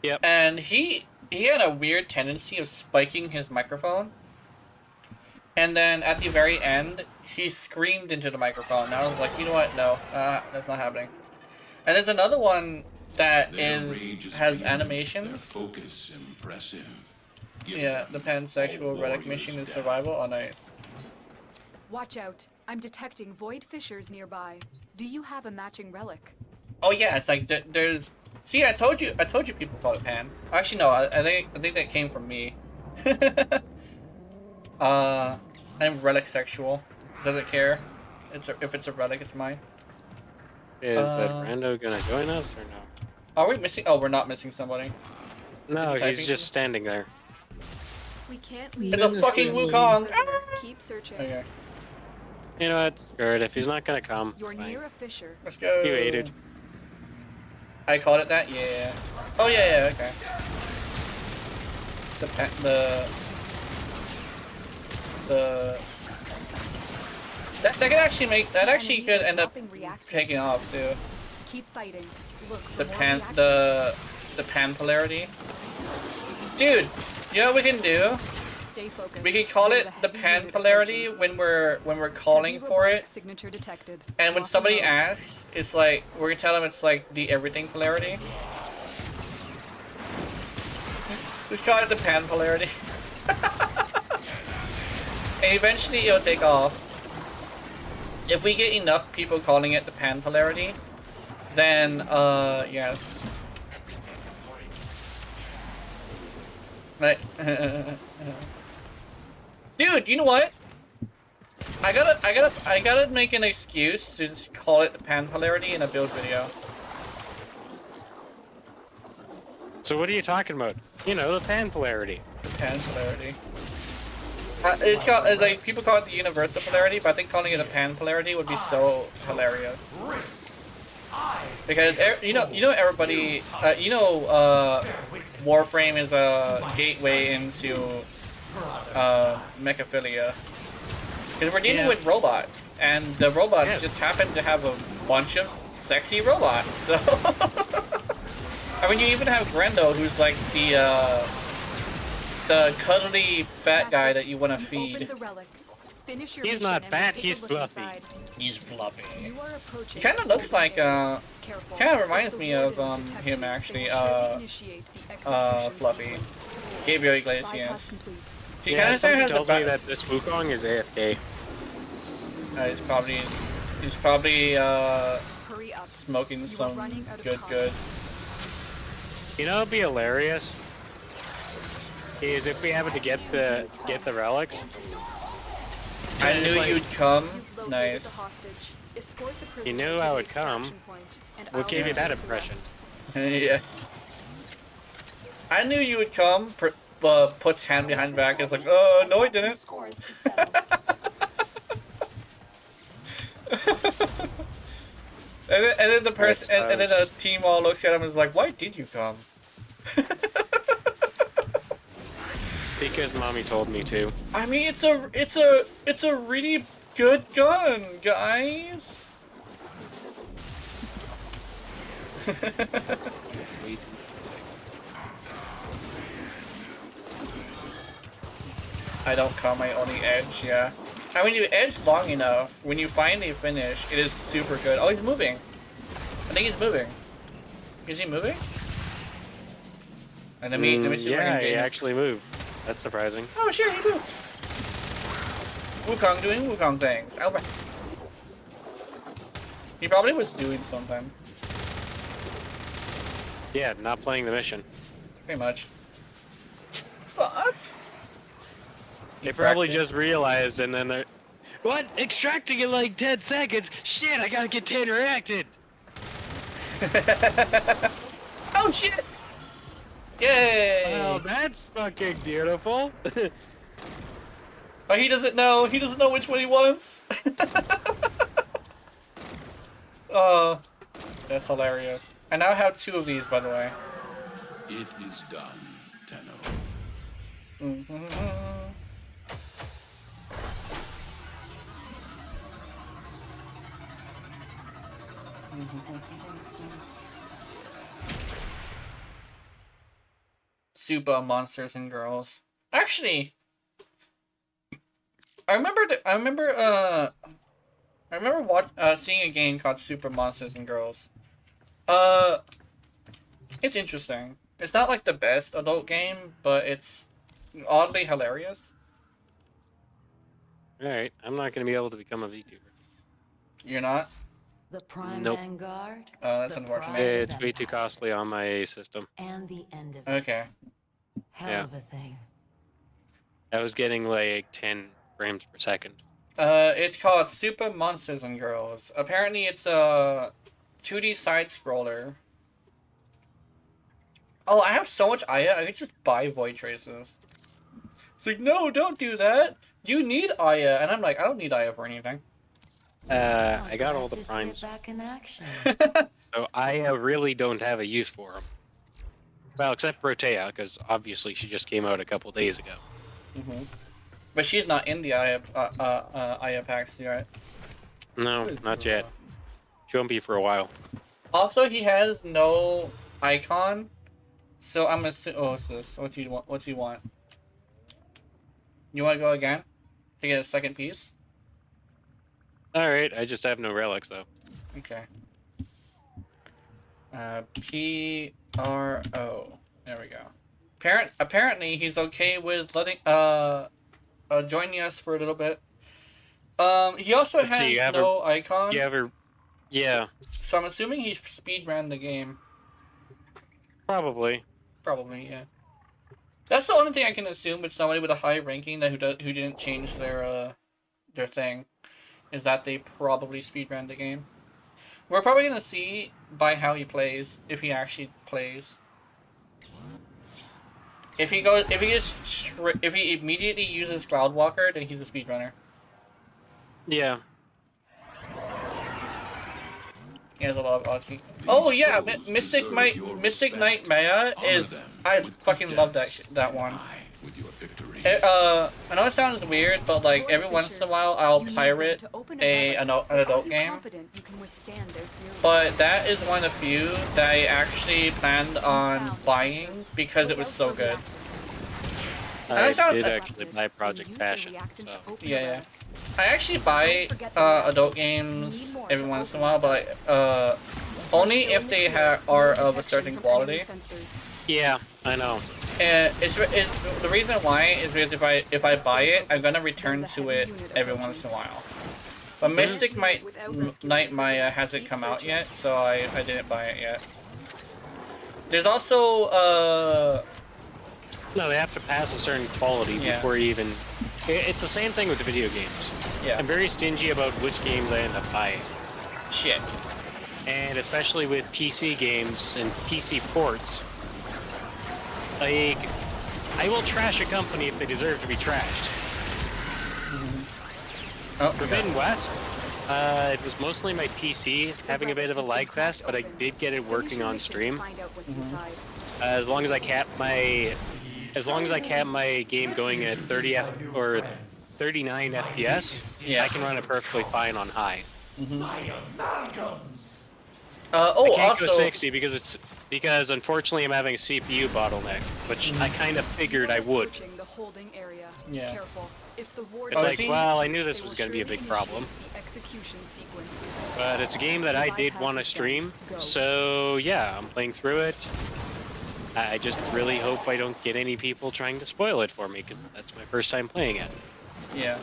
Yep. And he had a weird tendency of spiking his microphone. And then at the very end, he screamed into the microphone. And I was like, you know what? No, that's not happening. And there's another one that has animations. Focus impressive. Yeah, the pansexual relic mission is survival. Oh, nice. Watch out. I'm detecting void fissures nearby. Do you have a matching relic? Oh yeah, it's like there's. See, I told you people call it pan. Actually, no, I think that came from me. I'm relic sexual. Doesn't care. If it's a relic, it's mine. Is that Brando gonna join us or no? Are we missing? Oh, we're not missing somebody. No, he's just standing there. We can't leave. It's a fucking Wukong. Keep searching. Okay. You know what? Screw it. If he's not gonna come, You're fine. near a fissure. Let's go. You waited. I called it that. Yeah. Oh yeah. Okay. That could actually make that actually could end up taking off too. Keep fighting. Look. The pan polarity. Dude, you know what we can do? Stay focused. We can call it the pan polarity when we're calling for it. Signature detected. And when somebody asks, it's like we're gonna tell them it's like the everything polarity. Just call it the pan polarity. And eventually it'll take off. If we get enough people calling it the pan polarity, then yes. Right. Dude, you know what? I gotta make an excuse to just call it the pan polarity in a build video. So what are you talking about? You know, the pan polarity. The pan polarity. It's called like people call it the universal polarity, but I think calling it a pan polarity would be so hilarious. Because everybody, Warframe is a gateway into mechaphilia. Because we're dealing with robots, and the robots just happen to have a bunch of sexy robots. So, I mean, you even have Grendo, who's like the cuddly fat That's guy it. that you want to You've feed. opened the relic. Finish your He's mission not and fat, we'll take a he's look fluffy. inside. He's fluffy. You are approaching He kind of the looks holding like area. Careful. kind of If reminds the me of wardens detect him you, they actually. will surely initiate the execution Fluffy. sequence. Gabriel Bypass Iglesias. complete. He Yeah, kind of something has tells a me that this Wukong is AFK. he's probably Hurry up. smoking You are some running out of good time. You know, it'd be hilarious is if we happened to get the relics. I and knew it's like, you'd come. You've located Nice. the hostage. Escort the You prisoner knew to I the would come. extraction point, and What I'll gave you that handle the impression? rest. Yeah. I knew you would come. Puts hand behind back. Is like, no, I didn't. Scores to settle. And then the person That's and then the team all looks at him and is like, why did you come? Because mommy told me to. I mean, it's a really good gun, guys. I don't come, I only edge, yeah. I mean, you edge long enough, when you finally finish, it is super good. Oh, he's moving. I think he's moving. Is he moving? And let me see if I Yeah, can he get him. actually moved. That's surprising. Oh shit, he moved. Wukong doing Wukong things. Albert. He probably was doing something. Yeah, not playing the mission. Pretty much. Fuck. They probably just realized and then they're... What? Extracting in like 10 seconds? Shit, I gotta get reacted! Oh shit! Yay! Oh, that's fucking beautiful. Oh, he doesn't know. He doesn't know which one he wants. Oh, that's hilarious. I now have 2 of these, by the way. It is done, Tenno. Super monsters and girls. Actually, I remember seeing a game called Super Monsters and Girls. It's interesting. It's not like the best adult game, but it's oddly hilarious. Alright, I'm not gonna be able to become a VTuber. You're not? The Prime Nope. Vanguard. That's the unfortunate. pride of It's way too Empire, costly on my system. And the end of Okay. it. Hell Yeah. of a thing. I was getting like 10 frames per second. It's called Super Monsters and Girls. Apparently it's a 2D side scroller. Oh, I have so much Aya, I could just buy Void Traces. It's like, no, don't do that. You need Aya. And I'm like, I don't need Aya for anything. I got all Glad the to see primes. it back in action. So I really don't have a use for them. Well, except for Rotea, because obviously she just came out a couple days ago. Mm-hmm. But she's not in the Aya packs, right? No, not yet. She won't be for a while. Also, he has no icon, so I'm assuming. Oh, what's this? What's he want? What's he want? You want to go again to get a second piece? Alright, I just have no relics though. Okay. PRO. There we go. Apparently, he's okay with letting joining us for a little bit. He also Let's has see, you have no icon. You ever... Yeah, So I'm assuming he speedran the game. probably. Probably, yeah. That's the only thing I can assume with somebody with a high ranking that who didn't change their thing, is that they probably speedran the game. We're probably gonna see by how he plays if he actually plays. If he immediately uses Cloudwalker, then he's a speedrunner. Yeah. He has a lot of odds. Oh yeah, Mystic Knight Maya is. I fucking love that one. With your victory. I know it sounds weird, but like every once in a while I'll pirate an adult game. But that is one of the few that I actually planned on buying because it was so good. I sounds- did actually buy Project Use the Passion. reactant So. to open Yeah, the yeah. rev. I actually buy adult games every once in a while, but only if they are of a certain quality. Yeah, I know. And it's the reason why is because if I buy it, I'm gonna return to it every once in a while. But Mystic Knight Maya hasn't come out yet, so I didn't buy it yet. There's also No, they have to pass a certain quality Yeah. before you even. It's the same thing with the video games. yeah, I'm very stingy about which games I end up buying, shit. and especially with PC games and PC ports. Like, I will trash a company if they deserve to be trashed. Oh, Forbidden West, it was mostly my PC having a bit of a lag fest, but I did get it working on stream. As long as I kept my game going at 30 or 39 FPS, Yeah. I can run it perfectly fine on high. Oh, I can't also, go 60 because unfortunately I'm having a CPU bottleneck, which I kind of figured I would. The holding area. Yeah. Careful. If the ward It's Oh, like, see? well, I knew this was going to be a big problem, The execution sequence. but it's a game that I did want to stream, so yeah, I'm playing through it. I just really hope I don't get any people trying to spoil it for me, because that's my first time playing it. yeah.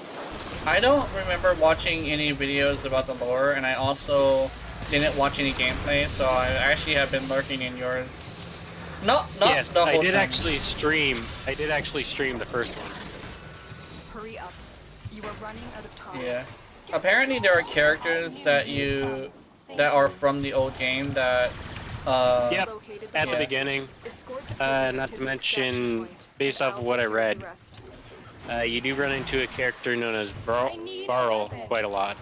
I don't remember watching any videos about the lore, and I also didn't watch any gameplay, so I actually have been lurking in yours. Not Yes, the whole I did time. actually stream. I did actually stream the first one. Hurry up. You are running out of time. Yeah. Apparently there are characters that are from the old game that Yep, Located at the Yeah. beginning. Escort the prisoner Not to to the mention, extraction point, based and off of I'll what I take care of read, the rest. You do run into a character known as Barl quite a lot.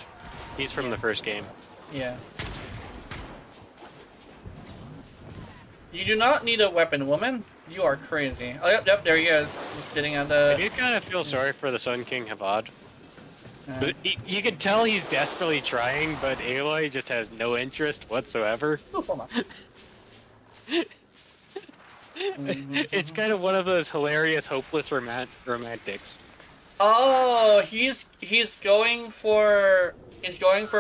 He's from the first game. yeah. You do not need a weapon, woman. You are crazy. Oh, yep, there he is. He's sitting on I the... did kind of feel sorry for the Sun King Havad. Uh, You can tell he's desperately trying, but Aloy just has no interest whatsoever. It's kind of one of those hilarious, hopeless romantics. Oh, he's going for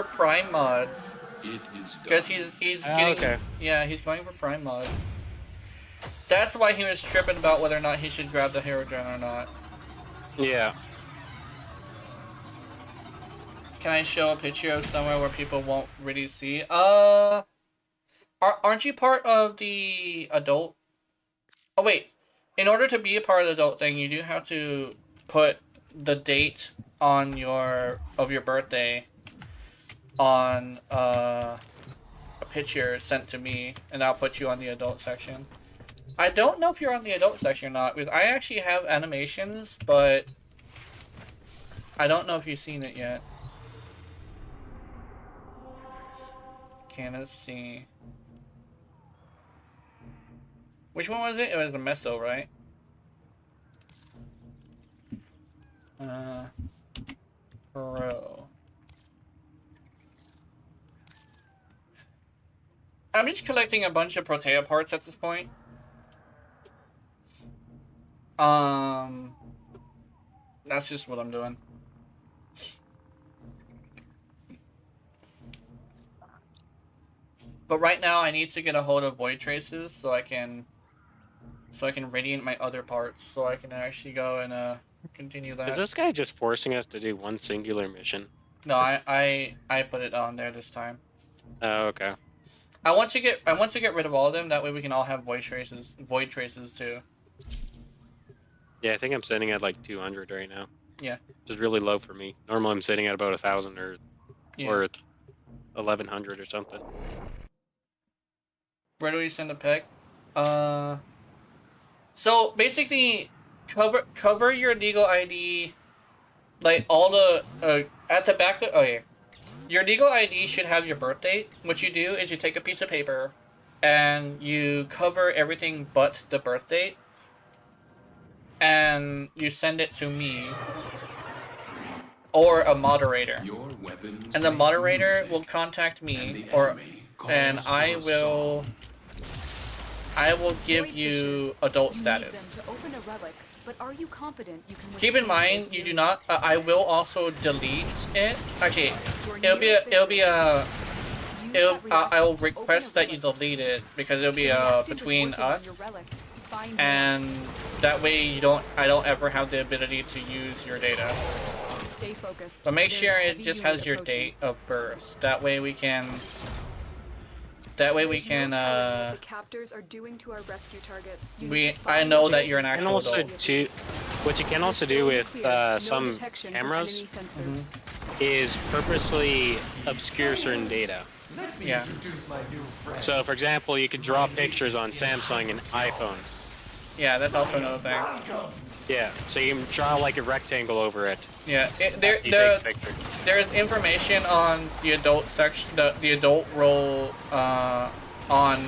prime mods It is because done. he's Oh, getting okay. yeah, he's going for prime mods. That's why he was tripping about whether or not he should grab the hero gen or not. Yeah. Can I show a picture of somewhere where people won't really see? Aren't you part of the adult? Oh wait, in order to be a part of the adult thing, you do have to put the date on your birthday on a picture sent to me, and I'll put you on the adult section. I don't know if you're on the adult section or not, because I actually have animations, but I don't know if you've seen it yet. Can't see. Which one was it? It was the Meso, right? Pro. I'm just collecting a bunch of Protea parts at this point. That's just what I'm doing. But right now I need to get a hold of Void Traces so I can radiant my other parts so I can actually go and continue that. Is this guy just forcing us to do one singular mission? No, I put it on there this time. Oh, okay. I want to get rid of all of them, that way we can all have void traces too. Yeah, I think I'm sitting at like 200 right now. Yeah. Which is really low for me. Normally I'm sitting at about 1,000 or 1,100 or something. Where do we send a pic? So basically, cover your legal ID, like all the at the back. Your legal ID should have your birth date. What you do is you take a piece of paper, and you cover everything but the birth date, and you send it to me or a moderator. Your weapons And the make moderator music, will contact and me, the or enemy and calls I for a will song. give Void you fishes. adult You need status. them to open a relic But are you confident you can Keep in withstand mind, those you do years? not. I will also delete it. Actually, Your it'll be a. Use that reactant I'll to open request a that you relic. delete it because it'll be The reactant is between working on your us, relic. Find more. and that way I don't ever have the ability to use your data. Stay focused. But make There's sure a it heavy just unit has your approaching. date of birth. That way we can. That way we There's no can. telling what the captors are doing to our rescue target. You need to I find know the that you're an target. And actual also, adult. too, what you can You're also do still with clear. No some detection from cameras enemy sensors. is purposely obscure certain data. Yeah. So, for example, you could draw pictures on Samsung and iPhone. Yeah, that's also another thing. Yeah, so you can draw like a rectangle over it. Yeah, You take a picture. there's information on the adult section, the adult role, on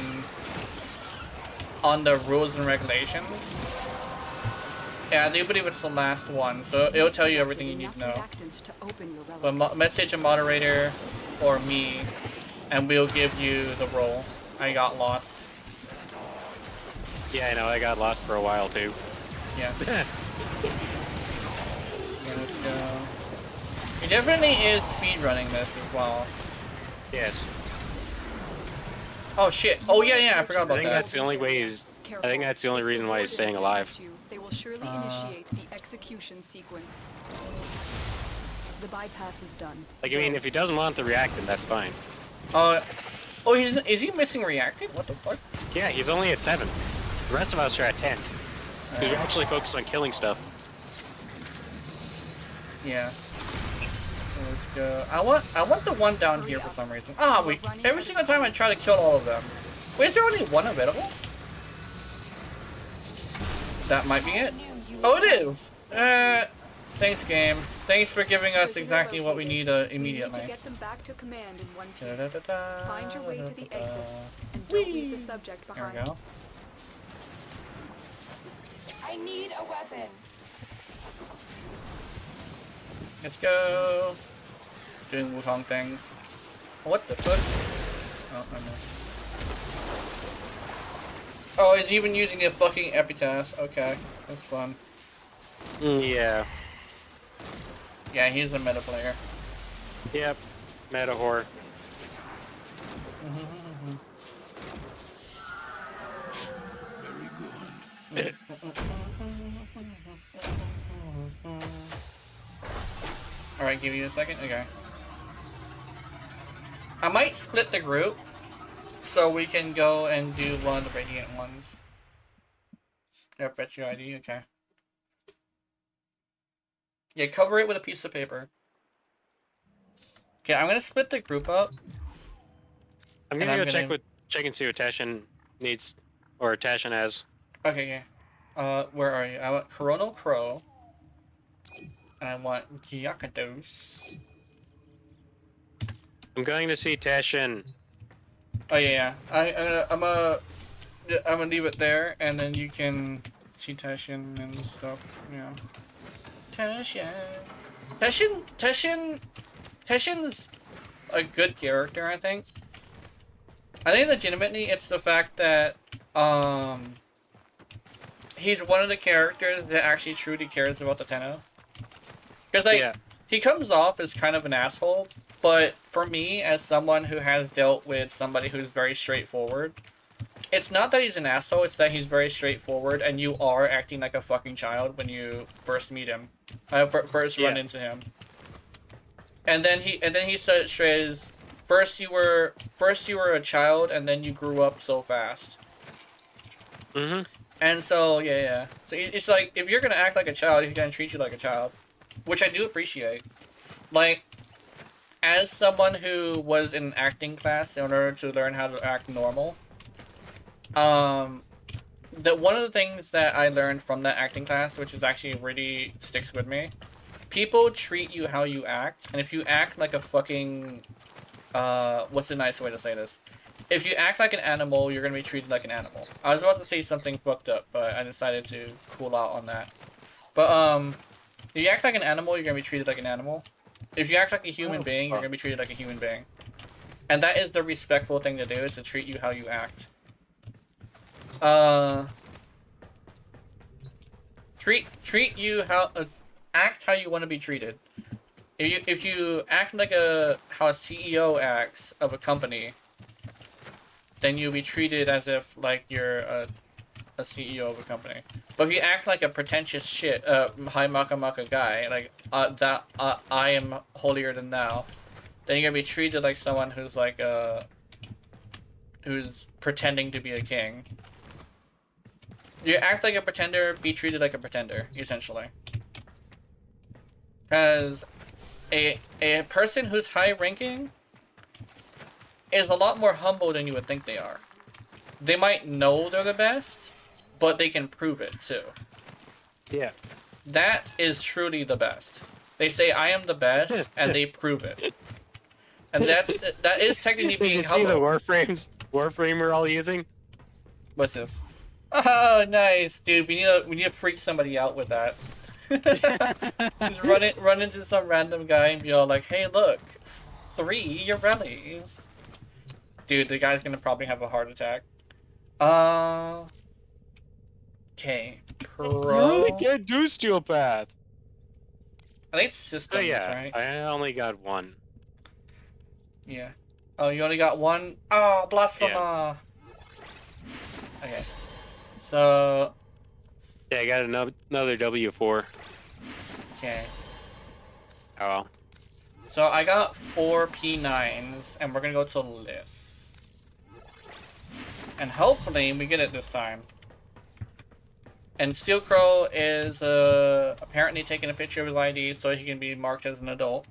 the rules and regulations. Yeah, I do believe it's the last one, so it'll tell you everything you need to know. Reactant to open your relic. But message a moderator or me, and we'll give you the role. I got lost. Yeah, I know, I got lost for a while too. Yeah. Yeah, let's go. He definitely is speedrunning this as well. Yes. Oh shit. Oh yeah, I forgot I about think that. that's the only way he's... I think that's the only reason why he's staying alive. They will surely initiate the execution sequence. The bypass is done. Like, I mean, if he doesn't want the reactant, that's fine. Oh, is he missing reacting? What the fuck? Yeah, he's only at 7. The rest of us are at 10. He's actually focused on killing stuff. Yeah. Let's go. I want the one down here for some reason. Ah, wait. Every single time I try to kill all of them. Wait, is there only one available? That might be it. Oh, it is. Thanks, game. Thanks for giving us exactly what we need We need immediately. to get them back to command in one piece. Da-da-da-da, Find your way to the da-da-da-da. exits and don't leave the subject There behind. we go. I need a weapon. Let's go. Doing Wutong things. What the fuck? Oh, I missed. Oh, he's even using a fucking epitaph. Okay, that's fun. Yeah. Yeah, he's a meta player. Yep. Meta whore. Very good. Alright, give you a second? Okay. I might split the group so we can go and do one of the Radiant ones. Yeah, fetch your ID, okay. Yeah, cover it with a piece of paper. Okay, I'm gonna split the group up. I'm And gonna I'm go gonna- check and see what Tashin needs, or Tashin has. Okay, yeah. Where are you? I want Coronal Crow. And I want Gyakados. I'm going to see Tashin. Oh yeah, yeah. I'm gonna leave it there, and then you can see Tashin and stuff. Yeah. Tashin's a good character, I think. I think legitimately it's the fact that he's one of the characters that actually truly cares about the Tenno. Because like he comes off as kind of an asshole, but for me, as someone who has dealt with somebody who's very straightforward, it's not that he's an asshole, it's that he's very straightforward, and you are acting like a fucking child when you first meet him. First run into him. And then he said straight as first you were a child and then you grew up so fast. Mm-hmm. And so yeah. So it's like if you're gonna act like a child, he's gonna treat you like a child. Which I do appreciate. Like, as someone who was in an acting class in order to learn how to act normal, one of the things that I learned from that acting class, which is actually really sticks with me, people treat you how you act, and if you act like a fucking, what's a nice way to say this? If you act like an animal, you're gonna be treated like an animal. I was about to say something fucked up, but I decided to cool out on that. But, if you act like an animal, you're gonna be treated like an animal. If you act like a human being, you're gonna be treated like a human being. And that is the respectful thing to do, is to treat you how you treat you how act how you want to be treated. If you act like how a CEO acts of a company, then you'll be treated as if like you're a CEO of a company. But if you act like a pretentious shit, high maka guy, like I am holier than thou, then you're gonna be treated like someone who's like who's pretending to be a king. You act like a pretender, be treated like a pretender, essentially. Because a person who's high ranking is a lot more humble than you would think they are. They might know they're the best, but they can prove it too. Yeah. That is truly the best. They say I am the best, and they prove it. And that is technically Did being you see humble. the Warframe we're all using? What's this? Oh, nice, dude. We need to freak somebody out with that. Just run into some random guy and be all like, "Hey, look, 3 Urellis." Dude, the guy's gonna probably have a heart attack. Okay, You pro. only can't do Steel Path. I think it's systems, Oh yeah, right? I only got 1. Yeah. Oh, you only got 1? Oh, blasphema! Okay. So... Yeah, I got another W4. Okay. Oh well. So I got 4 P9s, and we're gonna go to lists. And hopefully we get it this time. And Steel Crow is apparently taking a picture of his ID so he can be marked as an adult.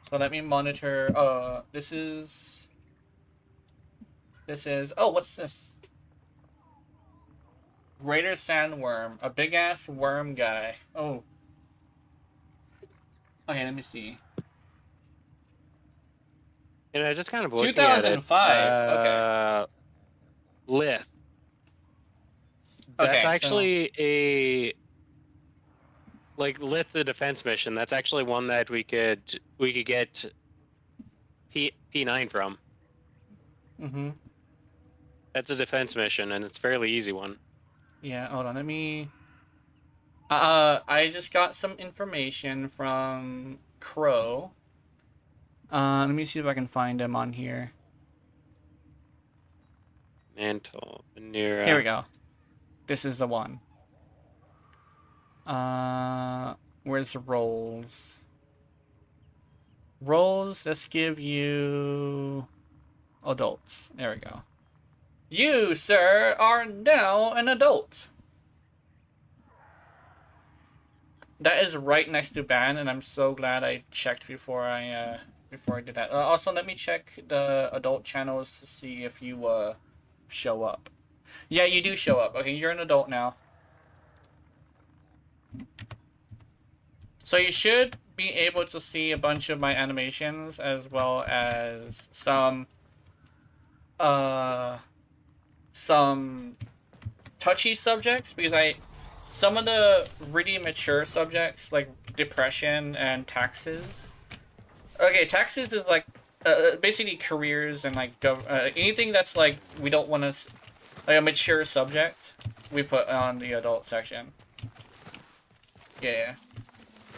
So let me monitor. This is. Oh, what's this? Greater Sandworm, a big ass worm guy. Oh. Okay, let me see. And I just kind of looking 2005. at it. Okay. Lith. That's Okay, actually a Lith the defense mission. That's actually one that we could get P9 from. Mm-hmm. That's a defense mission, and it's a fairly easy one. Yeah, hold on, let me... I just got some information from Crow. Let me see if I can find him on here. Mantle, Vanera. Here we go. This is the one. Where's the roles? Roles, let's give you... adults. There we go. You, sir, are now an adult. That is right next to ban, and I'm so glad I checked before I did that. Also, let me check the adult channels to see if you show up. Yeah, you do show up. Okay, you're an adult now. So you should be able to see a bunch of my animations as well as some touchy subjects, because some of the really mature subjects like depression and taxes. Okay, taxes is like basically careers and like anything that's like we don't want to like a mature subject we put on the adult section. Yeah.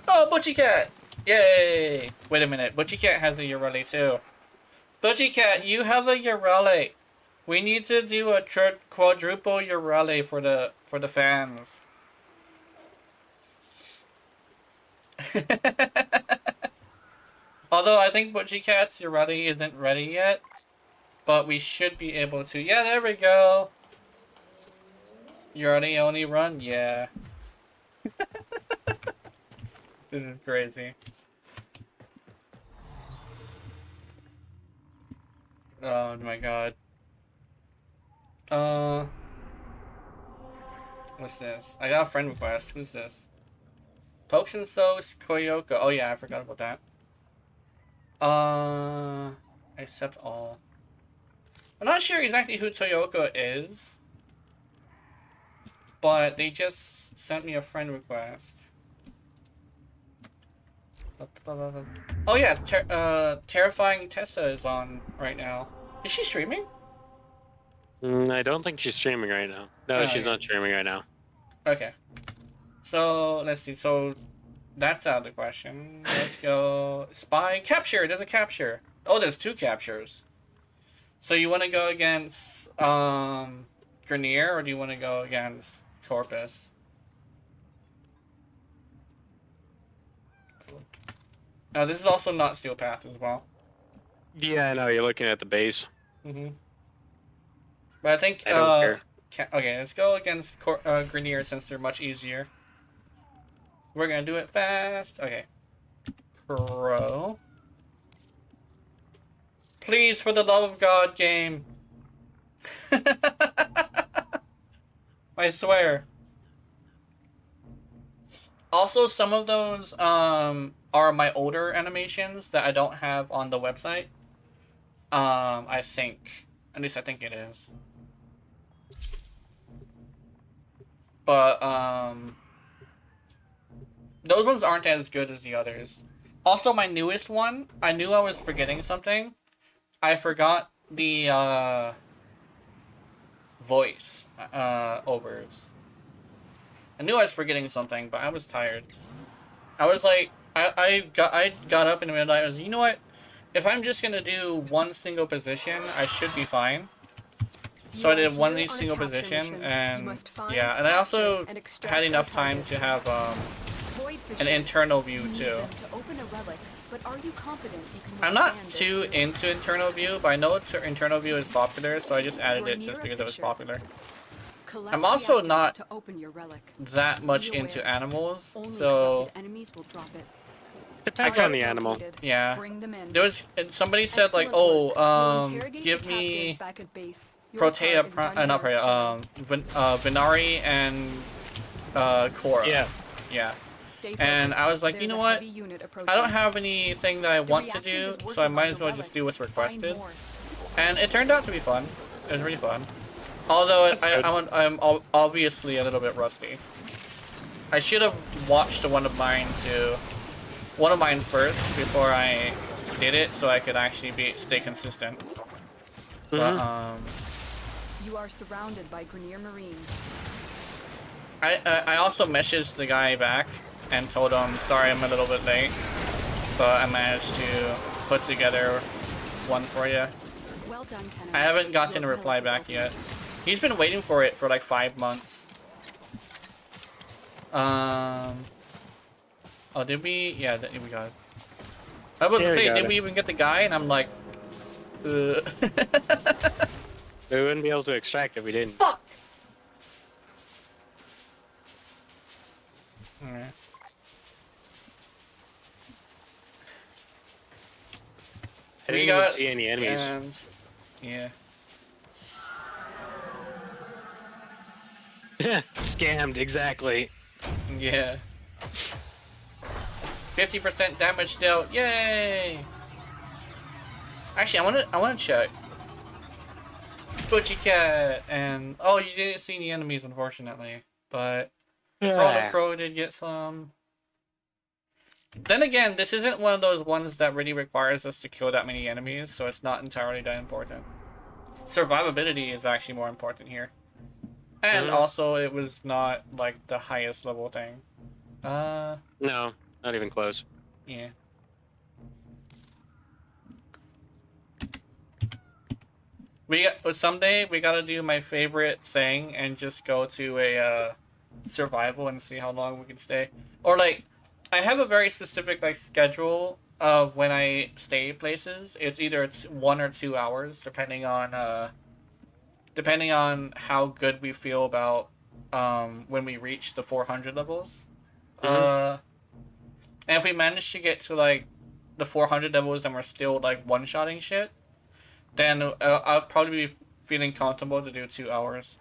Oh, Butchie Cat! Yay! Wait a minute, Butchie Cat has a Urelli too. Butchie Cat, you have a Urelli. We need to do a quadruple Urelli for the fans. Although I think Butchie Cat's Urelli isn't ready yet, but we should be able to. Yeah, there we go. Urelli only run? Yeah. This is crazy. Oh my god. What's this? I got a friend request. Who's this? Pokes and So's Koyoko. Oh yeah, I forgot about that. Accept all. I'm not sure exactly who Toyoko is, but they just sent me a friend request. Oh yeah, Terrifying Tessa is on right now. Is she streaming? I don't think she's streaming right now. No, Oh, she's yeah. not streaming right now. Okay. So, let's see. So, that's out of the question. Let's go... Spy. Capture! There's a capture. Oh, there's 2 captures. So, you want to go against, Grenier, or do you want to go against Corpus? This is also not Steel Path as well. Yeah, I know. You're looking at the base. Mm-hmm. But I think, I don't care. Okay, let's go against Grenier since they're much easier. We're gonna do it fast. Okay. Pro. Please, for the love of God, game. I swear. Also, some of those are my older animations that I don't have on the website. I think. At least I think it is. But, those ones aren't as good as the others. Also, my newest one, I knew I was forgetting something. I forgot the, voice, overs. I knew I was forgetting something, but I was tired. I was like, I got up in the middle of the night, I was, you know what? If I'm just gonna do one single position, I should be fine. So I did one single position, and yeah, and I also had enough time to have an internal view too. I'm not too into internal view, but I know internal view is popular, so I just added it just because it was popular. I'm also not that much into animals, so Depends on the animal. yeah. There was somebody said like, oh, give me Protea, not Protea, Venari and Korra. Yeah. Yeah. And I was like, you know what? I don't have anything that I want to do, so I might as well just do what's requested. And it turned out to be fun. It was really fun. Although I'm obviously a little bit rusty. I should have watched one of mine first before I did it, so I could actually stay consistent. But you are surrounded by Grenier Marines. I also messaged the guy back and told him, sorry I'm a little bit late, but I managed to put together one for you. Well done, Kenneth. I haven't gotten a reply back yet. He's been waiting for it for like 5 months. Oh, did we? Yeah, we got it. I was about to say, did we even get the guy? And I'm like, We wouldn't be able to extract if we didn't. Fuck! Alright. I didn't even see any enemies. And, yeah. Scammed, exactly. Yeah. 50% damage dealt. Yay! Actually, I wanna check. Butchie Cat and oh, you didn't see any enemies, unfortunately. But the Crow did get some. Then again, this isn't one of those ones that really requires us to kill that many enemies, so it's not entirely that important. Survivability is actually more important here. And also, it was not, like, the highest level thing. No, not even close. Yeah. Someday, we gotta do my favorite thing and just go to a, survival and see how long we can stay. Or, like, I have a very specific, like, schedule of when I stay places. It's either 1 or 2 hours, depending on how good we feel about when we reach the 400 levels. And if we manage to get to like the 400 levels and we're still like one-shotting shit, then I'll probably be feeling comfortable to do 2 hours.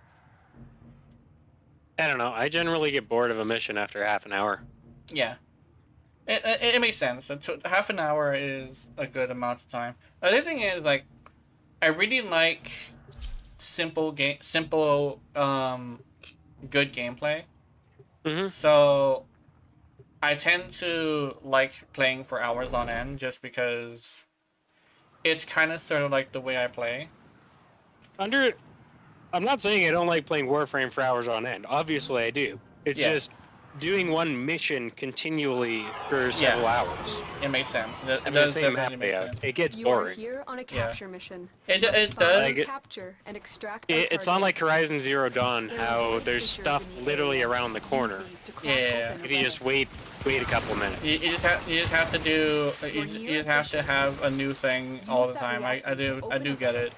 I don't know. I generally get bored of a mission after half an hour. Yeah. It makes sense. So half an hour is a good amount of time. The other thing is, like, I really like simple, good gameplay. So I tend to like playing for hours on end just because it's kind of sort of like the way I play. I'm not saying I don't like playing Warframe for hours on end. Obviously I do. It's Yeah. just doing one mission continually for several hours. It makes sense. It I mean, does the same map definitely make layout. sense. It gets You are boring. here on a capture mission. It You must does. find, Like it- capture, and extract our It's not target. like Horizon Zero Dawn, There are how void there's fissures stuff in the literally area. around the Use corner. these to crack Yeah. open If a you just weapon. wait a couple minutes. You just have to do. You just have to have a new thing all the Use that time. I reaction to do open a get weapon. it.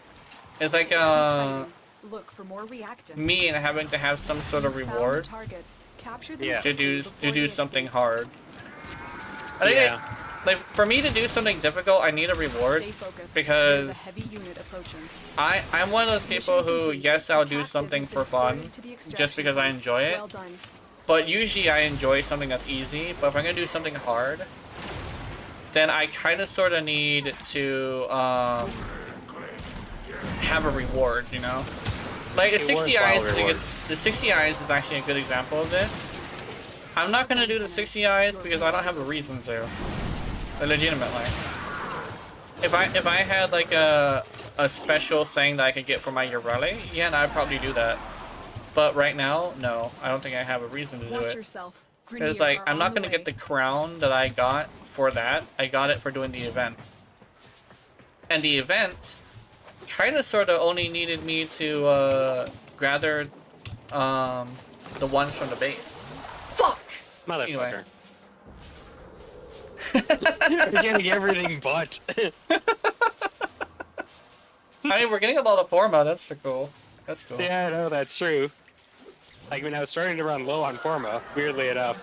It's like Fighting. Look for more reactants. me and having to have some sort of You found reward the target. Capture the Yeah. to do before they something escape. hard. I think Yeah. like for me to do something difficult, I need a reward Stay focused. because There's a heavy unit approaching. I'm one of those people Mission who complete. yes I'll The do captive something has for been fun escorted to the just extraction because I point. enjoy it. Well done. But usually I enjoy something that's easy. But if I'm gonna do something hard, then I kind of sort of need to have a reward, you know? Like a A 60 worthwhile eyes is a reward. good, the 60 eyes is actually a good example of this. I'm not gonna do the 60 eyes because I don't have a reason to. Legitimately. If I had like a special thing that I could get for my Ureli, yeah, I'd probably do that. But right now, no, I don't think I have a reason to do Watch it. yourself. It's Grineer like, are I'm on not the gonna get way. the crown that I got for that. I got it for doing the event. And the event kind of sort of only needed me to gather the ones from the base. Fuck! Motherfucker. Anyway. You're getting everything but. I mean, we're getting a lot of forma, that's for cool. That's cool. Yeah, I know, that's true. Like, when I was starting to run low on forma, weirdly enough.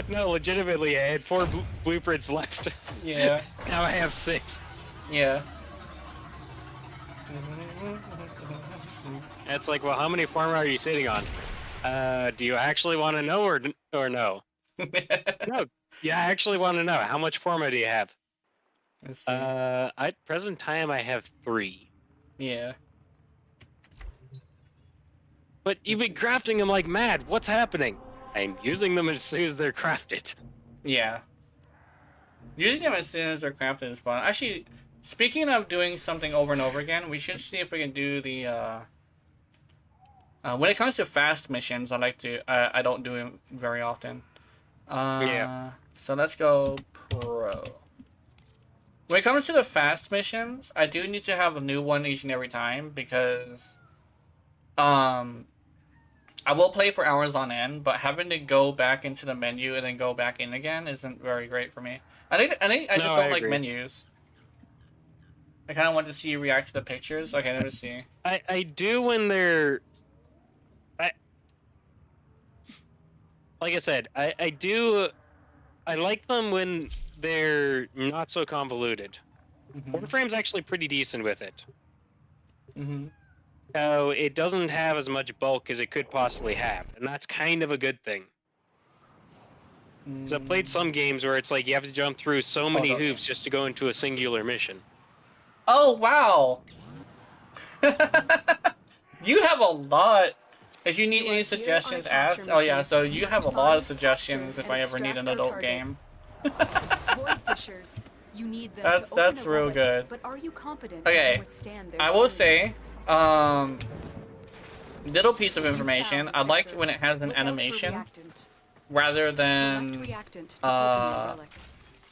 No, legitimately, I had 4 blueprints left. Yeah. Now I have 6. Yeah. And it's like, well, how many forma are you sitting on? Do you actually want to know or no? No, yeah, I actually want to know. How much forma do you have? Let's see. At present time, I have 3. Yeah. But you've been crafting them like mad. What's happening? I'm using them as soon as they're crafted. Yeah. Using them as soon as they're crafted is fun. Actually, speaking of doing something over and over again, we should see if we can do the, when it comes to fast missions, I don't do them very often. Yeah. So let's go pro. When it comes to the fast missions, I do need to have a new one each and every time because, I will play for hours on end, but having to go back into the menu and then go back in again isn't very great for me. I just No, don't I like agree. menus. I kind of want to see you react to the pictures. Okay, let me see. I do when they're... Like I said, I do... I like them when they're not so convoluted. Warframe's actually pretty decent with it. Mm-hmm. So it doesn't have as much bulk as it could possibly have, and that's kind of a good thing. Because I've played some games where it's like you have to jump through so many Hold on. hoops just to go into a singular mission. Oh, wow! You have a lot. If you need You are any here suggestions, on a capture ask. Oh yeah, mission. so you You have a must lot of find, suggestions capture, if I and ever need an extract our adult target. game. Void fissures. You need them That's- to open that's a real relic, good. But are you confident Okay, you can withstand their I will volume? say, little piece of You information. found I like fissure. when it has an Look out for animation reactant. rather Collect than reactant to open the relic. Be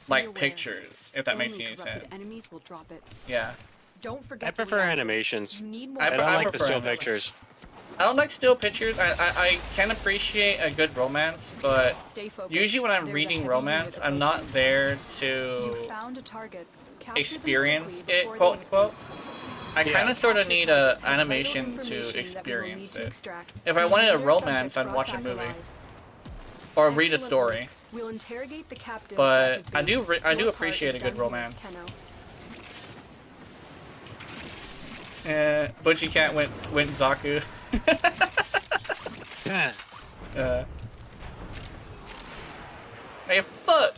like aware. pictures, if that makes Only any corrupted sense. enemies will drop it. Yeah. Don't forget I the prefer reactant. animations. You need more I I don't like the prefer still animations. pictures. I don't like still pictures. I can appreciate a good romance, but Stay focused. usually when I'm There's a reading heavy romance, unit I'm not approaching. there You to found a target. Capture them experience quickly it, before quote they unquote. escape. I Yeah. kind of sort of Capture need target a has vital animation to information that we will need experience to it. extract. If I The wanted a leader romance, subject I'd watch a brought back movie alive. or read a Excellent story. work. We'll interrogate the captain But back at I do base. I do Your part appreciate is a good done here, romance. Tenno. Butchie Cat went Zaku. Hey, fuck!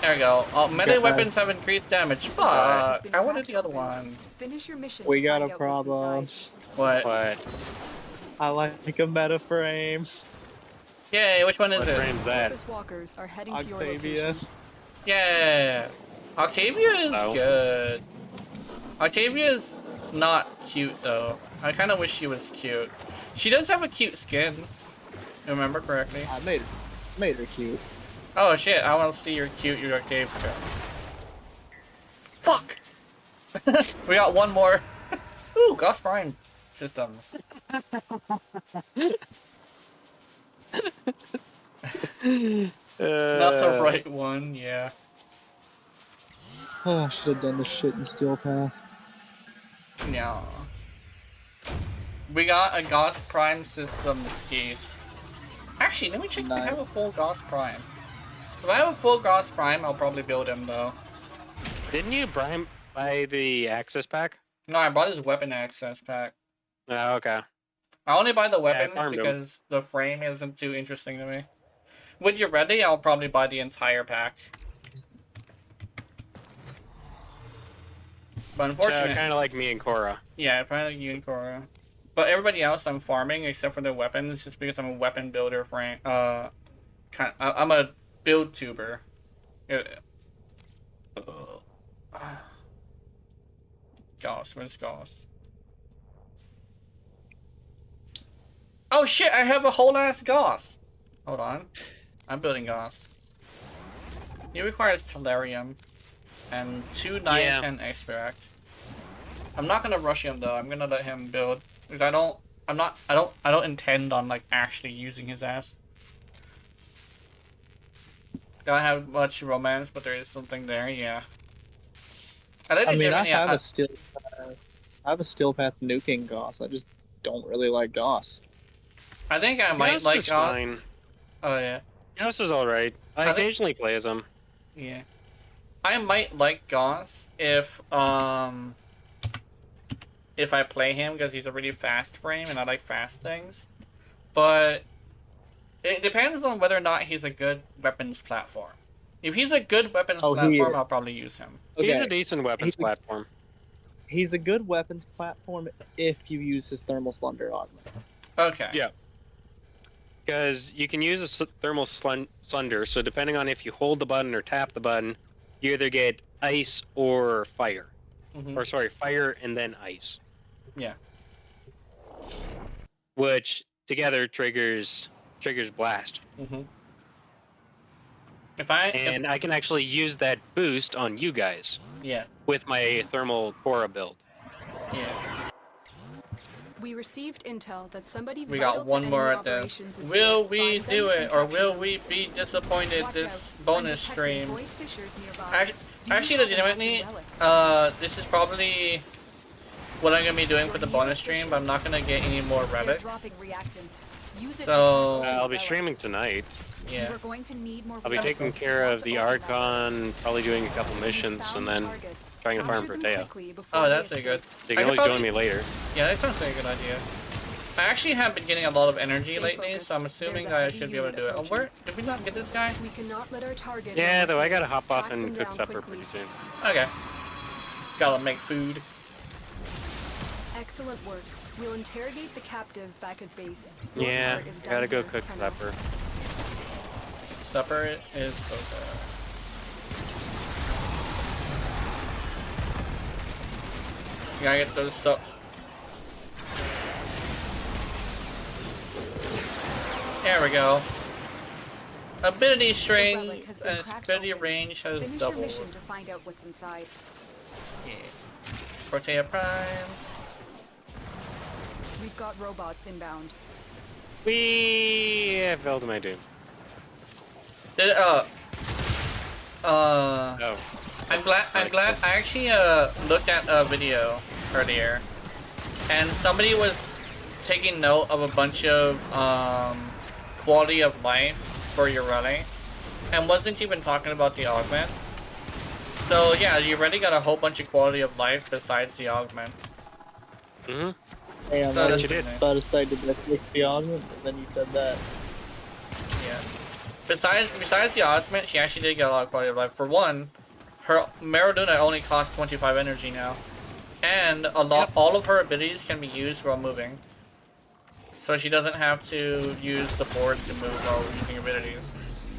There we go. Melee Okay. weapons have increased damage. Has Fuck! been I wanted cracked the other open. one. Finish your mission. We to got find a out what's problem. inside. What? But I like a meta frame. Yay, which one is what it? frame's that? Purpose walkers are heading to your Octavia. location. Yeah! Octavia is Oh. good. Octavia's not cute though. I kind of wish she was cute. She does have a cute skin. If I remember correctly. I made her cute. Oh shit! I want to see your cute Octave. Fuck! We got one more. Ooh, Gauss Prime systems. Not the right one, yeah. Oh, I should have done this shit in Steel Path. Yeah. We got a Gauss Prime system skis. Actually, let me check if I have a full Gauss Prime. If I have a full Gauss Prime, I'll probably build him though. Didn't you buy the access pack? No, I bought his weapon access pack. Oh, okay. I only buy the I weapons farmed him. because the frame isn't too interesting to me. When you're ready, I'll probably buy the entire pack. But unfortunately, kind of like me and Cora. yeah, probably like you and Cora. But everybody else, I'm farming except for the weapons, just because I'm a weapon builder. I'm a build tuber. Gauss, where's Gauss? Oh shit! I have a whole ass Gauss. Hold on, I'm building Gauss. He requires Tellurium and 2 910 extract. I'm not gonna rush him though. I'm gonna let him build because I don't intend on like actually using his ass. Don't have much romance, but there is something there. Yeah. I have a Steel Path nuking Gauss. I just don't really like Gauss. I think I might Gauss like is Gauss. fine. Oh yeah. Gauss is alright. I occasionally play as him. Yeah. I might like Gauss if I play him because he's a really fast frame and I like fast things. But it depends on whether or not he's a good weapons platform. If he's a good weapons platform, I'll probably use him. Okay. He's a decent weapons platform. He's a good weapons platform if you use his thermal slender augment. Okay. Yeah. Because you can use a thermal slender, so depending on if you hold the button or tap the button, you either get ice or fire. Or sorry, fire and then ice. Yeah. Which together triggers blast. And I can actually use that boost on you guys. Yeah. With my thermal Cora build. Yeah. We received intel that somebody We got one more at this. Will we do it, or will we be disappointed this bonus stream? Actually, legitimately, this is probably what I'm gonna be doing for the bonus stream, but I'm not gonna get any more relics. So I'll be streaming tonight. Yeah. I'll be taking care of the Archon, probably doing a couple missions, and then trying to farm Protea. Oh, that's pretty good. So you can always join me later. Yeah, that sounds like a good idea. I actually have been getting a lot of energy lately, so I'm assuming that I should be able to do it. Oh, where did we not get this guy? Yeah, though I gotta hop off and cook supper pretty soon. Okay. Gotta make food. Excellent work. We'll interrogate the captive back at base. Yeah, gotta go cook supper. Supper is so good. You gotta get those subs. There we go. Ability string, ability range has doubled. To find out what's inside. Yeah. Protea Prime. We've got robots inbound. We fell to my doom. Oh. Oh. I'm glad I actually looked at a video earlier and somebody was taking note of a bunch of quality of life for your running and wasn't even talking about the augment. So yeah, you already got a whole bunch of quality of life besides the augment. Damn, So I that's was about to say, did that fix the augment? But then you said that. Yeah. Besides the augment, she actually did get a lot of quality of life. For one, her Maradona only costs 25 energy now, and all of her abilities can be used while moving. So she doesn't have to use the board to move while using abilities.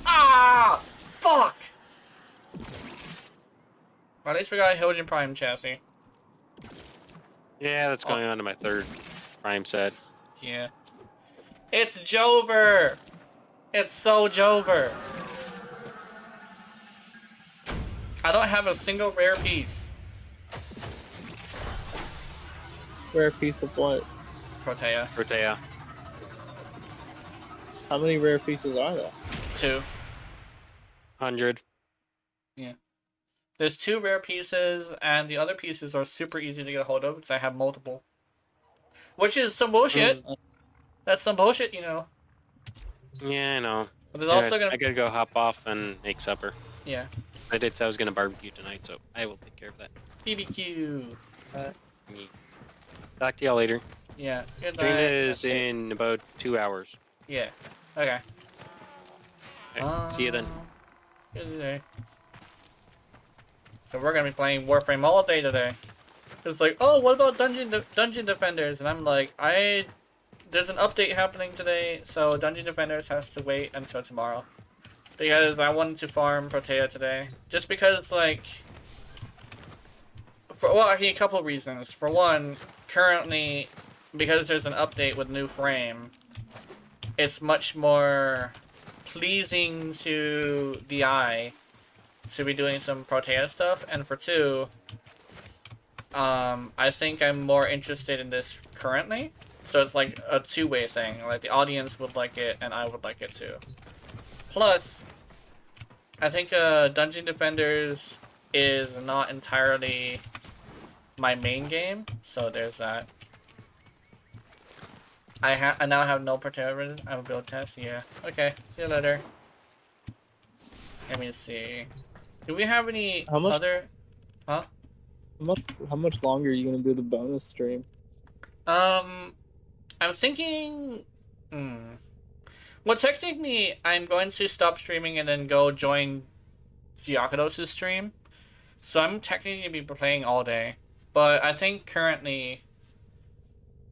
Ah! Fuck! Well, at least we got a Hilden Prime chassis. Yeah, that's going on to my third prime set. Yeah. It's Jover! It's so Jover! I don't have a single rare piece. Rare piece of what? Protea. Protea. How many rare pieces are there? 2. 100. Yeah. There's 2 rare pieces, and the other pieces are super easy to get a hold of because I have multiple. Which is some bullshit. That's some bullshit, you know. Yeah, I know. But there's Anyways, also gonna... I gotta go hop off and make supper. Yeah. I did say I was gonna barbecue tonight, so I will take care of that. BBQ. Talk to y'all later. Yeah. Good Train night. is in about 2 hours. Yeah. Okay. Okay, see you then. Good day. So we're gonna be playing Warframe all day today. It's like, oh, what about Dungeon Defenders? And I'm like, there's an update happening today, so Dungeon Defenders has to wait until tomorrow. Because I wanted to farm Protea today. Just because, like... well, I mean, a couple of reasons. For one, currently, because there's an update with new frame, it's much more pleasing to the eye to be doing some Protea stuff. And for 2, I think I'm more interested in this currently. So it's like a two-way thing. Like, the audience would like it, and I would like it too. Plus, I think Dungeon Defenders is not entirely my main game, so there's that. I now have no Protea written. I have a build test, yeah. Okay, see you later. Let me see. Do we have any other... Huh? How much longer are you gonna do the bonus stream? I'm thinking... Well, technically, I'm going to stop streaming and then go join Giacodos' stream. So I'm technically going to be playing all day. But I think currently,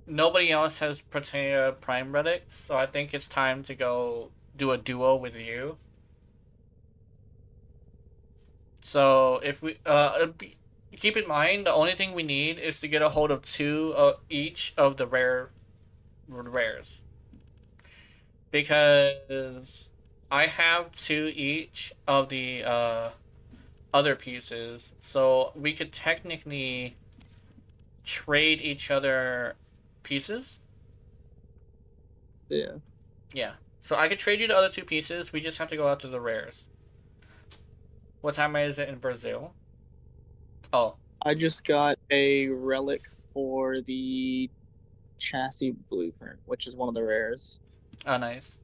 nobody else has Protea Prime Relics, so I think it's time to go do a duo with you. So if we... keep in mind, the only thing we need is to get a hold of 2 of each of the rares. Because I have 2 each of the other pieces, so we could technically trade each other pieces. Yeah. Yeah. So I could trade you the other 2 pieces, we just have to go out to the rares. What time is it in Brazil? Oh. I just got a relic for the chassis blueprint, which is one of the rares. Oh, nice.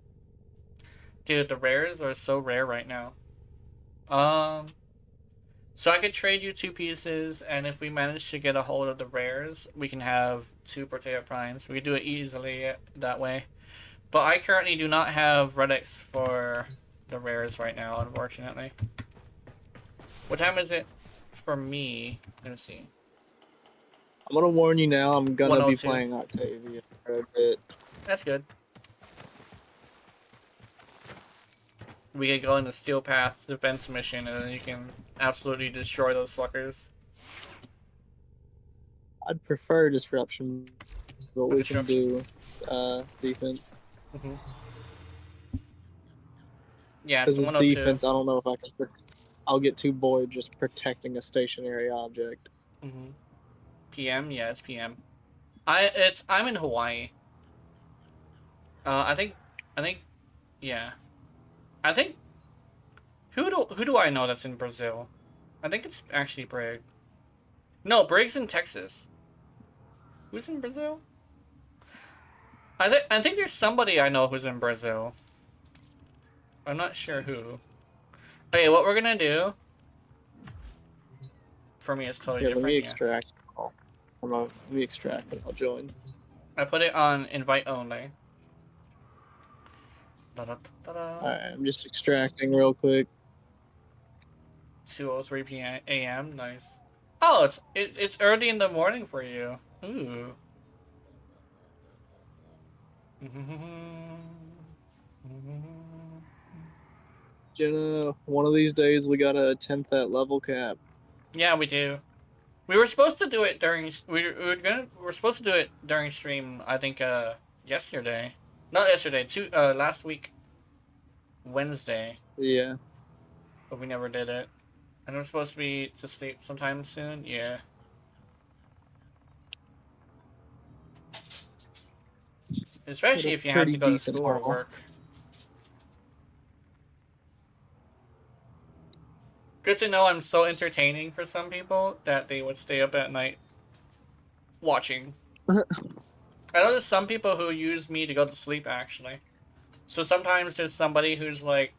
Dude, the rares are so rare right now. So I could trade you 2 pieces, and if we manage to get a hold of the rares, we can have 2 Protea Primes. We could do it easily that way. But I currently do not have relics for the rares right now, unfortunately. What time is it for me? Let me see. I'm gonna warn you now, I'm gonna be 102. playing Octavia for a bit. That's good. We could go in the Steel Path defense mission, and then you can absolutely destroy those fuckers. I'd prefer disruption, but we can do defense. Yeah, it's Because with 102. defense, I don't know if I can. I'll get too bored just protecting a stationary object. PM? Yeah, it's PM. I'm in Hawaii. I think, yeah. I think, who do I know that's in Brazil? I think it's actually Brig. No, Brig's in Texas. Who's in Brazil? I think there's somebody I know who's in Brazil. I'm not sure who. Okay, what we're gonna do, for me, it's totally different. Let me extract. Let me extract and I'll join. I put it on invite only. Alright, I'm just extracting real quick. 2:03 a.m. Nice. Oh, it's early in the morning for you. Ooh. Jenna, one of these days we gotta attempt that level cap. Yeah, we do. We were supposed to do it during we were supposed to do it during stream. I think yesterday, not yesterday. Last week, Wednesday. Yeah. But we never did it. And we're supposed to be to sleep sometime soon. Yeah. Especially if you have to go to school or work. Good to know I'm so entertaining for some people that they would stay up at night watching. I know there's some people who use me to go to sleep, actually. So sometimes there's somebody who's, like,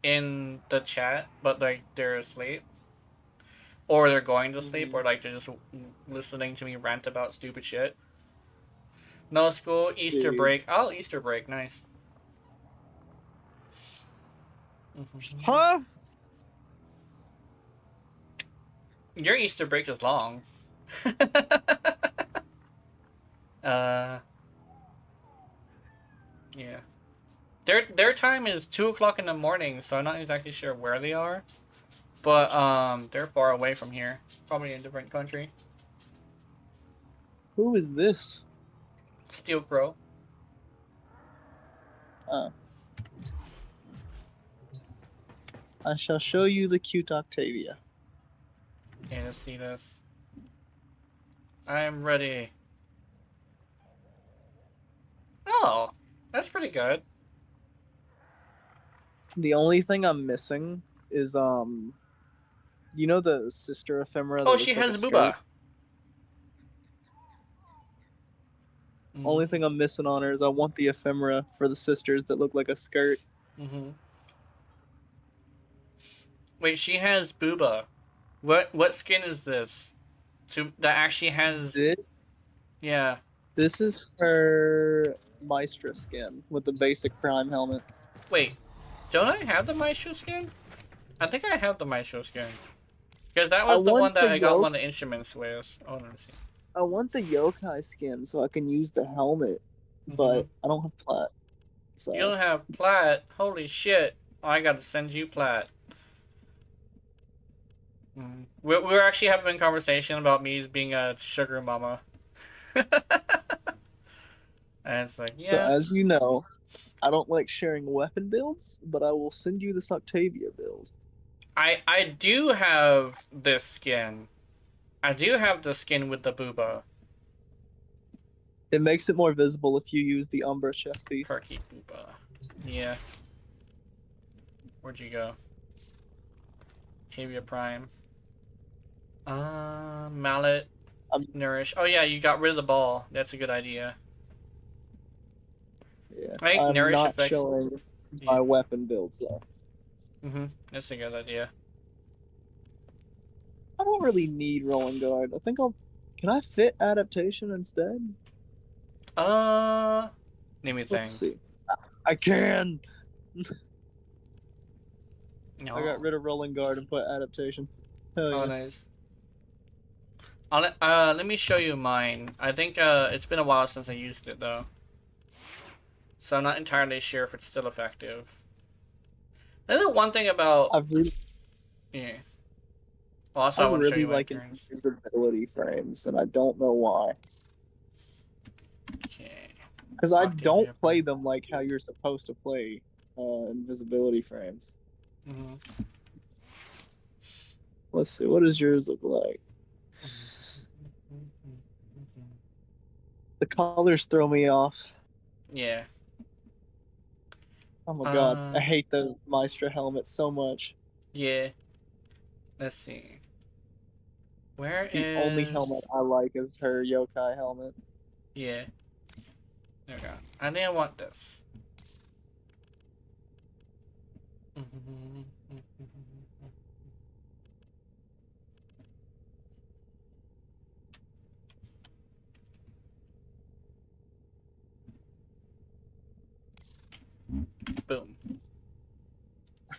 in the chat, but, like, they're asleep. Or they're going to sleep, or, like, they're just listening to me rant about stupid shit. No school, Easter break. Oh, Easter break, nice. Huh? Your Easter break is long. Yeah. Their time is 2 o'clock in the morning, so I'm not exactly sure where they are. But they're far away from here. Probably in a different country. Who is this? Steel Crow. I shall show you the cute Octavia. Okay, let's see this. I'm ready. Oh, that's pretty good. The only thing I'm missing is you know the sister ephemera. Oh, she has booba. Only thing I'm missing on her is I want the ephemera for the sisters that look like a skirt. Wait, she has booba. What skin is this? That actually has this? Yeah. This is her Maestra skin with the basic Prime helmet. Wait, don't I have the Maestro skin? I think I have the Maestro skin. Because that was the one that I got one of the instruments with. Oh, let me see. I want the yokai skin so I can use the helmet, but I don't have plat. So. You don't have plat? Holy shit. Oh, I gotta send you plat. We're actually having a conversation about me being a sugar mama. And it's like, yeah. So as you know, I don't like sharing weapon builds, but I will send you this Octavia build. I do have this skin. I do have the skin with the booba. It makes it more visible if you use the Umbra chest piece. Perky booba. Yeah. Where'd you go? Octavia Prime. Mallet. Nourish. Oh yeah, you got rid of the ball. That's a good idea. Yeah. Right? I'm Nourish not effects. showing my weapon builds though. That's a good idea. I don't really need Rolling Guard. I think I'll... Can I fit Adaptation instead? Let me think. Let's see. I can! No. I got rid of Rolling Guard and put Adaptation. Hell yeah. Oh, nice. Let me show you mine. I think it's been a while since I used it though, so I'm not entirely sure if it's still effective. There's one thing about yeah. Also, I want to show you my appearance. Invisibility frames, and I don't know why. Okay. Because I don't play them like how you're supposed to play invisibility frames. Let's see, what does yours look like? The colors throw me off. Yeah. Oh my god, I hate the Maestra helmet so much. Yeah. Let's see. Where the is... only helmet I like is her yokai helmet. Yeah. There we go. I think I want this. Boom. I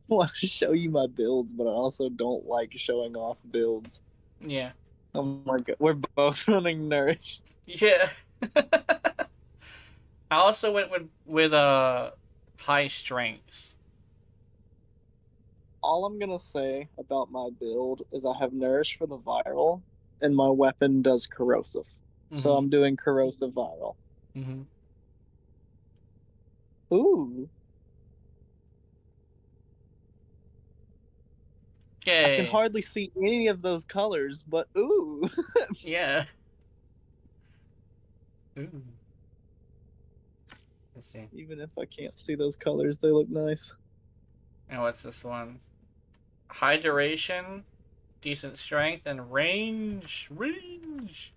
want to show you my builds, but I also don't like showing off builds. Yeah. Oh my god, we're both running Nourish. Yeah. I also went with high strengths. all I'm gonna say about my build is I have Nourish for the viral, and my weapon does corrosive. So I'm doing corrosive viral. Mm-hmm. Ooh. I can Yay. hardly see any of those colors, but ooh. Yeah. Ooh. Let's see. Even if I can't see those colors, they look nice. And what's this one? High duration, decent strength, and range. Range.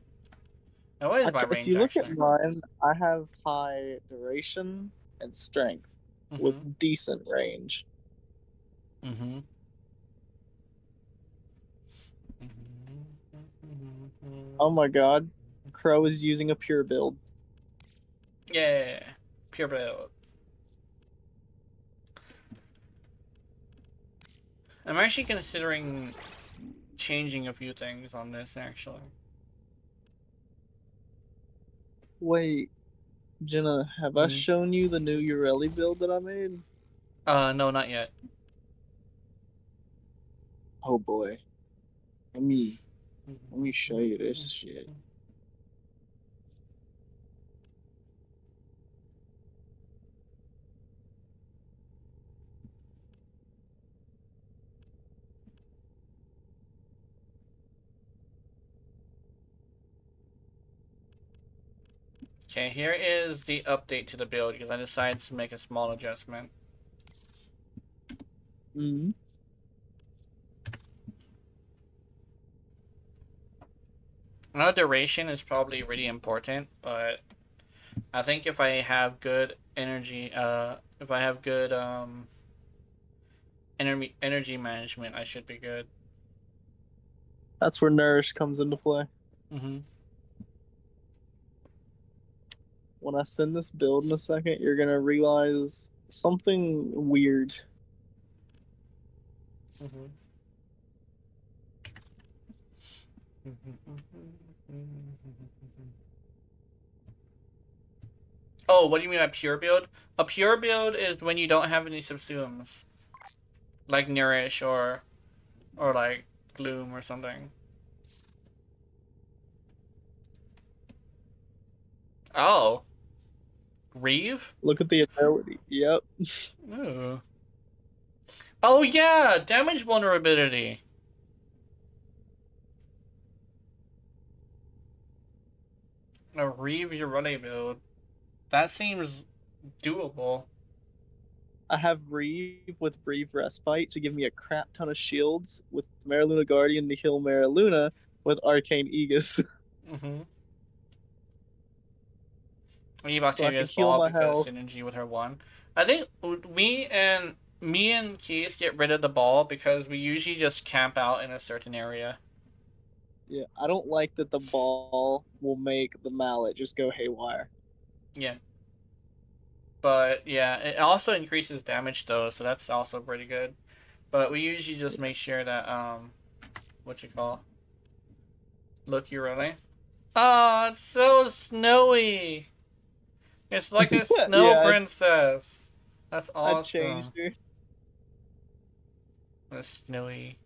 Now, what is my If range you look actually? at mine, I have high duration and strength with decent range. Mm-hmm. Oh my god. Crow is using a pure build. Yeah. Pure build. I'm actually considering changing a few things on this, actually. Wait, Jenna, have I shown you the new Ureli build that I made? No, not yet. Oh boy. Let me show you this shit. Okay, here is the update to the build because I decided to make a small adjustment. Mm-hmm. Now, duration is probably really important, but I think if I have good energy, if I have good energy management, I should be good. That's where Nourish comes into play. Mm-hmm. When I send this build in a second, you're gonna realize something weird. Mm-hmm. Oh, what do you mean by pure build? A pure build is when you don't have any subsumes, like Nourish or like Gloom or something. Oh, Reeve? Look at the ability. Yep. Ooh. Oh yeah, damage vulnerability. A Reeve Ureli build. That seems doable. I have Reeve with Reeve Respite to give me a crap ton of shields, with Mariluna Guardian to heal Mariluna with Arcane Aegis. Mm-hmm. Eve So I can Octavia's heal ball my because health. synergy with her one. I think me and Keith get rid of the ball because we usually just camp out in a certain area. Yeah, I don't like that the ball will make the mallet just go haywire. Yeah. But yeah, it also increases damage though, so that's also pretty good. But we usually just make sure that what you call? Look, you really? Oh, it's so snowy. It's like a snow Yeah, princess. That's I awesome. changed her. It's snowy.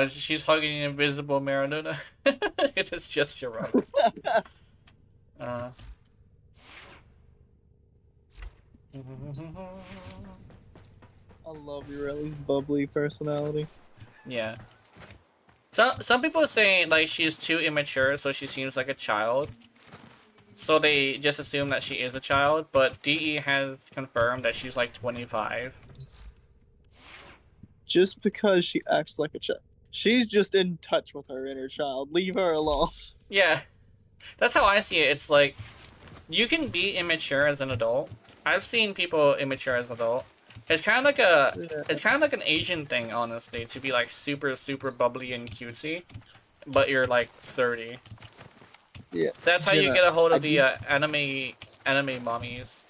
She's hugging an invisible Maradona. It's just your run. I love Ureli's bubbly personality. Yeah. Some people say like she's too immature, so she seems like a child. So they just assume that she is a child, but DE has confirmed that she's like 25. Just because she acts like a child. She's just in touch with her inner child. Leave her alone. Yeah. That's how I see it. It's like, you can be immature as an adult. I've seen people immature as an adult. It's kind of like it's kind of like an Asian thing, honestly, to be like super, super bubbly and cutesy, but you're like 30. Yeah. That's how you get a hold of the anime mommies.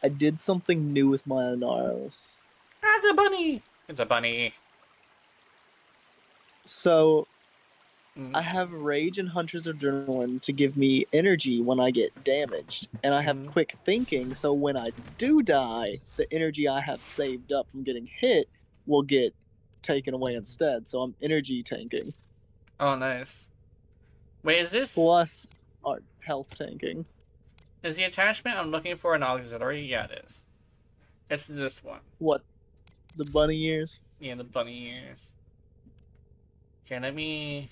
I did something new with my Anaros. Ah, it's a bunny! It's a bunny! So, I have Rage and Hunter's Adrenaline to give me energy when I get damaged, and I have Quick Thinking, so when I do die, the energy I have saved up from getting hit will get taken away instead. So I'm energy tanking. Oh, nice. Wait, is this plus health tanking? Is the attachment I'm looking for an auxiliary? Yeah, it is. It's this one. What? The bunny ears? Yeah, the bunny ears. Okay, let me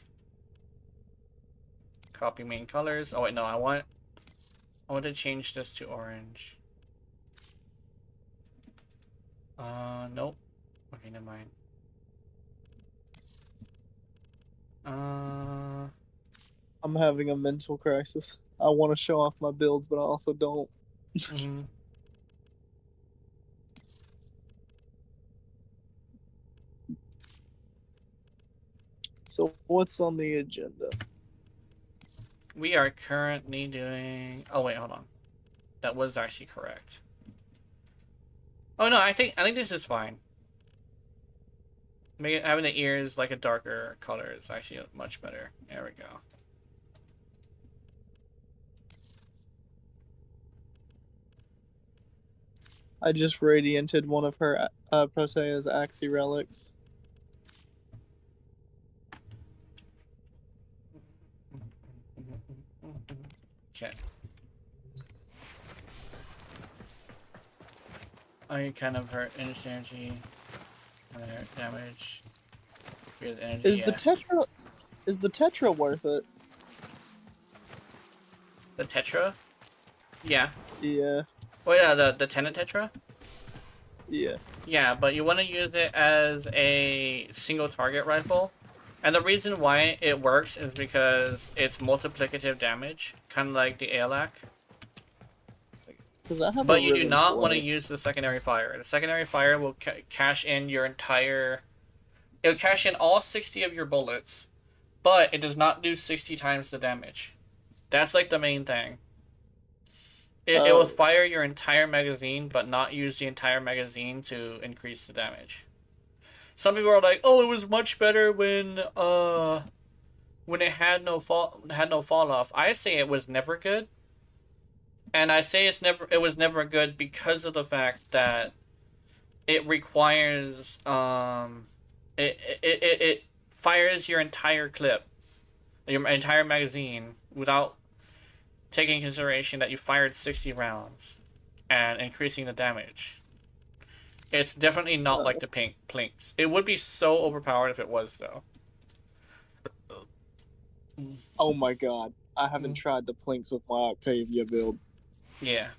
copy main colors. Oh wait, no, I want to change this to orange. Nope. Okay, never mind. I'm having a mental crisis. I want to show off my builds, but I also don't. So what's on the agenda? We are currently doing... Oh wait, hold on. That was actually correct. Oh no, I think this is fine. Having the ears like a darker color is actually much better. There we go. I just radianted one of her Protea's Axie relics. Okay. I kind of hurt energy, damage. Energy, is the Tetra worth it? The Tetra? Yeah. Yeah. Oh yeah, the Tenet Tetra? Yeah. Yeah, but you want to use it as a single target rifle. And the reason why it works is because it's multiplicative damage, kind of like the ALAC. But you do not want to use the secondary fire. The secondary fire will cash in your entire... It'll cash in all 60 of your bullets, but it does not do 60 times the damage. That's like the main thing. It will fire your entire magazine, but not use the entire magazine to increase the damage. Some people are like, "Oh, it was much better when it had no fall off." I say it was never good, and I say it was never good because of the fact that it requires it fires your entire clip, your entire magazine without taking into consideration that you fired 60 rounds and increasing the damage. It's definitely not like the Plinks. It would be so overpowered if it was, though. Oh my god. I haven't tried the Plinks with my Octavia build. Yeah.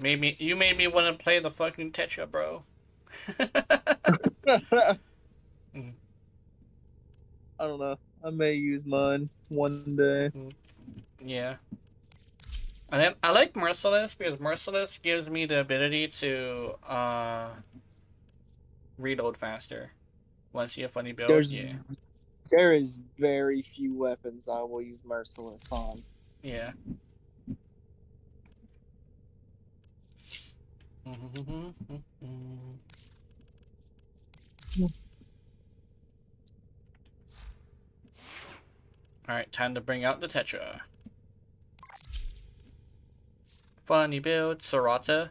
Maybe you made me want to play the fucking Tetra, bro. I don't know. I may use mine one day. Yeah. And then I like Merciless because Merciless gives me the ability to reload faster. Once you have funny build, There is very few weapons I will use Merciless on. Yeah. Alright, time to bring out the Tetra. Funny build, Sorata.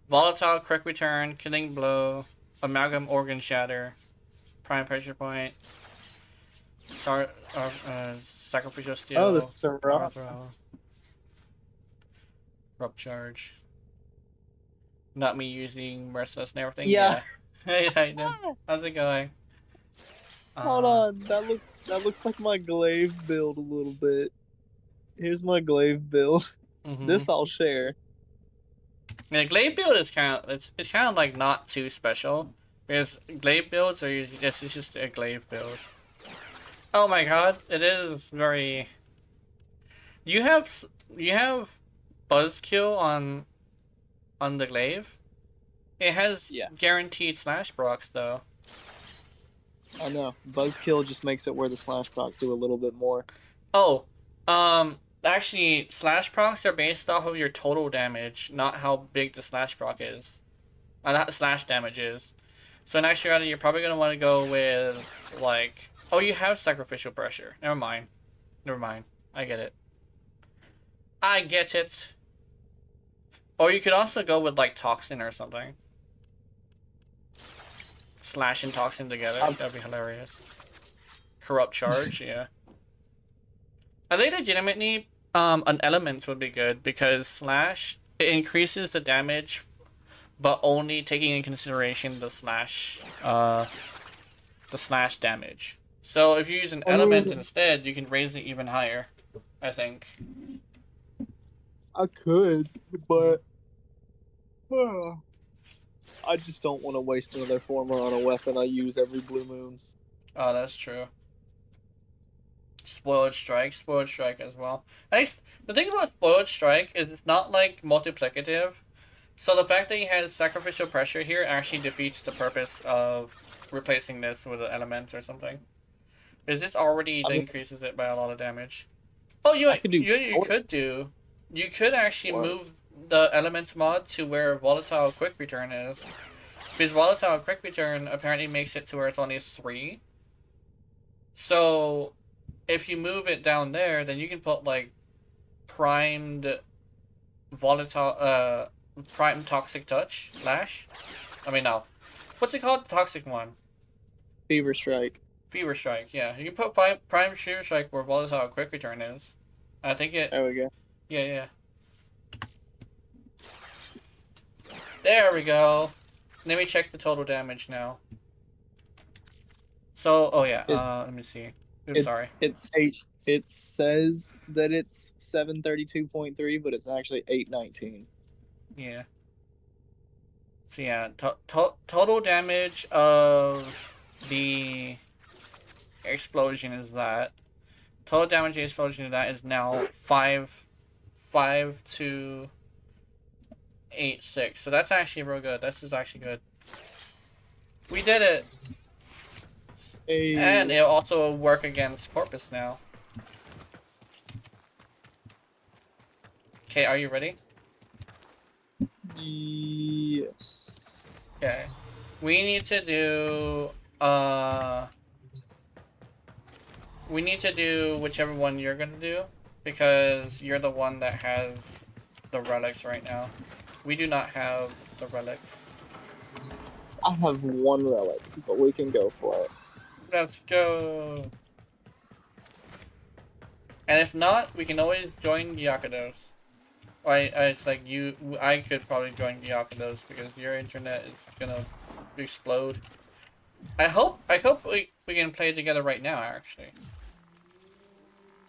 Volatile, quick return, killing blow, amalgam organ shatter, prime pressure point, sacrificial steel. Oh, that's Sorata. Rub charge. Not me using Merciless and everything. Yeah. Hey, how's it going? Hold on, that looks like my glaive build a little bit. Here's my glaive build. This I'll share. Yeah, glaive build is kind of like not too special because glaive builds are usually it's just a glaive build. Oh my god, it is very. You have buzzkill on the glaive. It has guaranteed slash procs though. I know. Buzzkill just makes it where the slash procs do a little bit more. Oh, actually, slash procs are based off of your total damage, not how big the slash proc is. Not slash damage is. So in actuality, you're probably gonna want to go with like, oh, you have sacrificial pressure. Never mind. Never mind. I get it. I get it. Or you could also go with like toxin or something. Slash and toxin together. That'd be hilarious. Corrupt charge, yeah. I think legitimately, an element would be good because slash it increases the damage, but only taking in consideration the slash damage. So if you use an element instead, you can raise it even higher. I think. I could, but I just don't want to waste another former on a weapon I use every blue moon. Oh, that's true. Spoiled strike as well. The thing about spoiled strike is it's not like multiplicative. So the fact that he has sacrificial pressure here actually defeats the purpose of replacing this with an element or something. Because this already increases it by a lot of damage. Oh, you could actually move the elements mod to where volatile quick return is. Because volatile quick return apparently makes it to where it's only 3. So if you move it down there, then you can put like primed volatile primed toxic touch lash. I mean no. What's it called? The toxic one. Fever strike. Fever strike, yeah. You can put primed fever strike where volatile quick return is. I think it. There we go. Yeah. There we go. Let me check the total damage now. So, oh yeah. Let me see. Oops, sorry. It says that it's 732.3, but it's actually 819. Yeah. So yeah, total damage of the explosion is that. Total damage of the explosion of that is now 5,286. So that's actually real good. This is actually good. We did it. Hey. And it'll also work against Corpus now. Okay, are you ready? Yes. Okay. We need to do whichever one you're gonna do, because you're the one that has the relics right now. We do not have the relics. I have one relic, but we can go for it. Let's go. And if not, we can always join Gyakados. It's like I could probably join Gyakados because your internet is gonna explode. I hope we can play together right now, actually.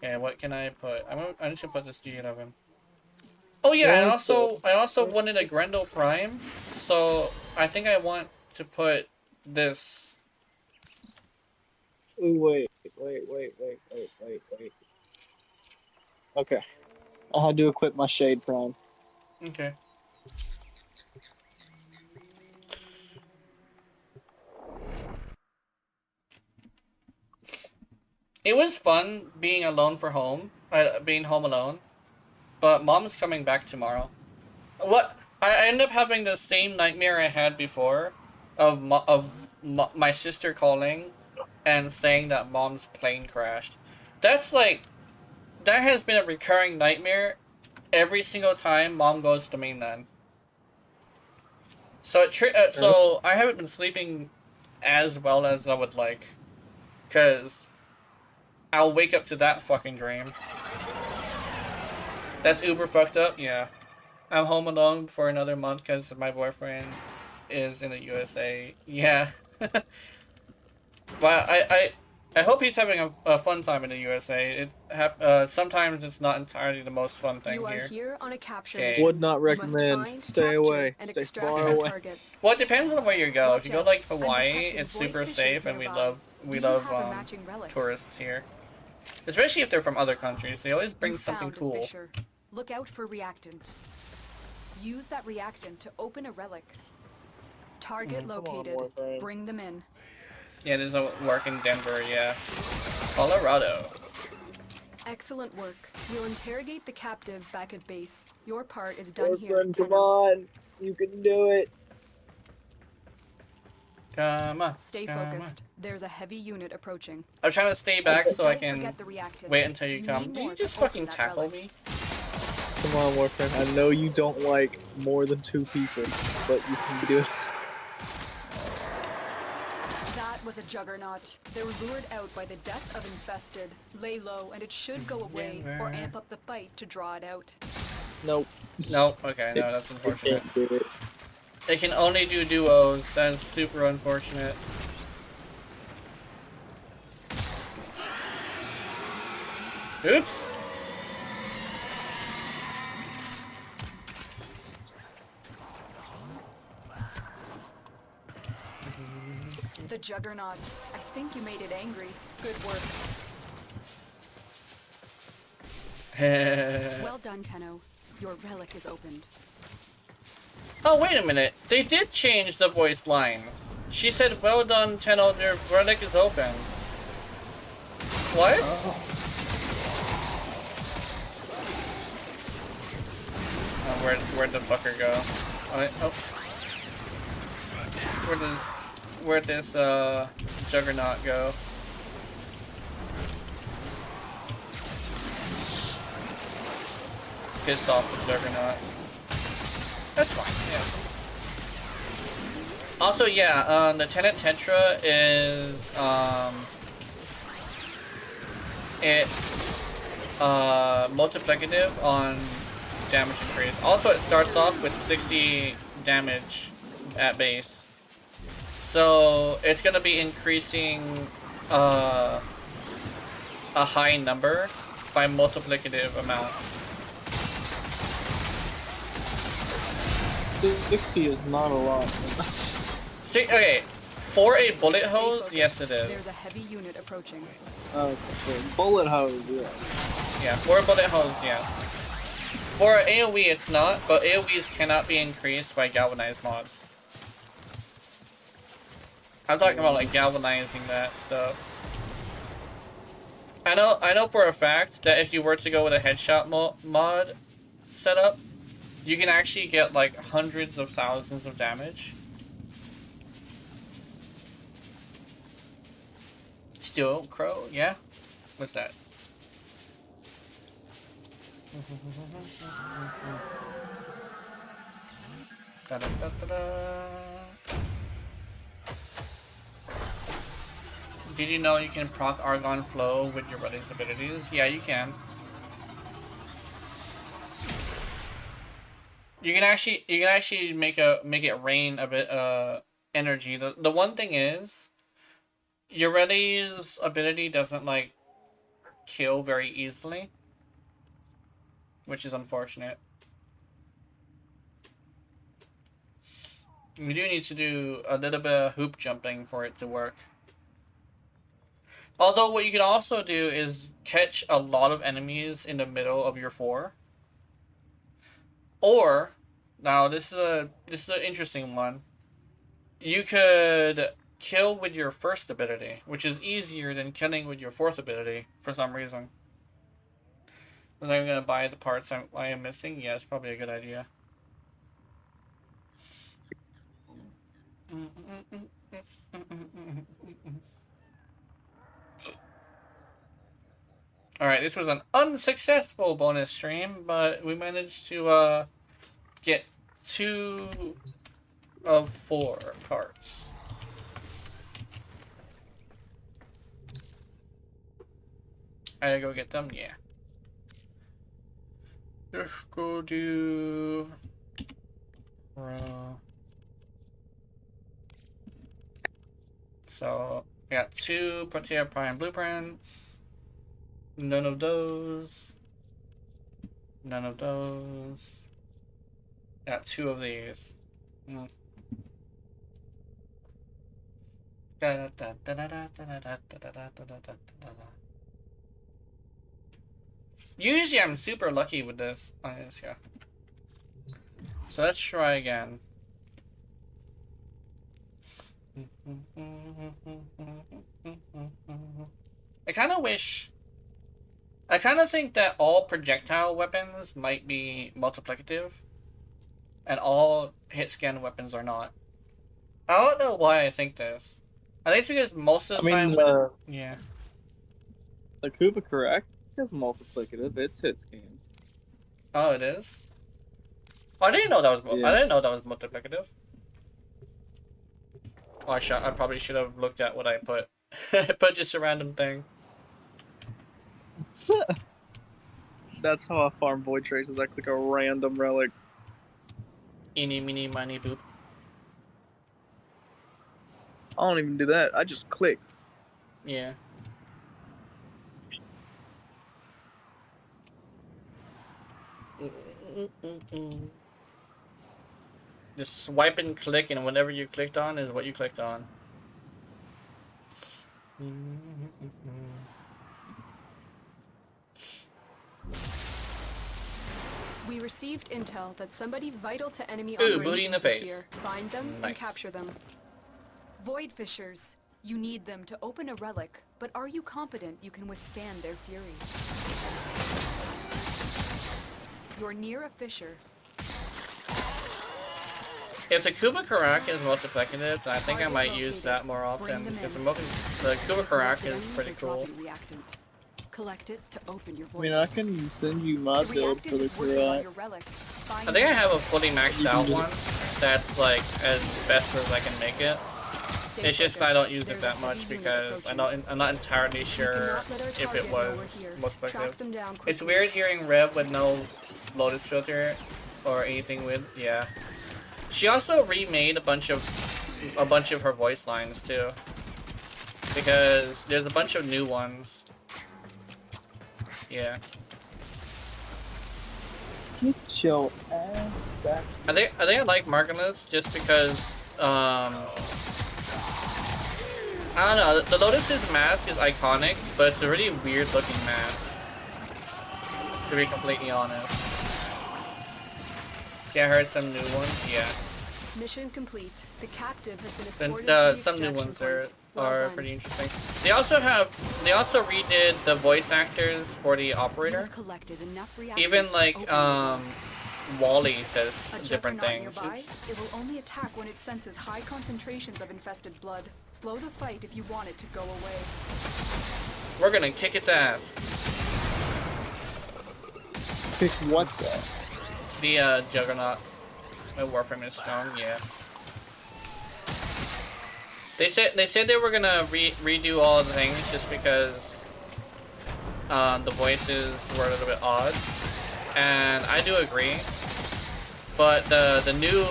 Okay, what can I put? I need to put this G11. Oh yeah, and I also wanted a Grendel Prime, so I think I want to put this. Wait. Okay. I had to equip my Shade Prime. Okay. It was fun being alone for home, being home alone, but Mom's coming back tomorrow. I ended up having the same nightmare I had before, of my sister calling, and saying that Mom's plane crashed. That has been a recurring nightmare every single time Mom goes to mainland. So so I haven't been sleeping as well as I would like, cause I'll wake up to that fucking dream. That's uber fucked up, yeah. I'm home alone for another month because my boyfriend is in the USA. Yeah. But I hope he's having a fun time in the USA. Sometimes it's not entirely the most fun thing You are here. here on a capture Okay. mission. Would not You must recommend. find, Stay capture, away. and Stay extract far the away. target. Well, it depends on where you go. If you go Watch like out. Hawaii, I'm detecting it's void super fishes safe, and we nearby. love Do you have a matching relic? tourists here. Especially if they're from other countries, they always bring You something found a cool. fissure. Look out for reactant. Use that reactant to open a relic. Target Come on, located. Warframe. Bring them in. Yeah, there's a work in Denver, yeah. Colorado. Excellent work. We'll interrogate the captive back at base. Your part is done here. Warframe, come Tenno. on. You can do it. Come on. Stay come on. focused. There's a heavy unit approaching. I'm trying to stay back so I Don't can forget the reactive. wait until you You come. need Do you more just to open fucking that tackle relic. me? Come on, Warframe. I know you don't like more than 2 people, but you can do it. That was a juggernaut. They were lured out by the death of infested. Lay low and it should go away, or amp up the fight to draw it out. Nope. Nope. Okay, no, that's You unfortunate. can't do it. They can only do duos. That is super unfortunate. Oops. The juggernaut. I think you made it angry. Good work. Well done, Tenno. Your relic is opened. Oh, wait a minute. They did change the voice lines. She said, well done, Tenno, your verdict is open. What? Oh, where'd the fucker go? Oh. Where'd this, juggernaut go? Pissed off the juggernaut. That's fine, yeah. Also, yeah, the Tenet Tetra is, it's, multiplicative on damage increase. Also, it starts off with 60 damage at base. So, it's gonna be increasing, a high number by multiplicative amounts. 60 is not a lot. See, okay, for a bullet hose, yes it is. There's a heavy unit approaching. Okay, bullet hose, yeah. Yeah, for a bullet hose, yes. For AoE, it's not, but AoEs cannot be increased by galvanized mods. I'm talking about like galvanizing that stuff. I know for a fact that if you were to go with a headshot mod setup, you can actually get like hundreds of thousands of damage. Steel Crow, yeah? What's that? Da -da -da -da -da. Did you know you can proc Argon Flow with your buddy's abilities? Yeah, you can. You can actually make it rain a bit energy. The one thing is, your buddy's ability doesn't like kill very easily, which is unfortunate. You do need to do a little bit of hoop jumping for it to work. Although what you can also do is catch a lot of enemies in the middle of your 4. Or, now this is an interesting one. You could kill with your first ability, which is easier than killing with your 4th ability for some reason. Was I gonna buy the parts I am missing? Yeah, it's probably a good idea. Alright, this was an unsuccessful bonus stream, but we managed to get 2 of 4 parts. I gotta go get them? Yeah. Just go do... So, I got 2 Protea Prime blueprints. None of those. None of those. Got 2 of these. Usually I'm super lucky with this. Yeah. So let's try again. I kind of wish. I kind of think that all projectile weapons might be multiplicative, and all hit scan weapons are not. I don't know why I think this. I think it's because most of the time, yeah. The Kuba correct is multiplicative. It's hit scan. Oh, it is. Oh, I didn't know that was. Yeah. I didn't know that was multiplicative. Oh, I probably should have looked at what I put. I put just a random thing. That's how I farm void traces. I click a random relic. Eeny, meeny, miny, boop. I don't even do that. I just click. Yeah. Just swipe and click, and whatever you clicked on is what you clicked on. We received intel that somebody vital to enemy Ooh, booty in the operations is face. here. Find them Nice. and capture them. Void Fishers, you need them to open a relic, but are you confident you can withstand their fury? You're near a fissure. If the Kuba Karak is multiplicative, I think I might use that more often. Because the Kuba Karak is pretty cool. Collect it to open your I void. mean, I can send you my build for the correct. I think I have a fully maxed out one that's like as best as I can make it. It's just I don't use it that much because I'm not entirely sure if it was multiplicative. It's weird hearing Rev with no Lotus filter or anything with, yeah. She also remade a bunch of her voice lines too, because there's a bunch of new ones. Yeah. Get your ass back. I think I like Margulis just because I don't know, the Lotus's mask is iconic, but it's a really weird looking mask, to be completely honest. See, I heard some new ones, yeah. Mission complete. The captive has been escorted to the Some new ones extraction point. are Well done. pretty interesting. They also redid the voice actors for the You operator. have collected enough reactants Even to like open your Wally says A different juggernaut things. nearby, It's- it will only attack when it senses high concentrations of infested blood. Slow the fight if you want it to go away. We're gonna kick its ass. Pick what's that? The Juggernaut. My Warframe is strong, yeah. They said they were gonna redo all the things just because the voices were a little bit odd, and I do agree. But the new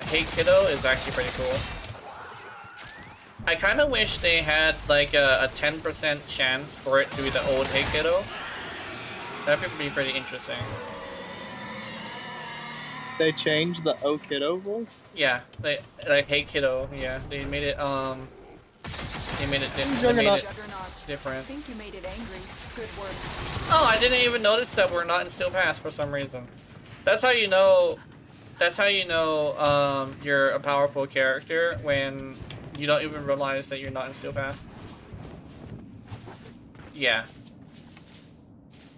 Hey Kiddo is actually pretty cool. I kind of wish they had like a 10% chance for it to be the old Hey Kiddo. That would be pretty interesting. They changed the O Kiddo voice? Yeah, like Hey Kiddo. Yeah, they made it Juggernaut. Juggernaut. different. I think you made it angry. Good work. Oh, I didn't even notice that we're not in Steel Pass for some reason. That's how you know. That's how you know you're a powerful character when you don't even realize that you're not in Steel Pass. Yeah.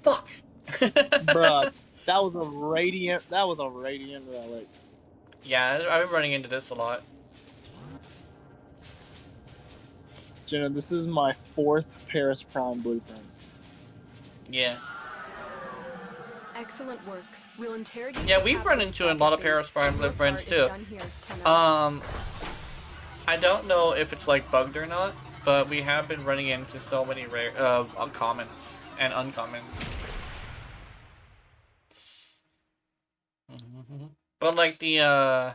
Fuck. Bruh, that was a radiant relic. Yeah, I've been running into this a lot. Jenna, this is my 4th Paris Prime blueprint. Yeah. Excellent work. We'll interrogate. Yeah, the we've run captive into a back lot at of Paris base. Prime Your blueprints part is too. done here, Tenno. I don't know if it's like bugged or not, but we have been running into so many rare uncommons and uncommons. But like the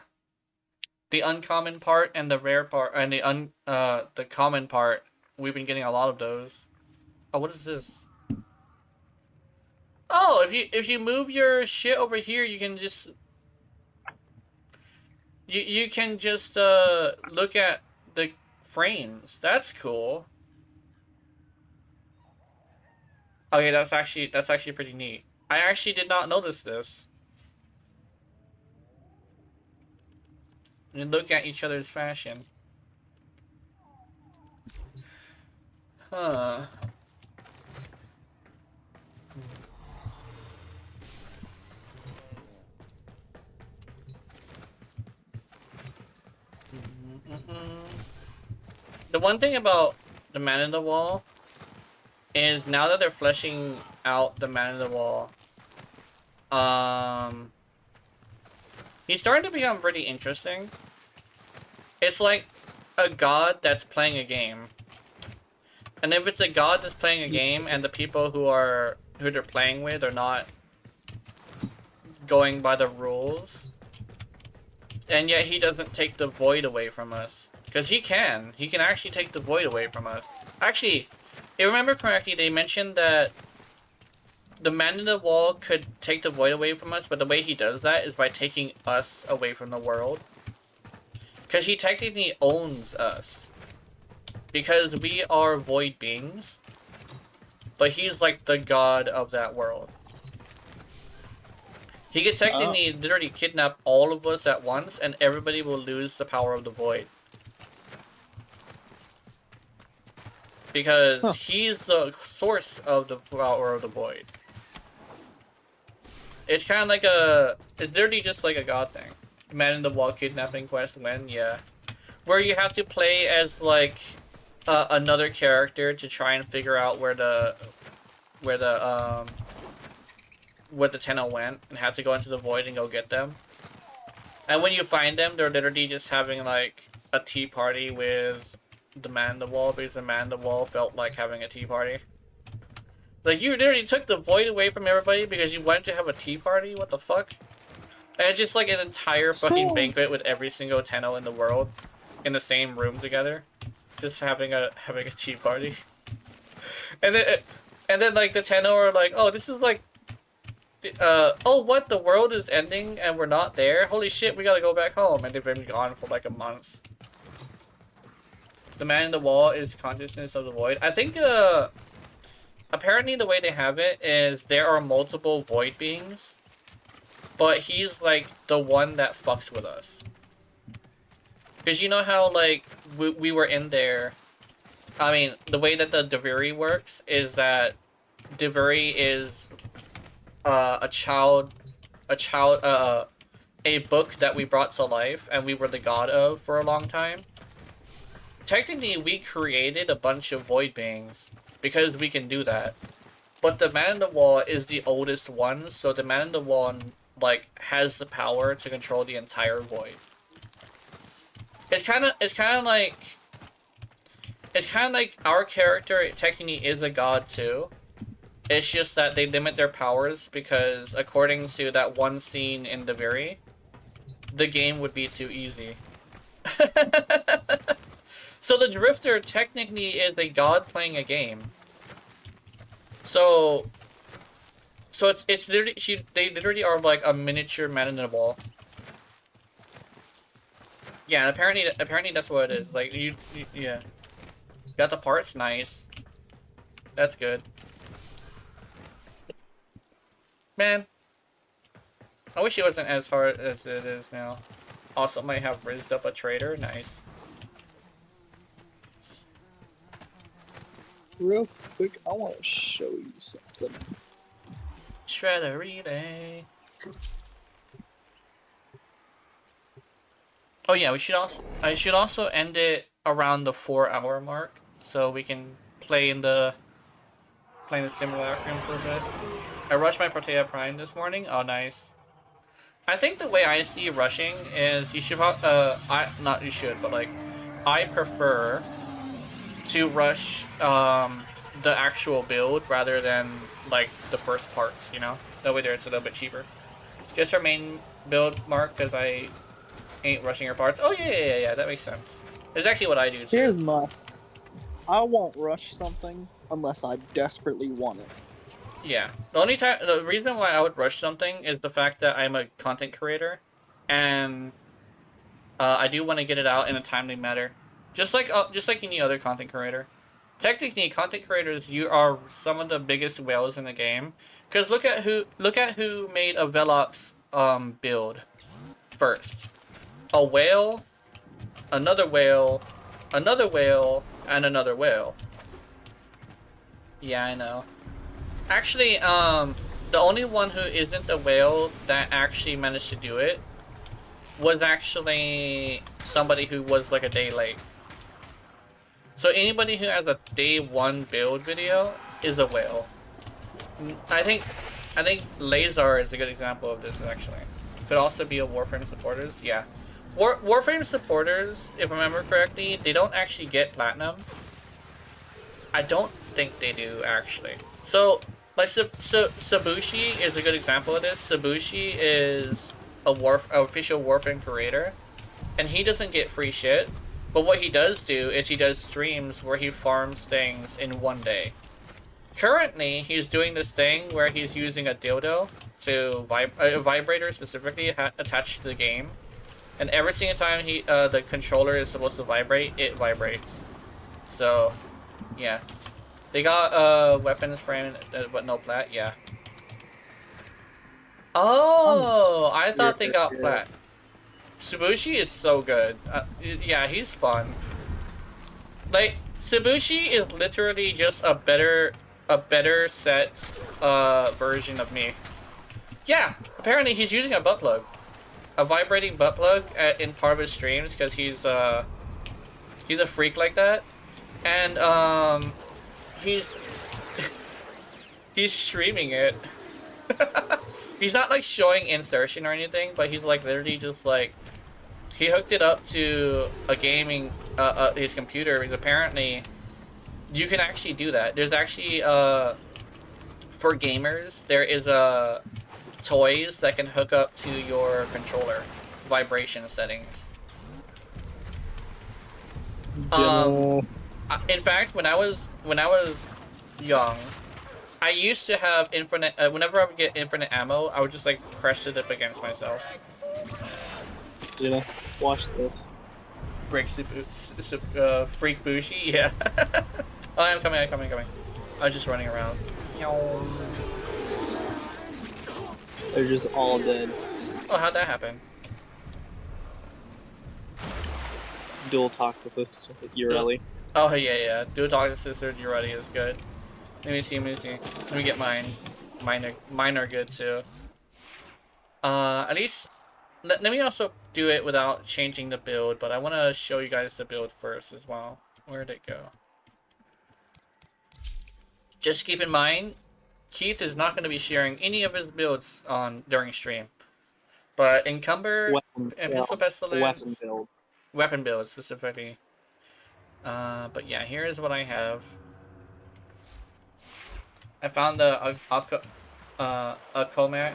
uncommon part and the rare part and the common part, we've been getting a lot of those. Oh, what is this? Oh, if you move your shit over here, you can just you can just look at the frames. That's cool. Okay, that's actually pretty neat. I actually did not notice this. and look at each other's fashion. Huh. The one thing about the Man in the Wall is now that they're fleshing out the Man in the Wall, he's starting to become pretty interesting. It's like a god that's playing a game. And if it's a god that's playing a game and the people who they're playing with are not going by the rules, and yet he doesn't take the void away from us. Because he can actually take the void away from us. Actually, if I remember correctly, they mentioned that the Man in the Wall could take the void away from us, but the way he does that is by taking us away from the world. Because he technically owns us. Because we are void beings. But he's like the god of that world. He could technically literally kidnap all of us at once, and everybody will lose the power of the void. Because he's the source of the power of the void. It's kind of like it's literally just like a god thing. Man in the Wall kidnapping quest when, yeah. Where you have to play as like another character to try and figure out where the tenno went and have to go into the void and go get them. And when you find them, they're literally just having like a tea party with the Man in the Wall, because the Man in the Wall felt like having a tea party. Like, you literally took the void away from everybody because you wanted to have a tea party? What the fuck? And it's just like an entire fucking banquet with every single tenno in the world in the same room together. Just having a tea party. And then like the tenno are like, oh, this is like oh, what? The world is ending and we're not there? Holy shit, we gotta go back home. And they've been gone for like a month. The Man in the Wall is consciousness of the void. I think, apparently the way they have it is there are multiple void beings, but he's like the one that fucks with us. Because you know how, like, we were in there. I mean, the way that the Deviri works is that Deviri is a book that we brought to life and we were the god of for a long time. Technically, we created a bunch of void beings because we can do that. But the Man in the Wall is the oldest one, so the Man in the Wall like has the power to control the entire void. It's kind of like our character technically is a god too. It's just that they limit their powers because according to that one scene in Deviri, the game would be too easy. So the Drifter technically is a god playing a game. So it's literally they literally are like a miniature Man in the Wall. Yeah, apparently that's what it is. Like yeah, got the parts, nice. That's good. Man, I wish it wasn't as hard as it is now. Also, might have raised up a trader, nice. Real quick, I want to show you something. Shredder relay. Oh yeah, I should also end it around the 4-hour mark so we can play in the simulacrum for a bit. I rushed my Protea Prime this morning. Oh, nice. I think the way I see rushing is you should not you should, but like I prefer to rush the actual build rather than like the first parts, you know? That way there it's a little bit cheaper. Just our main build, Mark, because I ain't rushing your parts. Oh yeah, that makes sense. It's actually what I do too. Here's my... I won't rush something unless I desperately want it. Yeah. The reason why I would rush something is the fact that I'm a content creator, and I do want to get it out in a timely manner. Just like any other content creator. Technically, content creators, you are some of the biggest whales in the game. Because look at who made a Velox build first. a whale, another whale, another whale, and another whale. Yeah, I know. Actually, the only one who isn't a whale that actually managed to do it was actually somebody who was like a day late. So anybody who has a day 1 build video is a whale. I think Lazar is a good example of this actually. Could also be a Warframe supporters, yeah. Warframe supporters, if I remember correctly, they don't actually get platinum. I don't think they do actually. So like Sabushi is a good example of this. Sabushi is a official Warframe creator, and he doesn't get free shit. But what he does do is he does streams where he farms things in 1 day. Currently, he's doing this thing where he's using a dildo to a vibrator specifically attached to the game, and every single time the controller is supposed to vibrate, it vibrates. So, yeah, they got weapons frame, but no plat. Yeah. Oh, I thought they got plat. Tsubushi is so good. Yeah, he's fun. Like, Tsubushi is literally just a better set version of me. Yeah, apparently he's using a butt plug. A vibrating butt plug in part of his streams because he's a freak like that. And he's he's streaming it. He's not like showing insertion or anything, but he's like literally just like he hooked it up to a gaming his computer because apparently you can actually do that. There's actually for gamers there is toys that can hook up to your controller vibration settings. In fact, when I was young, I used to have infinite. Whenever I would get infinite ammo, I would just like press it up against myself. You know, watch this. Break freak Bushi, yeah. Oh, I'm coming. I was just running around. They're just all dead. Oh, how'd that happen? Dual toxicist Urelli. Oh yeah. Dual toxicist Urelli is good. Let me see. Let me get mine. Mine are good too. At least let me also do it without changing the build, but I want to show you guys the build first as well. Where'd it go? Just keep in mind, Keith is not going to be sharing any of his builds during stream. But Encumber and Pistol Pestilence, weapon build specifically. But yeah, here is what I have. I found a Comac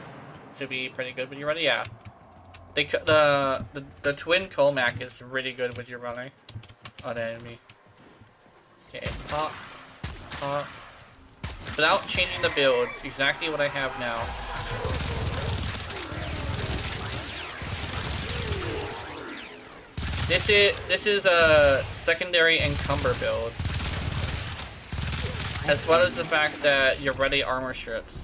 to be pretty good with your running. Yeah, the twin Comac is really good with your running on the enemy. Okay, pop. Without changing the build, exactly what I have now. This is a secondary encumber build, as well as the fact that you're ready armor strips.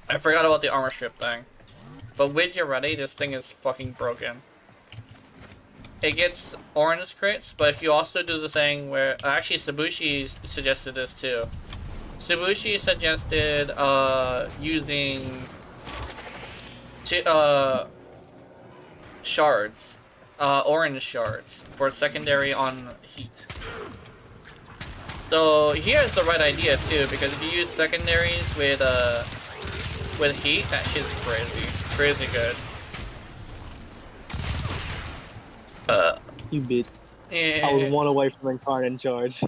I forgot about the armor strip thing, but with your ready, this thing is fucking broken. It gets orange crits, but if you also do the thing where actually Sabushi suggested this too. Sabushi suggested using shards, orange shards for secondary on heat. So he has the right idea too, because if you use secondaries with heat, that shit's crazy good. You bitch. Yeah. I was one away from Incarnate in charge.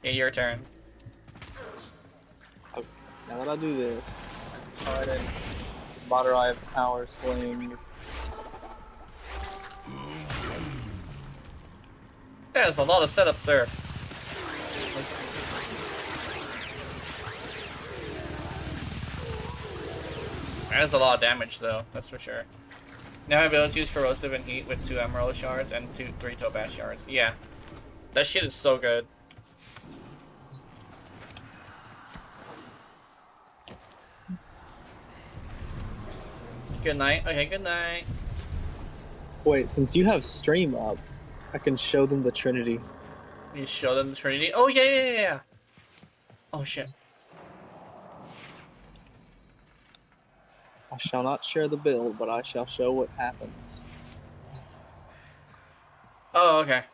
Yeah, your turn. Okay, now that I do this, alright then. Moderate power sling. There's a lot of setups there. That's a lot of damage though, that's for sure. Now my ability to use corrosive and heat with 2 emerald shards and 3 topaz shards. Yeah. That shit is so good. Good night. Okay, good night. Wait, since you have stream up, I can show them the Trinity. You show them the Trinity. Oh yeah. Oh shit. I shall not share the build, but I shall show what happens. Oh okay.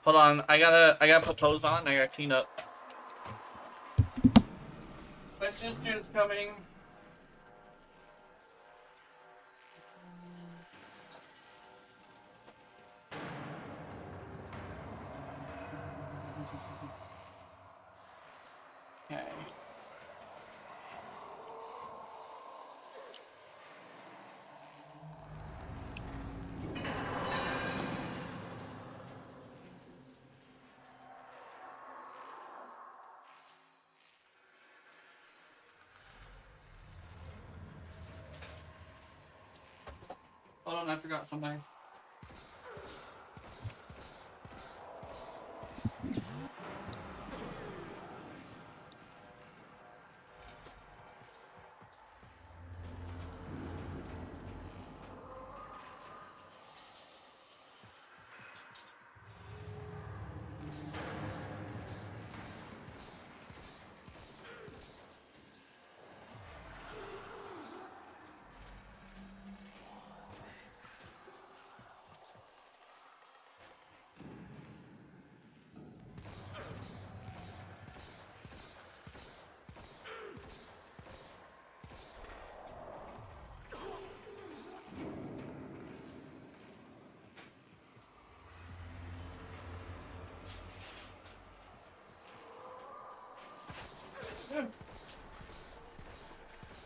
Hold on. I gotta put clothes on. I gotta clean up. My sister's coming. Okay. Hold on, I forgot something.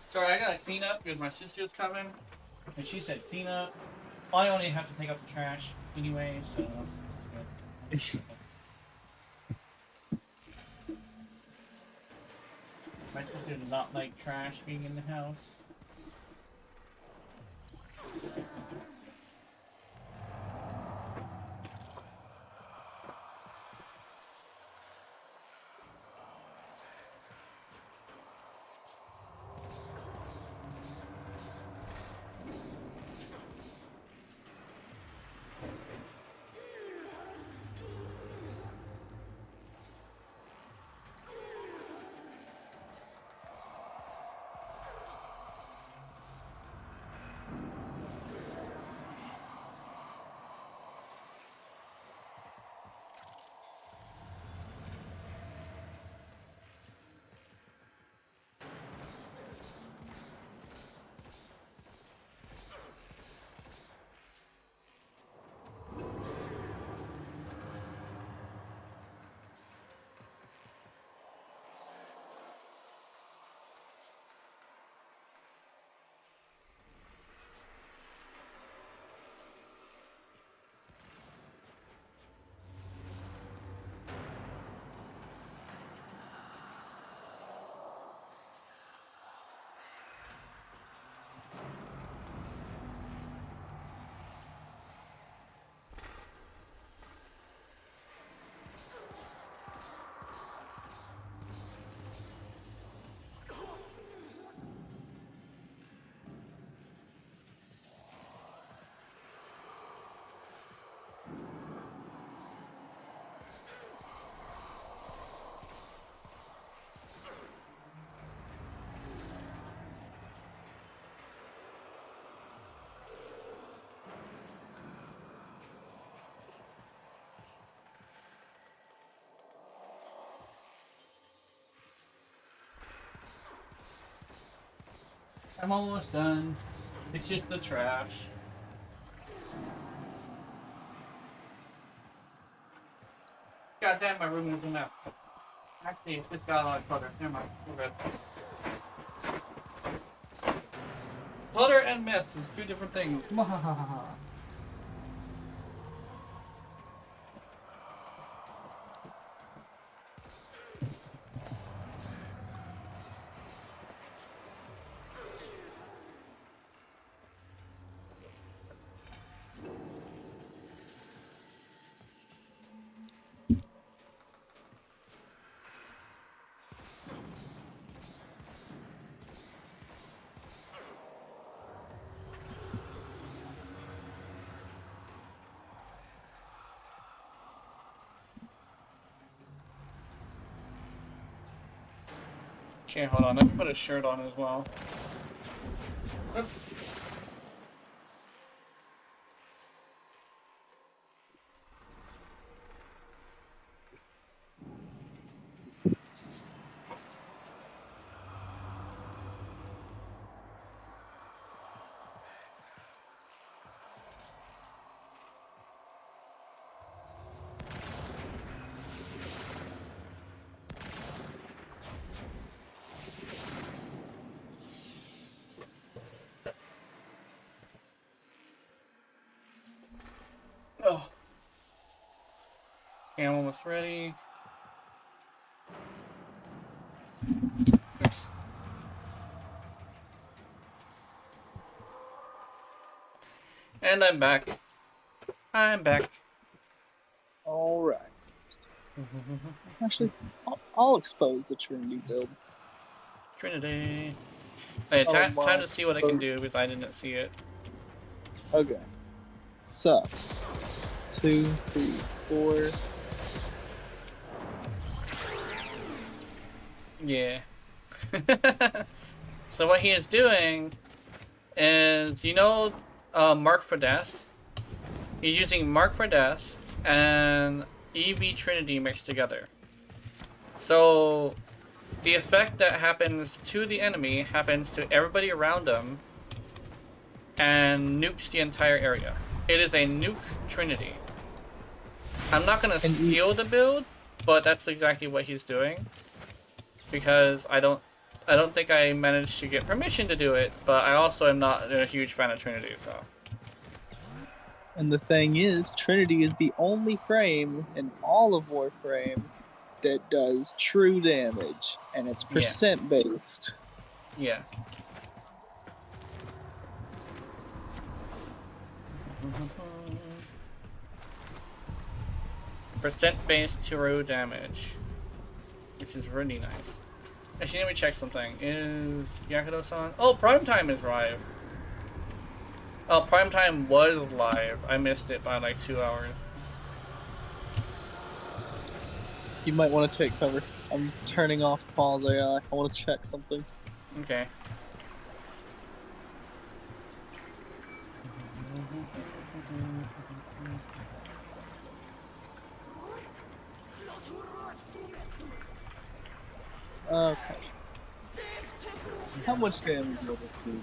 Sorry, I gotta clean up because my sister's coming. And she said clean up. I only have to take out the trash anyway, so that's good. My sister does not like trash being in the house. I'm almost done. It's just the trash. God damn, my room is enough. Actually, it's just got a lot of clutter. Never mind. We're good. Clutter and mess is two different things. Okay, hold on. Let me put a shirt on as well. Oh. Okay, I'm almost ready. Oops. And I'm back. I'm back. All right. Actually, I'll expose the Trinity build. Trinity. Hey, Oh time my. to see what I can do because I didn't see it. Okay. So, 2, 3, 4. Yeah. So what he is doing is, you know, Mark for Death? He's using Mark for Death and EV Trinity mixed together. So the effect that happens to the enemy happens to everybody around them and nukes the entire area. It is a nuke Trinity. I'm not gonna steal the build, but that's exactly what he's doing. Because I don't think I managed to get permission to do it, but I also am not a huge fan of Trinity, so. And the thing is, Trinity is the only frame in all of Warframe that does true damage, and it's percent based. Yeah. Percent based true damage, which is really nice. Actually, let me check something. Is Yakudo-san? Oh, Prime Time is live. Oh, Prime Time was live. I missed it by like 2 hours. You might want to take cover. I'm turning off pause AI. I want to check something. Okay. Okay. How much damage will it do?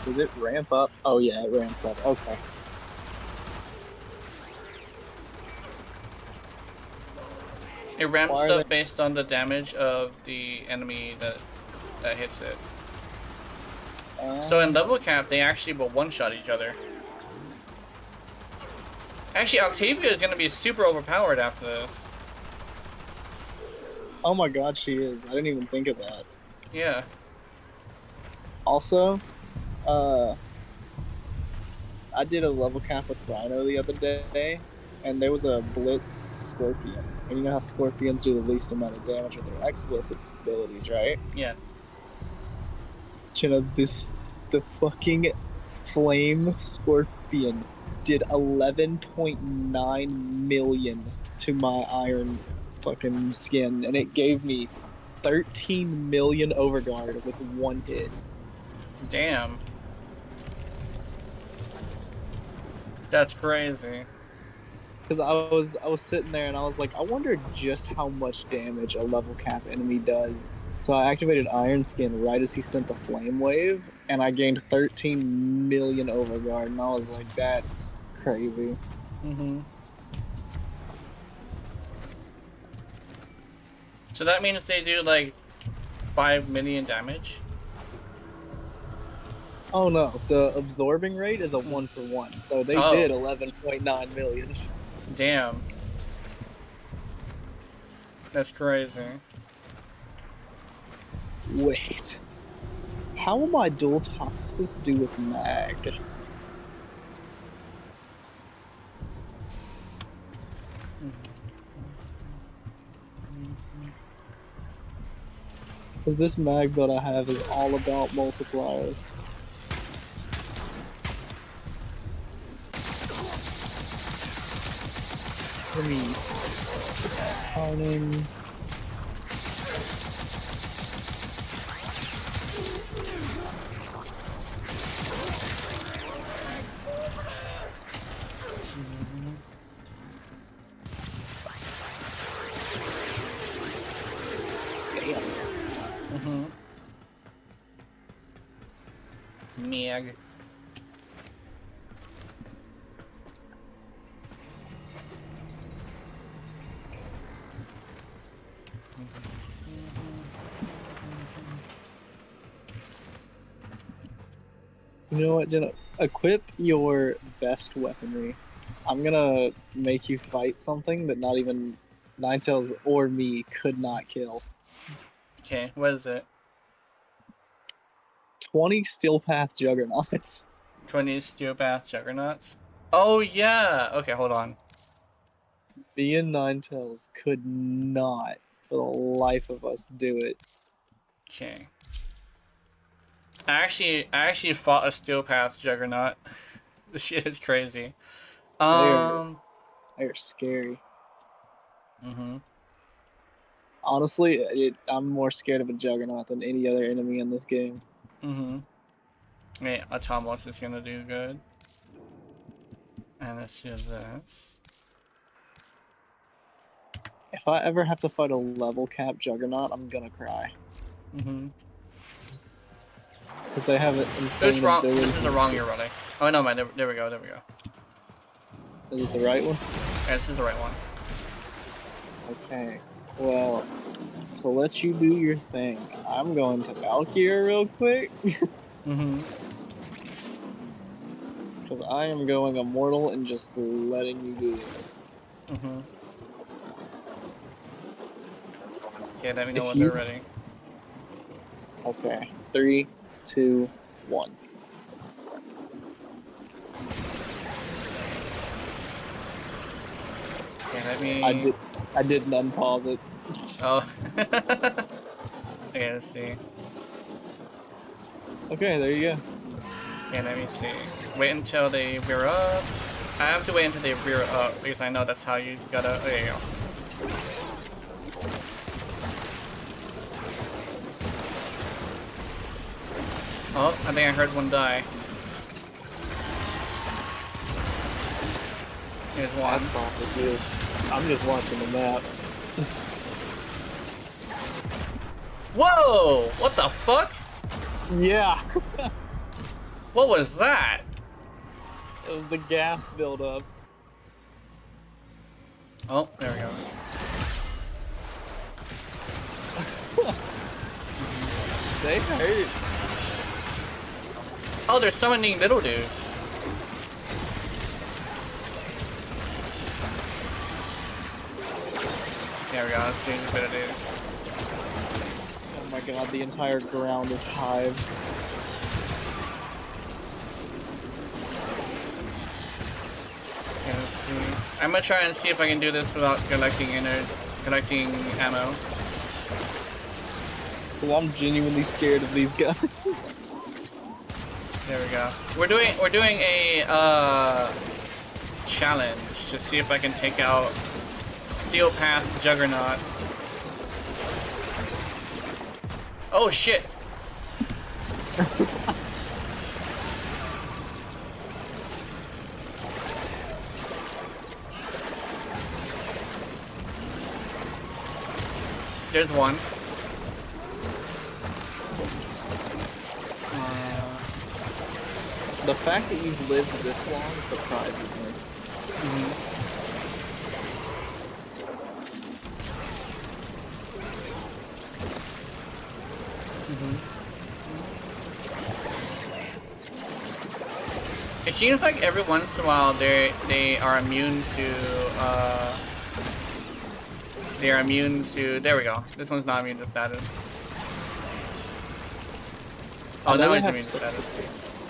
Does it ramp up? Oh yeah, it ramps up. Okay. It ramps up based on the damage of the enemy that hits it. So in level cap, they actually will one-shot each other. Actually, Octavia is going to be super overpowered after this. Oh my god, she is. I didn't even think of that. Yeah. Also, I did a level cap with Rhino the other day, and there was a Blitz Scorpion. And you know how Scorpions do the least amount of damage with their Exodus abilities, right? Yeah. You know, the fucking Flame Scorpion did 11.9 million to my iron fucking skin, and it gave me 13 million overguard with one hit. Damn. That's crazy. Because I was sitting there and I was like, I wonder just how much damage a level cap enemy does. So I activated Iron Skin right as he sent the Flame Wave, and I gained 13 million overguard, and I was like, that's crazy. Mm-hmm. So that means they do like 5 million damage? Oh no, the absorbing rate is a 1-for-1, so they did 11.9 million. Damn. That's crazy. Wait. How will my dual toxicist do with mag? Because this mag build I have is all about multipliers. Let me... Counting... Mm-hmm. Meg. You know what, Jenna? Equip your best weaponry. I'm gonna make you fight something that not even Ninetales or me could not kill. Okay, what is it? 20 Steel Path Juggernauts. 20 Steel Path Juggernauts? Oh, yeah! Okay, hold on. Me and Ninetales could not, for the life of us, do it. Okay. I actually fought a Steel Path Juggernaut. This shit is crazy. They are scary. Mm-hmm. Honestly, I'm more scared of a Juggernaut than any other enemy in this game. Mm-hmm. Wait, Atomos is gonna do good. And let's do this. If I ever have to fight a level cap Juggernaut, I'm gonna cry. Mm-hmm. Because they have an insane It's wrong. ability. This is the wrong you're running. Oh, no, man. There we go. There we go. Is it the right one? Yeah, this is the right one. Okay. Well, to let you do your thing, I'm going to Valkyrie real quick. Mm-hmm. Because I am going immortal and just letting you do this. Mm-hmm. Okay, let me know If when you- they're ready. Okay. 3, 2, 1. Okay, let me... I didn't unpause it. Oh. Okay, let's see. Okay, there you go. Okay, let me see. Wait until they rear up. I have to wait until they rear up because I know that's how you gotta... Oh, there you go. Oh, I think I heard one die. Here's one. That's off with you. I'm just watching the map. Whoa! What the fuck? Yeah! What was that? It was the gas buildup. Oh, there we go. They hurt. Oh, they're summoning little dudes. There we go, let's see the little dudes. Oh my god, the entire ground is hive. Okay, let's see. I'm gonna try and see if I can do this without collecting ammo. Well, I'm genuinely scared of these guys. There we go. We're doing a challenge to see if I can take out Steel Path Juggernauts. Oh shit! There's one. The fact that you've lived this long surprises me. It seems like every once in a while they are immune to there we go. This one's not immune to status. Oh, now he's immune to status.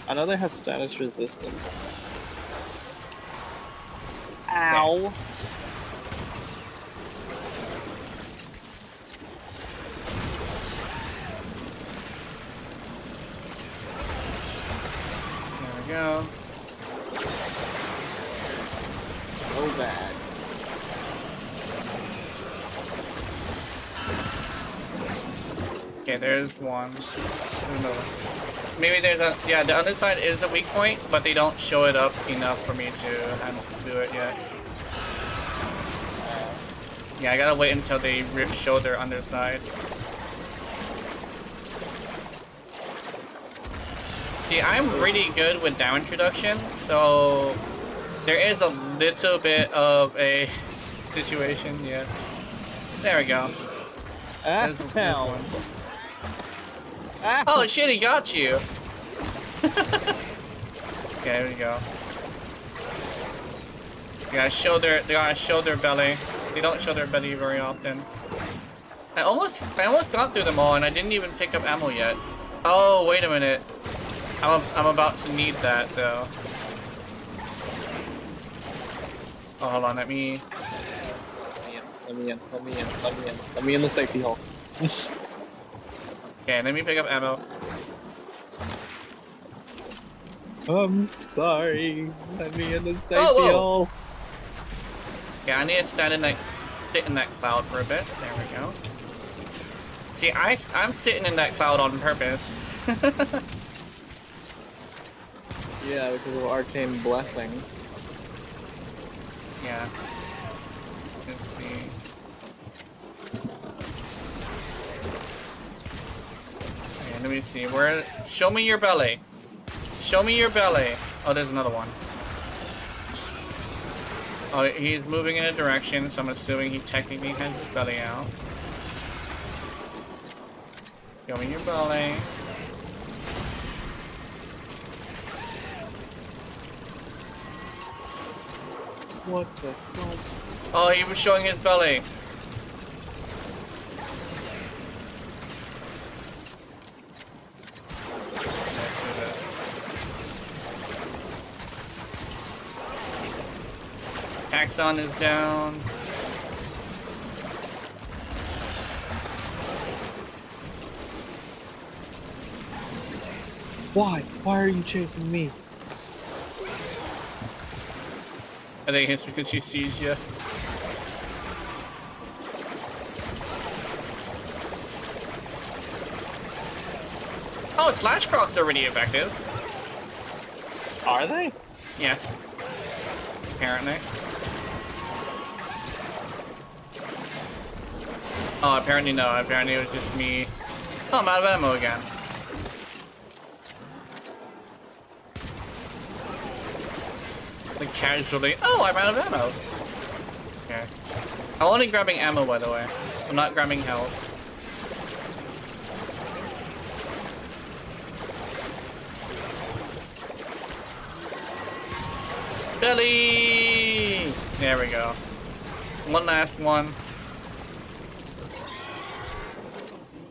I know they have status resistance. Ow! There we go. So bad. Okay, there's one. There's another. Maybe there's a yeah. The other side is the weak point, but they don't show it up enough for me to do it yet. Yeah, I gotta wait until they show their underside. See, I'm really good with damage reduction, so there is a little bit of a situation, yeah. There we go. There's one. Oh shit, he got you! Okay, there we go. They gotta show their belly. They don't show their belly very often. I almost got through them all and I didn't even pick up ammo yet. Oh, wait a minute. I'm about to need that though. Oh, hold on, let me in the safety hole. Okay, let me pick up ammo. I'm sorry. Let me in the safety whoa. hole. Okay, I need to sit in that cloud for a bit. There we go. See, I'm sitting in that cloud on purpose. Yeah, because of Arcane Blessing. Yeah. Let's see. Okay, let me see. Where? Show me your belly. Show me your belly. Oh, there's another one. Oh, he's moving in a direction, so I'm assuming he technically has his belly out. Show me your belly. What the fuck? Oh, he was showing his belly. Let's do this. Axon is down. Why? Why are you chasing me? I think it's because she sees you. Oh, slash procs are really effective. Are they? Yeah. Apparently. Oh, apparently no. Apparently it was just me. Oh, I'm out of ammo again. Like casually. Oh, I'm out of ammo. Okay. I'm only grabbing ammo, by the way. I'm not grabbing health. Belly! There we go. One last one.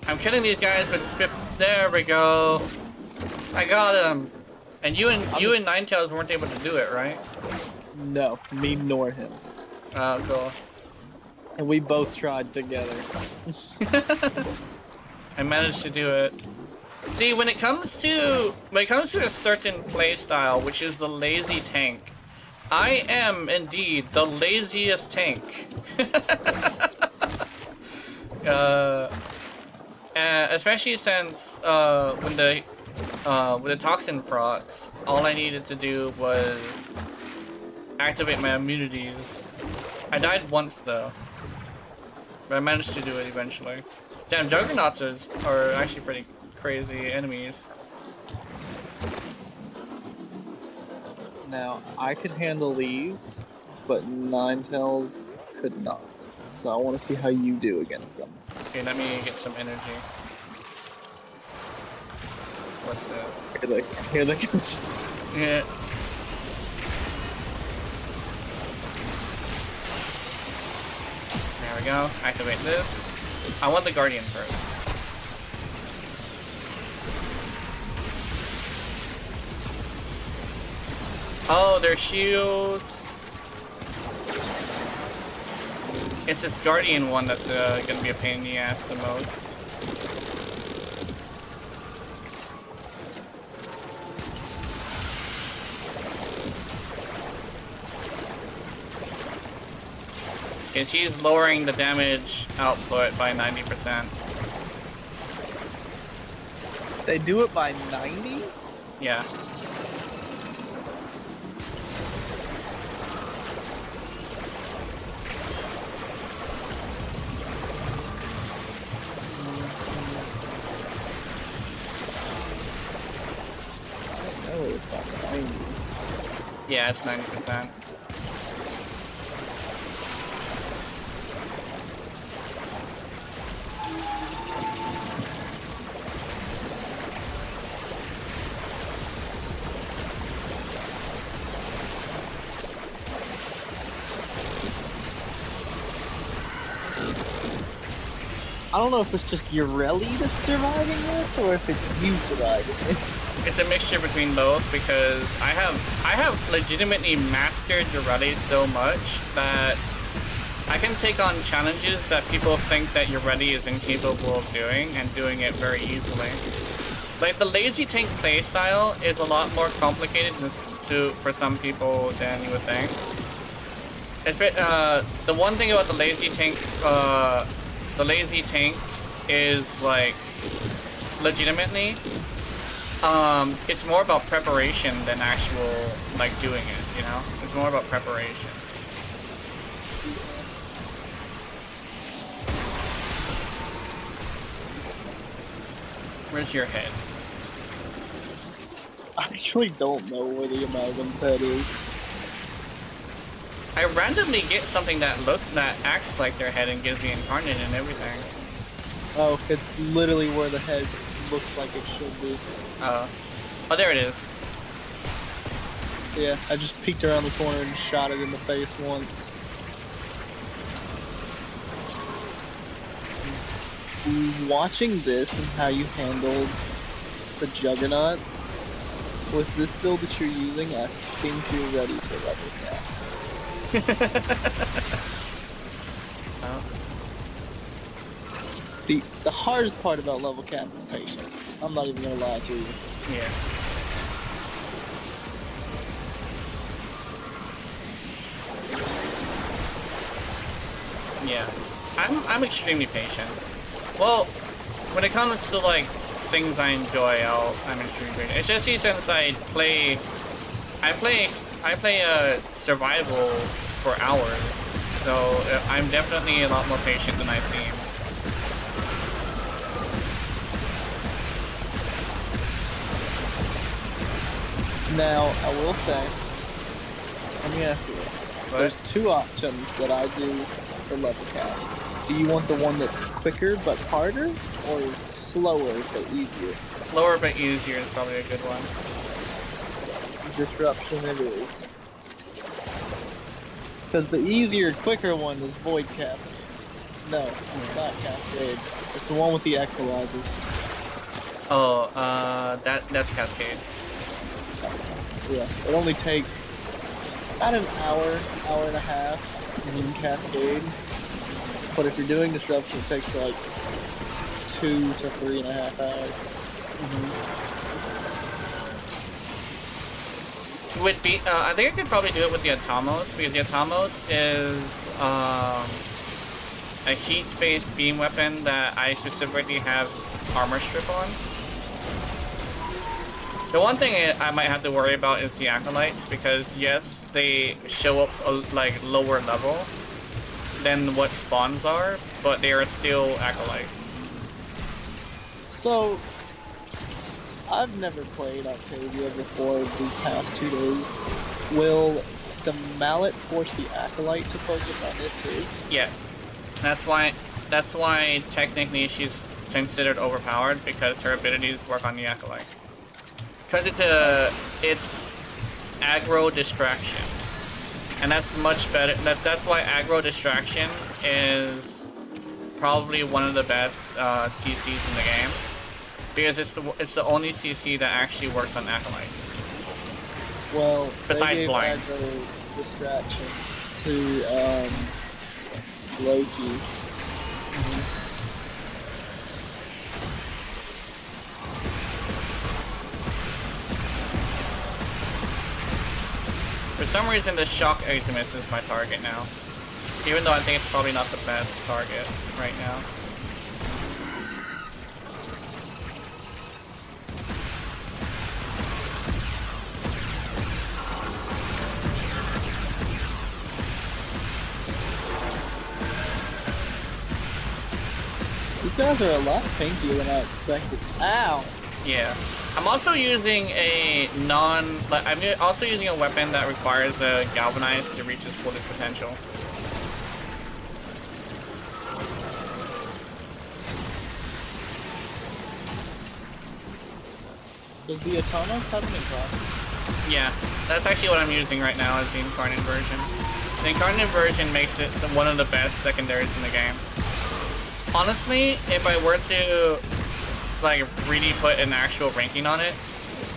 I'm killing these guys, but there we go. I got him. And you and Ninetales weren't able to do it, right? No, me nor him. Oh, cool. And we both tried together. I managed to do it. See, when it comes to a certain play style, which is the lazy tank, I am indeed the laziest tank. Especially since with the toxin procs, all I needed to do was activate my immunities. I died once though, but I managed to do it eventually. Damn, Juggernauts are actually pretty crazy enemies. Now, I could handle these, but Ninetales could not. So I want to see how you do against them. Okay, let me get some energy. What's this? Here they go. Yeah. There we go. Activate this. I want the Guardian first. Oh, their shields. It's this Guardian one that's gonna be a pain in the ass the most. Okay, she's lowering the damage output by 90%. They do it by 90? Yeah. Yeah, it's 90%. I don't know if it's just Urelli that's surviving this, or if it's you surviving it. It's a mixture between both because I have legitimately mastered Urelli so much that I can take on challenges that people think that Urelli is incapable of doing and doing it very easily. Like the lazy tank playstyle is a lot more complicated for some people than you would think. The one thing about the lazy tank is like legitimately it's more about preparation than actual like doing it, you know? It's more about preparation. Where's your head? I actually don't know where the amalgam's head is. I randomly get something that acts like their head and gives the incarnate and everything. Oh, it's literally where the head looks like it should be. Oh, there it is. Yeah, I just peeked around the corner and shot it in the face once. Watching this and how you handled the juggernauts with this build that you're using, I think you're ready for level cap. Oh. The hardest part about level cap is patience. I'm not even gonna lie to you. Yeah. Yeah. I'm extremely patient. Well, when it comes to like things I enjoy, I'm extremely patient. It's just since I play survival for hours, so I'm definitely a lot more patient than I seem. Now, I will say, let me ask you this. What? There's two options that I do for level cap. Do you want the one that's quicker but harder, or slower but easier? Slower but easier is probably a good one. Disruption it is. Because the easier, quicker one is Void Cascade. No, not Cascade. It's the one with the Exolizers. Oh, that's Cascade. Yeah, it only takes about an hour, hour and a half in Cascade. But if you're doing Disruption, it takes like 2 to 3.5 hours. I think I could probably do it with the Atomos, because the Atomos is a heat-based beam weapon that I specifically have armor strip on. The one thing I might have to worry about is the Acolytes, because yes, they show up like lower level than what spawns are, but they are still Acolytes. So, I've never played Octavia before these past 2 days. Will the mallet force the Acolyte to focus on it too? Yes. That's why technically she's considered overpowered, because her abilities work on the Acolyte. Because it's aggro distraction. And that's much better. That's why aggro distraction is probably one of the best CCs in the game, because it's the only CC that actually works on Acolytes. Well, besides they gave blind aggro distraction to Loki. For some reason, the Shock Ultimus is my target now, even though I think it's probably not the best target right now. These guys are a lot tankier than I expected. Ow! Yeah. I'm also using a I'm also using a weapon that requires a galvanize to reach its fullest potential. Does the Atomos have an incarnate? Yeah, that's actually what I'm using right now is the incarnate version. The incarnate version makes it one of the best secondaries in the game. Honestly, if I were to like really put an actual ranking on it,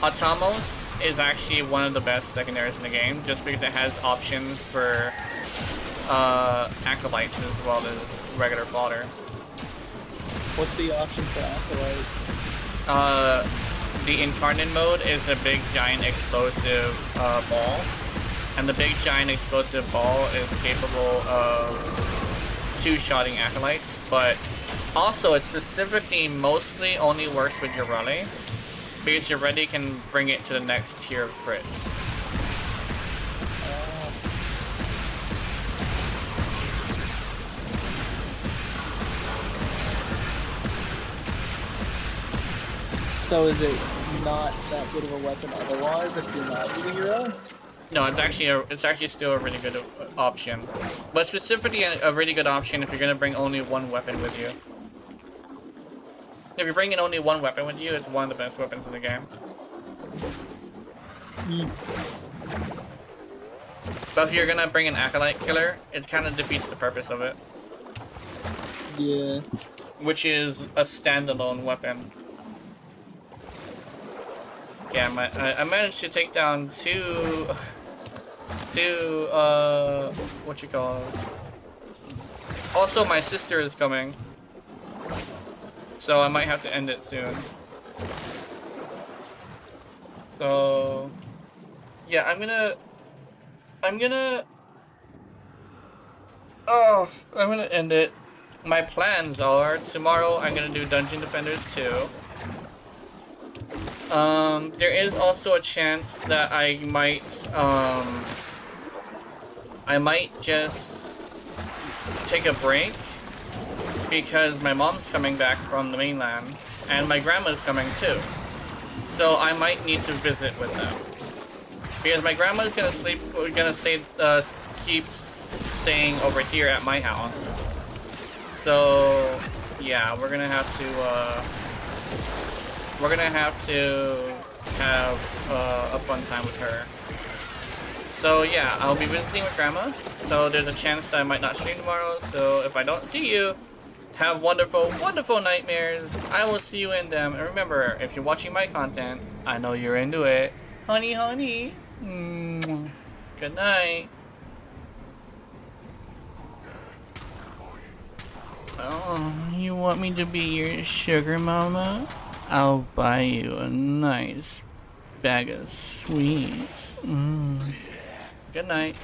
Atomos is actually one of the best secondaries in the game just because it has options for acolytes as well as regular fodder. What's the option for acolyte? The incarnate mode is a big giant explosive ball, and the big giant explosive ball is capable of two-shotting acolytes, but also it specifically mostly only works with your rally, because your ready can bring it to the next tier of crits. So is it not that good of a weapon otherwise if you're not using your own? No, it's actually still a really good option, but specifically a really good option if you're gonna bring only one weapon with you. If you're bringing only one weapon with you, it's one of the best weapons in the game. But if you're gonna bring an acolyte killer, it kind of defeats the purpose of it. Yeah. Which is a standalone weapon. Yeah, I managed to take down two, what you call this? Also, my sister is coming, so I might have to end it soon. So, yeah, I'm gonna end it. My plans are, tomorrow I'm gonna do Dungeon Defenders 2. There is also a chance that I might just take a break because my mom's coming back from the mainland and my grandma's coming too. So I might need to visit with them because my grandma's gonna keep staying over here at my house. So yeah, we're gonna have to have a fun time with her. So yeah, I'll be visiting with Grandma, so there's a chance that I might not stream tomorrow, so if I don't see you, have wonderful, wonderful nightmares. I will see you in them, and remember, if you're watching my content, I know you're into it. Honey, honey. Good night. Oh, you want me to be your sugar mama? I'll buy you a nice bag of sweets. Good night.